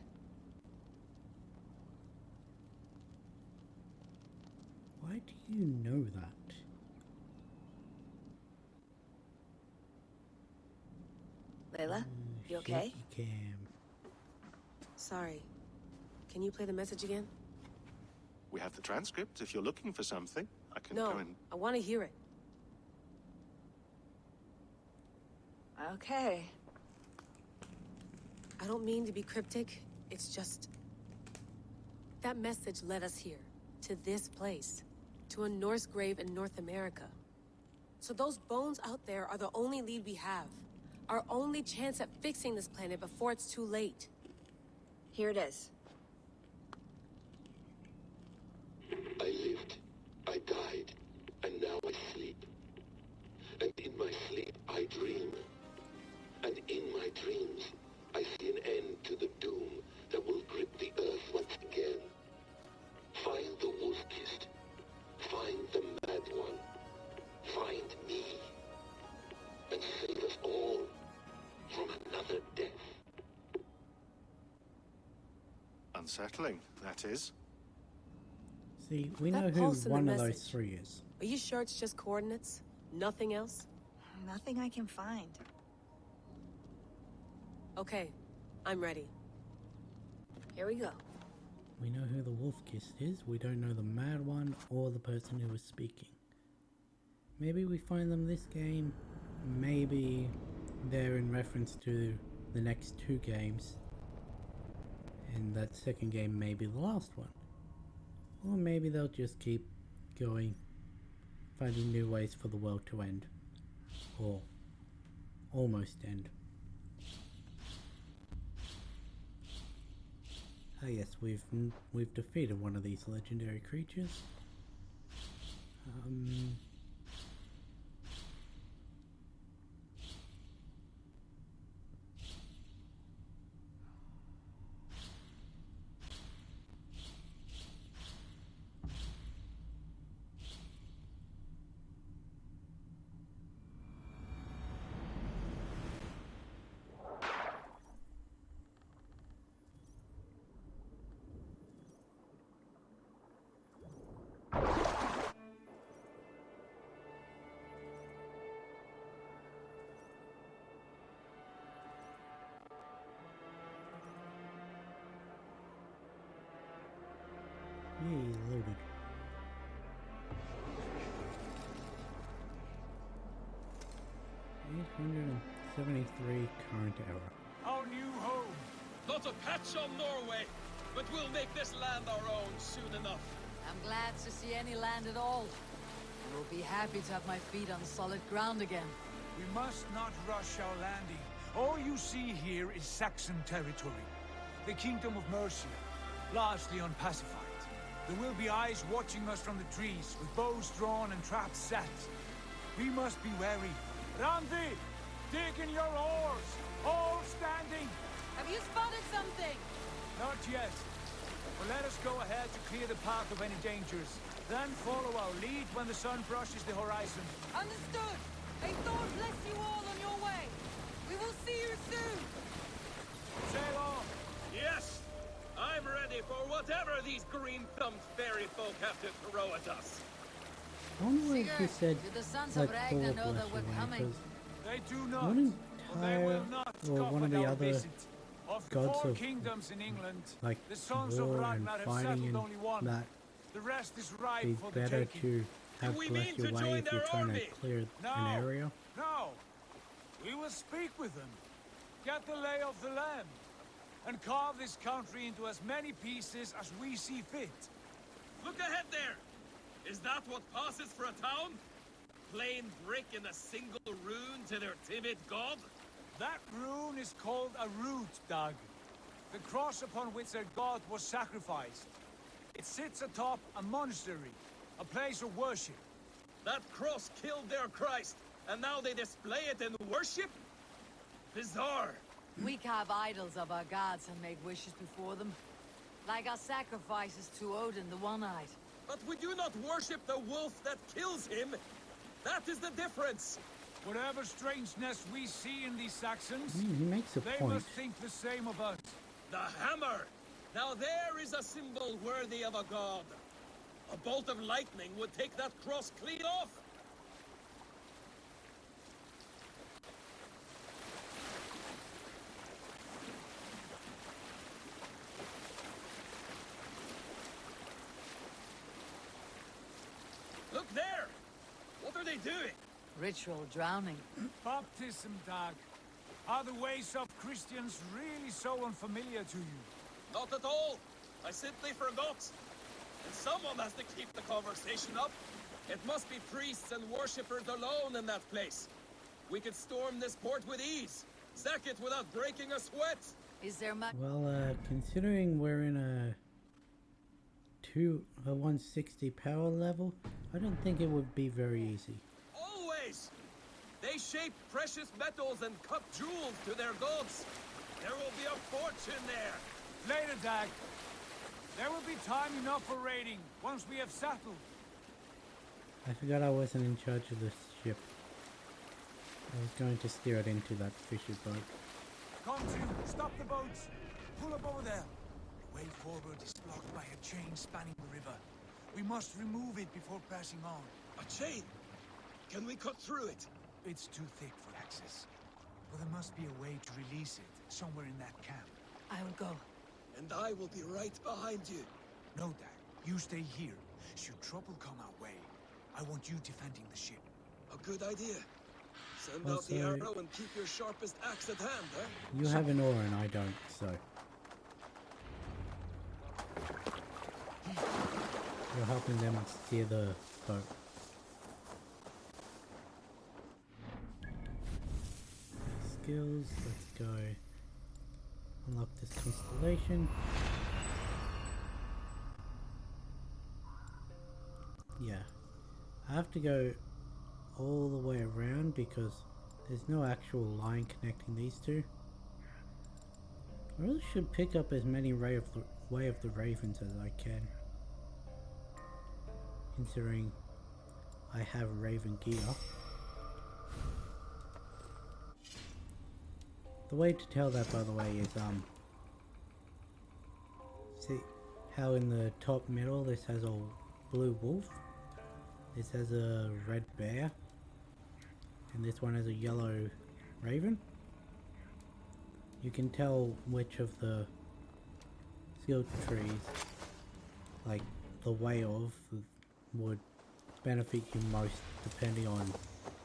Why do you know that? Layla, you okay? Shaky cam. Sorry. Can you play the message again? We have the transcript. If you're looking for something, I can No, go and... I want to hear it. Okay. I don't mean to be cryptic. It's just... that message led us here. To this place. To a Norse grave in North America. So those bones out there are the only lead we have. Our only chance at fixing this planet before it's too late. Here it is. I lived, I died, and now I sleep. And in my sleep I dream. And in my dreams I see an end to the doom that will grip the earth once again. Find the wolf-kissed. Find the mad one. Find me. And save us all from another death. Unsettling, that is. See, we That know who pulse in the one of those message. three is. Are you sure it's just coordinates? Nothing else? Nothing I can find. Okay, I'm ready. Here we go. We know who the wolf-kissed is. We don't know the mad one or the person who was speaking. Maybe we find them this game. Maybe they're in reference to the next two games. And that second game may be the last one. Or maybe they'll just keep going, finding new ways for the world to end. Or almost end. Ah yes, we've defeated one of these legendary creatures. Yay, loaded. $873 current error. Our new home Not a patch on Norway, but we'll make this land our own soon enough. I'm glad to see any land at all. I will be happy to have my feet on solid ground again. We must not rush our landing. All you see here is Saxon territory. The Kingdom of Mercia, largely unpacified. There will be eyes watching us from the trees, with bows drawn and traps set. We must be wary. Randi, dig in your oars! All standing! Have you spotted something? Not yet. But let us go ahead to clear the path of any dangers. Then follow our lead when the sun brushes the horizon. Understood! May Thor bless you all on your way! We will see you soon! Sail on! Yes! I'm ready for whatever these green-thumbed fairy folk have to throw at us. I wonder if he said do the sons like of Ragnar know Thor that we're bless you, coming? They do not. wouldn't They Tyr will not or scoff one of at the our other visit. Of the gods 4 of kingdoms in England, like the sons of war and Ragnar have fighting settled and only one. that The rest is ripe be for the better taking. to have we bless mean your to way join if you're their trying army? to clear No. an area? No! We will speak with them, get the lay of the land, and carve this country into as many pieces as we see fit. Look ahead there! Is that what passes for a town? Plain brick in a single rune to their timid god? That rune is called a root, Doug. The cross upon which their god was sacrificed. It sits atop a monastery, a place of worship. That cross killed their Christ, and now they display it in worship? Bizarre. We carve idols of our gods and make wishes before them. Like our sacrifices to Odin, the One-Eyed. But we do not worship the wolf that kills him. That is the difference. Whatever strangeness we see in these Saxons, He makes a they point. must think the same of us. The hammer! Now there is a symbol worthy of a god. A bolt of lightning would take that cross clean off. Look there! What are they doing? Ritual drowning. Baptism, Doug. Are the ways of Christians really so unfamiliar to you? Not at all. I simply forgot. And someone has to keep the conversation up. It must be priests and worshippers alone in that place. We could storm this port with ease. Sack it without breaking a sweat. Is there much? Well, considering we're in a 160 power level, I don't think it would be very easy. Always! They shape precious metals and cut jewels to their gods. There will be a fortune there. Later, Dag. There will be time enough for raiding, once we have settled. I forgot I wasn't in charge of this ship. I was going to steer it into that fisher boat. Come to, stop the boats. Pull up over there. The way forward is blocked by a chain spanning the river. We must remove it before pressing on. A chain? Can we cut through it? It's too thick for access. But there must be a way to release it, somewhere in that camp. I will go. And I will be right behind you. No, Dag. You stay here. Should trouble come our way, I want you defending the ship. A good idea. Send out the arrow and keep your sharpest axe at hand, huh? You have an oar and I don't, so... You're helping them steer the boat. Skills, let's go. Unlock this constellation. Yeah. I have to go all the way around because there's no actual line connecting these two. I really should pick up as many Way of the Ravens as I can, considering I have Raven gear. The way to tell that, by the way, is see how in the top middle this has a blue wolf, this has a red bear, and this one has a yellow raven. You can tell which of the skill trees, like the way of, would benefit you most depending on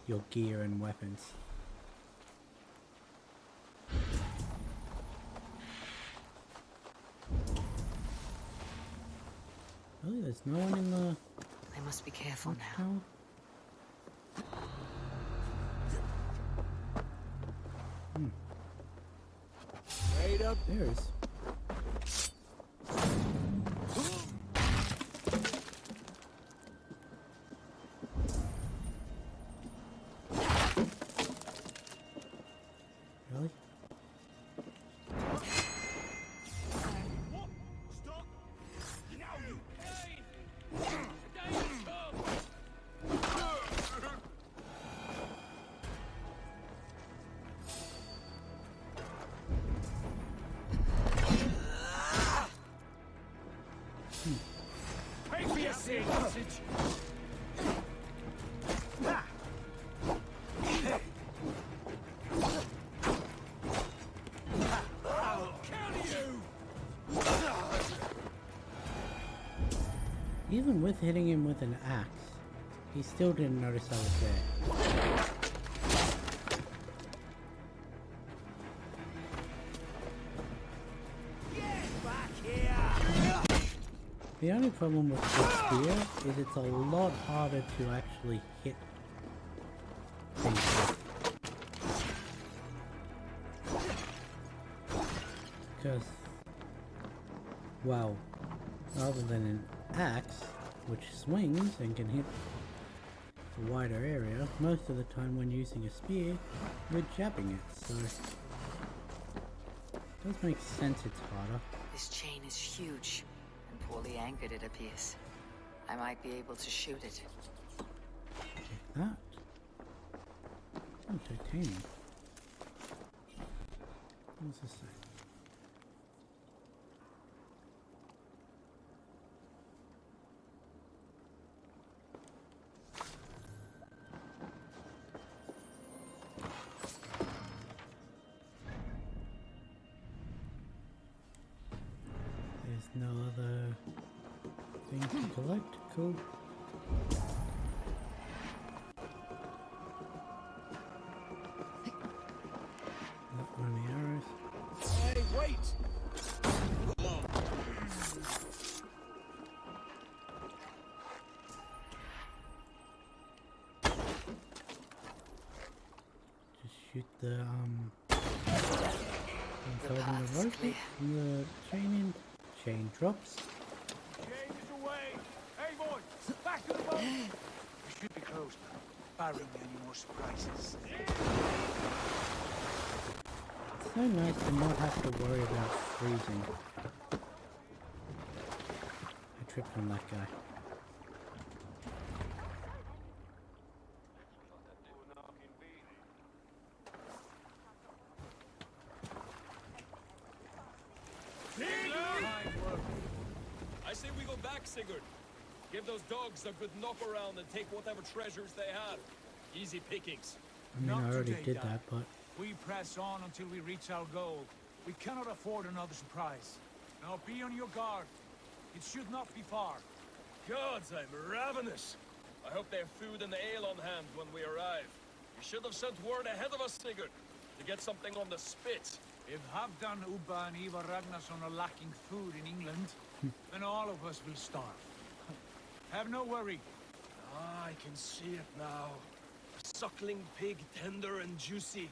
your gear and weapons. There's no one in the... I must be careful now. Tower? Straight up. There's... Really? Stop! Now you pay for your sin, message. Even with hitting him with an axe, he still didn't notice I was there. The only problem with the spear is it's a lot harder to actually hit things with. Because, well, rather than an axe, which swings and can hit a wider area, most of the time when using a spear, we're jabbing it, so it does make sense it's harder. This chain is huge, and poorly anchored it appears. I might be able to shoot it. Take that. Oh, titanium. What's this say? No other thing to collect. Cool. Not one of the arrows. Hey, wait! Just shoot the unfolding the rope and the chain in. Chain drops. Chain is away. Hey, boys, back to the boat. We should be close now, barring any more surprises. It's so nice to not have to worry about freezing. I tripped on that guy. I say we go back, Sigurd. Give those dogs a good knock around and take whatever treasures they have. Easy pickings. I mean, I already did that, but... We press on until we reach our goal. We cannot afford another surprise. Now be on your guard. It should not be far. Gods, I'm ravenous. I hope they have food and ale on hand when we arrive. You should have sent word ahead of us, Sigurd, to get something on the spit. If Halfdan, Ubba, and Ivar Ragnarsson are lacking food in England, then all of us will starve. Have no worry. Ah, I can see it now. A suckling pig, tender and juicy.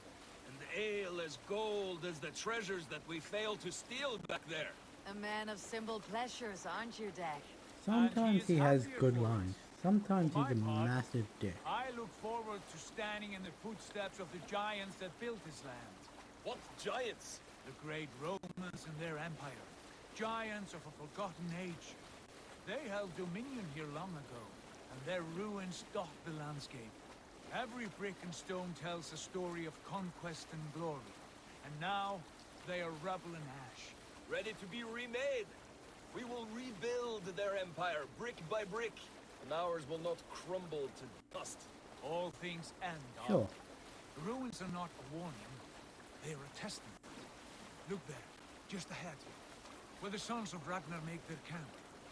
And ale as gold as the treasures that we failed to steal back there. A man of simple pleasures, aren't you, Dak? Sometimes he has good lines. Sometimes he's a massive dick. I look forward to standing in the footsteps of the giants that built this land. What giants? The great Romans and their empire. Giants of a forgotten age. They held dominion here long ago, and their ruins dot the landscape. Every brick and stone tells a story of conquest and glory. And now, they are rubble and ash. Ready to be remade. We will rebuild their empire, brick by brick. And ours will not crumble to dust. All things end. Sure. The ruins are not a warning. They are a testament. Look there, just ahead, where the sons of Ragnar make their camp.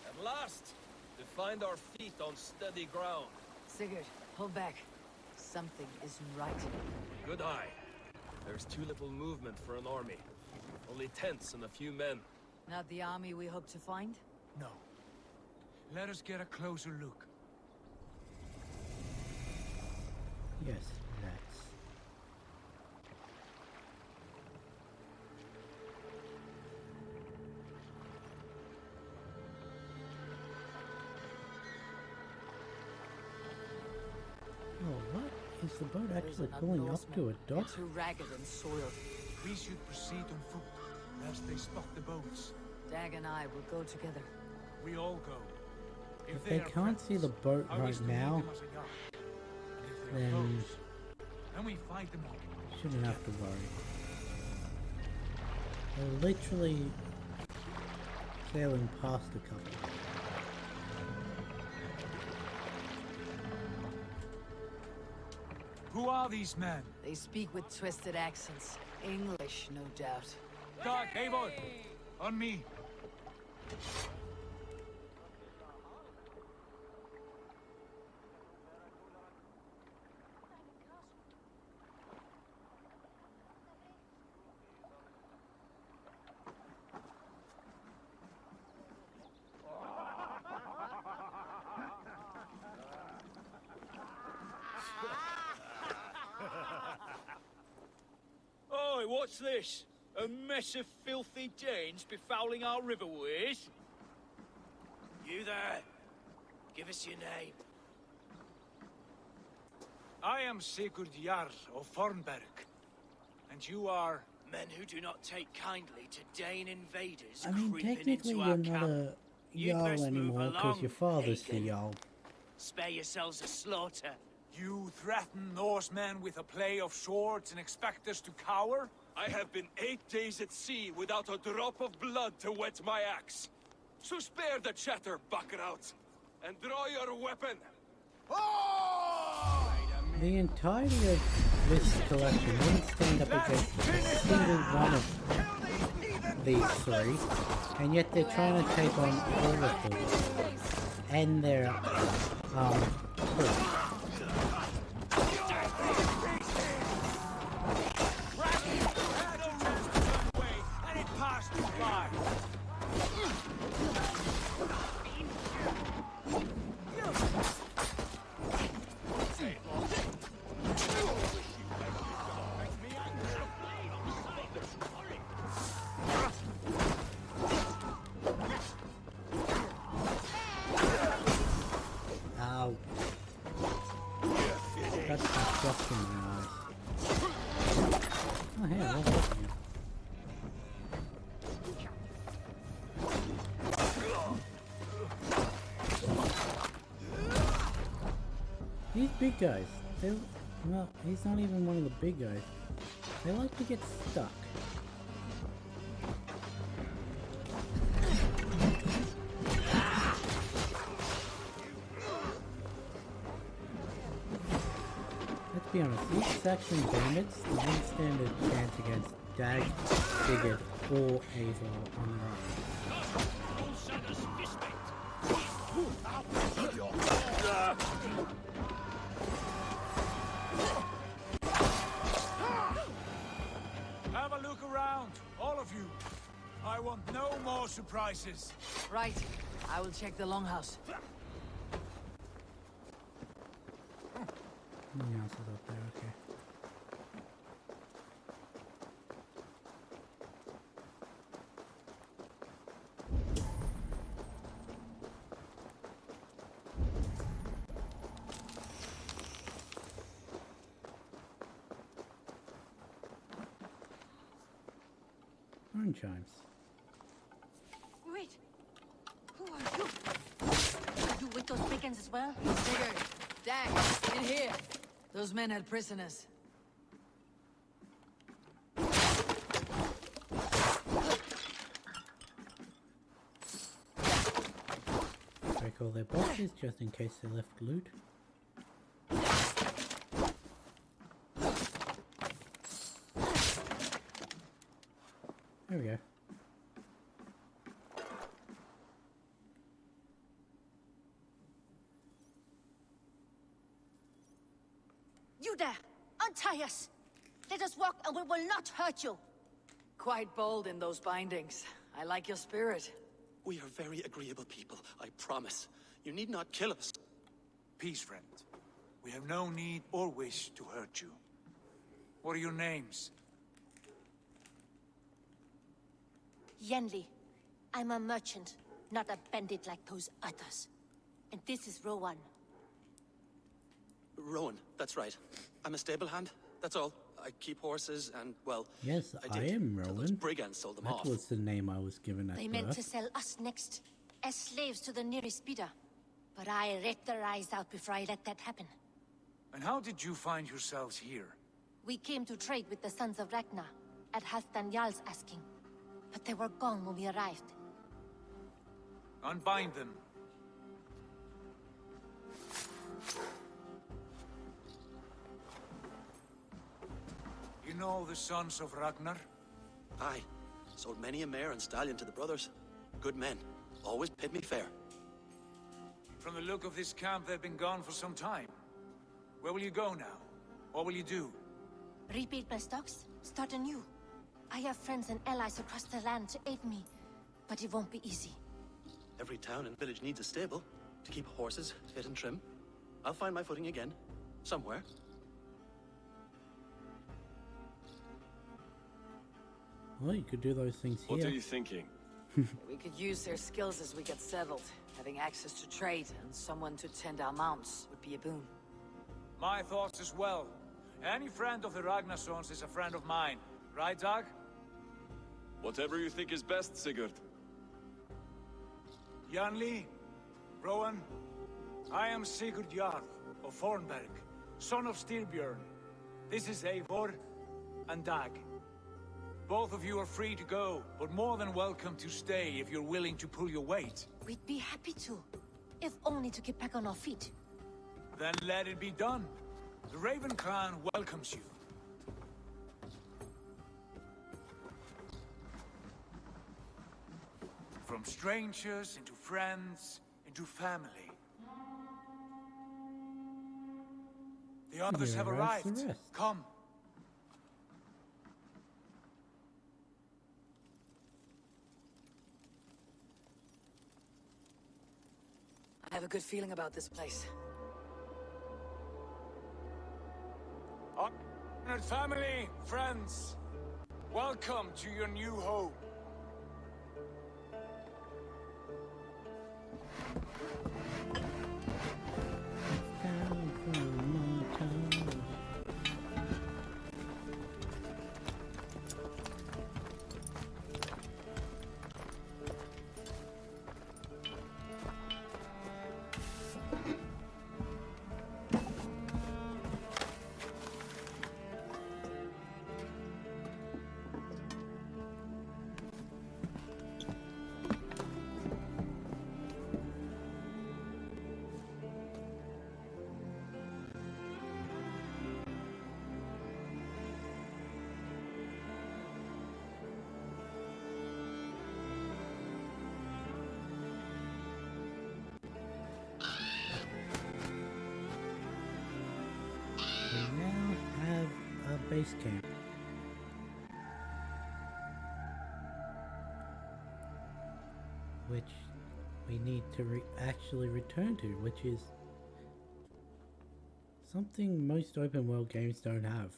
At last, to find our feet on steady ground. Sigurd, hold back. Something isn't right. Good eye. There's too little movement for an army. Only tents and a few men. Not the army we hope to find? No. Let us get a closer look. Yes, let's. Oh, what? Is the boat actually pulling up to a dock? Too ragged and soiled. We should proceed on foot, lest they stop the boats. Dag and I will go together. We all go. If they can't see the boat right now, then we fight them all. shouldn't have to worry. They're literally sailing past a couple. Who are these men? They speak with twisted accents. English, no doubt. Doc, Eivor! On me! Oi, what's this? A mess of filthy Danes befouling our riverways? You there? Give us your name. I am Sigurd Jarl of Fornberg. And you are... Men who do not take kindly to Dane invaders I mean, creeping technically into you're our not camp. a You'd Jarl best move anymore because along, your father's the pagan. Jarl. Spare yourselves a slaughter. You threaten Norsemen with a play of swords and expect us to cower? I have been 8 days at sea without a drop of blood to wet my axe. So spare the chatter, Buckerout, and draw your weapon. The entirety of this collection wouldn't stand up against a single one of these three, and yet they're trying to take on all of them and their crew. Ow. That's disgusting in my eyes. Oh, hey, what's up here? These big guys, well, he's not even one of the big guys. They like to get stuck. Let's be honest, these section bandits don't stand a chance against Dag, Sigurd, or Eivor on their own. Have a look around, all of you. I want no more surprises. Right. I will check the longhouse. Something else is up there, okay. Horn chimes. Wait. Who are you? Are you with those pickens as well? Sigurd, Dag, in here. Those men had prisoners. Break all their boxes just in case they left loot. There we go. You there! Untie us! Let us walk and we will not hurt you! Quite bold in those bindings. I like your spirit. We are very agreeable people, I promise. You need not kill us. Peace, friend. We have no need or wish to hurt you. What are your names? Yenli. I'm a merchant, not a bandit like those others. And this is Rowan. Rowan, that's right. I'm a stable hand, that's all. I keep horses and, well... Yes, I did, am till those Rowan. brigands sold them That off. was the name I was given at They birth. meant to sell us next, as slaves to the nearest bidder. But I ripped their eyes out before I let that happen. And how did you find yourselves here? We came to trade with the Sons of Ragnar, at Halfdan Jarl's asking. But they were gone when we arrived. Unbind them. You know the Sons of Ragnar? Aye. Sold many a mare and stallion to the brothers. Good men. Always paid me fair. From the look of this camp, they've been gone for some time. Where will you go now? What will you do? Rebuild my stocks, start anew. I have friends and allies across the land to aid me, but it won't be easy. Every town and village needs a stable to keep horses fit and trim. I'll find my footing again. Somewhere. Well, you could do those things here. What are you thinking? We could use their skills as we get settled. Having access to trade and someone to tend our mounts would be a boon. My thoughts as well. Any friend of the Ragnarsons is a friend of mine. Right, Dag? Whatever you think is best, Sigurd. Janli, Rowan, I am Sigurd Jarl of Fornberg, son of Styrbjörn. This is Eivor and Dag. Both of you are free to go, but more than welcome to stay if you're willing to pull your weight. We'd be happy to, if only to get back on our feet. Then let it be done. The Raven clan welcomes you. From strangers into friends, into family. The others have arrived. Come. I have a good feeling about this place. Honored family, friends, welcome to your new home. We now have a base camp. Which we need to actually return to, which is something most open world games don't have.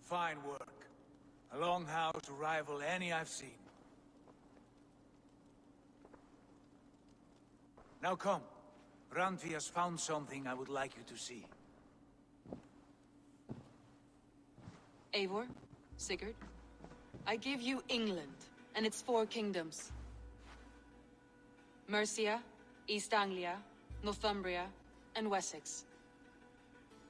Fine work. A longhouse to rival any I've seen. Now come. Randvi has found something I would like you to see. Eivor, Sigurd, I give you England and its 4 kingdoms. Mercia, East Anglia, Northumbria, and Wessex.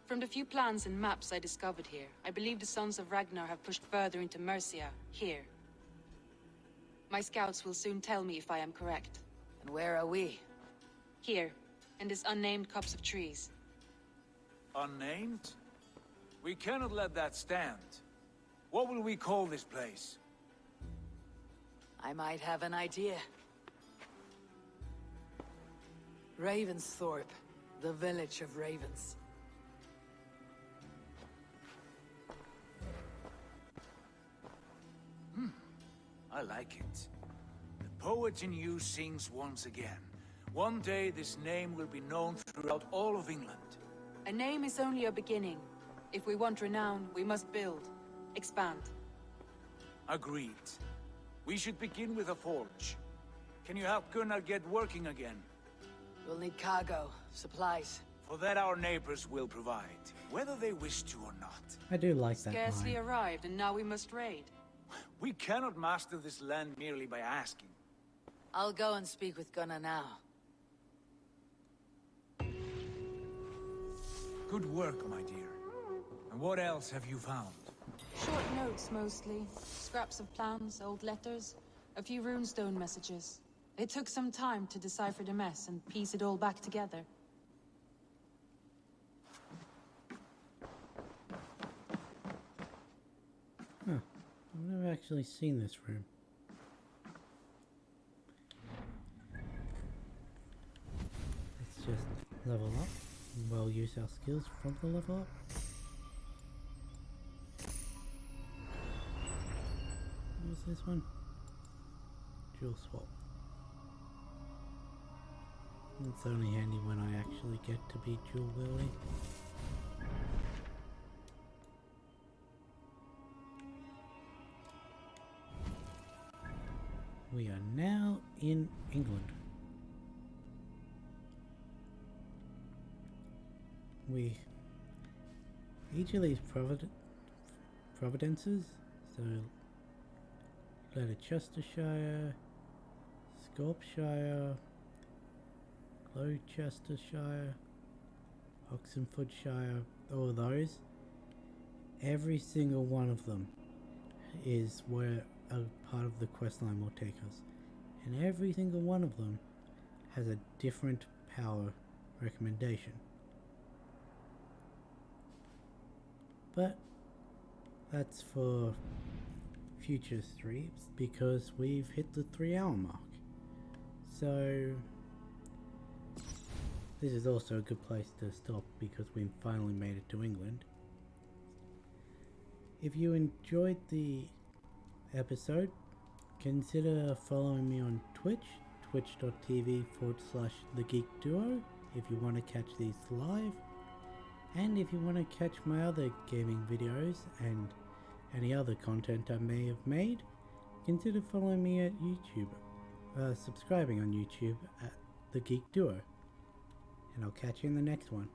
From the few plans and maps I discovered here, I believe the Sons of Ragnar have pushed further into Mercia, here. My scouts will soon tell me if I am correct. And where are we? Here, in this unnamed copse of trees. Unnamed? We cannot let that stand. What will we call this place? I might have an idea. Ravensthorpe, the village of ravens. I like it. The poet in you sings once again. One day this name will be known throughout all of England. A name is only a beginning. If we want renown, we must build, expand. Agreed. We should begin with a forge. Can you help Gunnar get working again? We'll need cargo, supplies. For that our neighbors will provide, whether they wish to or not. I do like that Scarcely line. arrived, and now we must raid. We cannot master this land merely by asking. I'll go and speak with Gunnar now. Good work, my dear. And what else have you found? Short notes, mostly. Scraps of plans, old letters, a few runestone messages. It took some time to decipher the mess and piece it all back together. Huh. I've never actually seen this room. Let's just level up. We'll use our skills from the level up. What was this one? Jewel swap. It's only handy when I actually get to be jewel wielding. We are now in England. Each of these providences, so Leicestershire, Scorpshire, Gloucestershire, Oxenfordshire, all those, every single one of them is where a part of the quest line will take us, and every single one of them has a different power recommendation. But that's for future streams because we've hit the 3-hour mark. So this is also a good place to stop because we finally made it to England. If you enjoyed the episode, consider following me on Twitch, twitch.tv/thegeekduo if you want to catch these live. And if you want to catch my other gaming videos and any other content I may have made, consider following me at YouTube, subscribing on YouTube at The Geek Duo. And I'll catch you in the next one.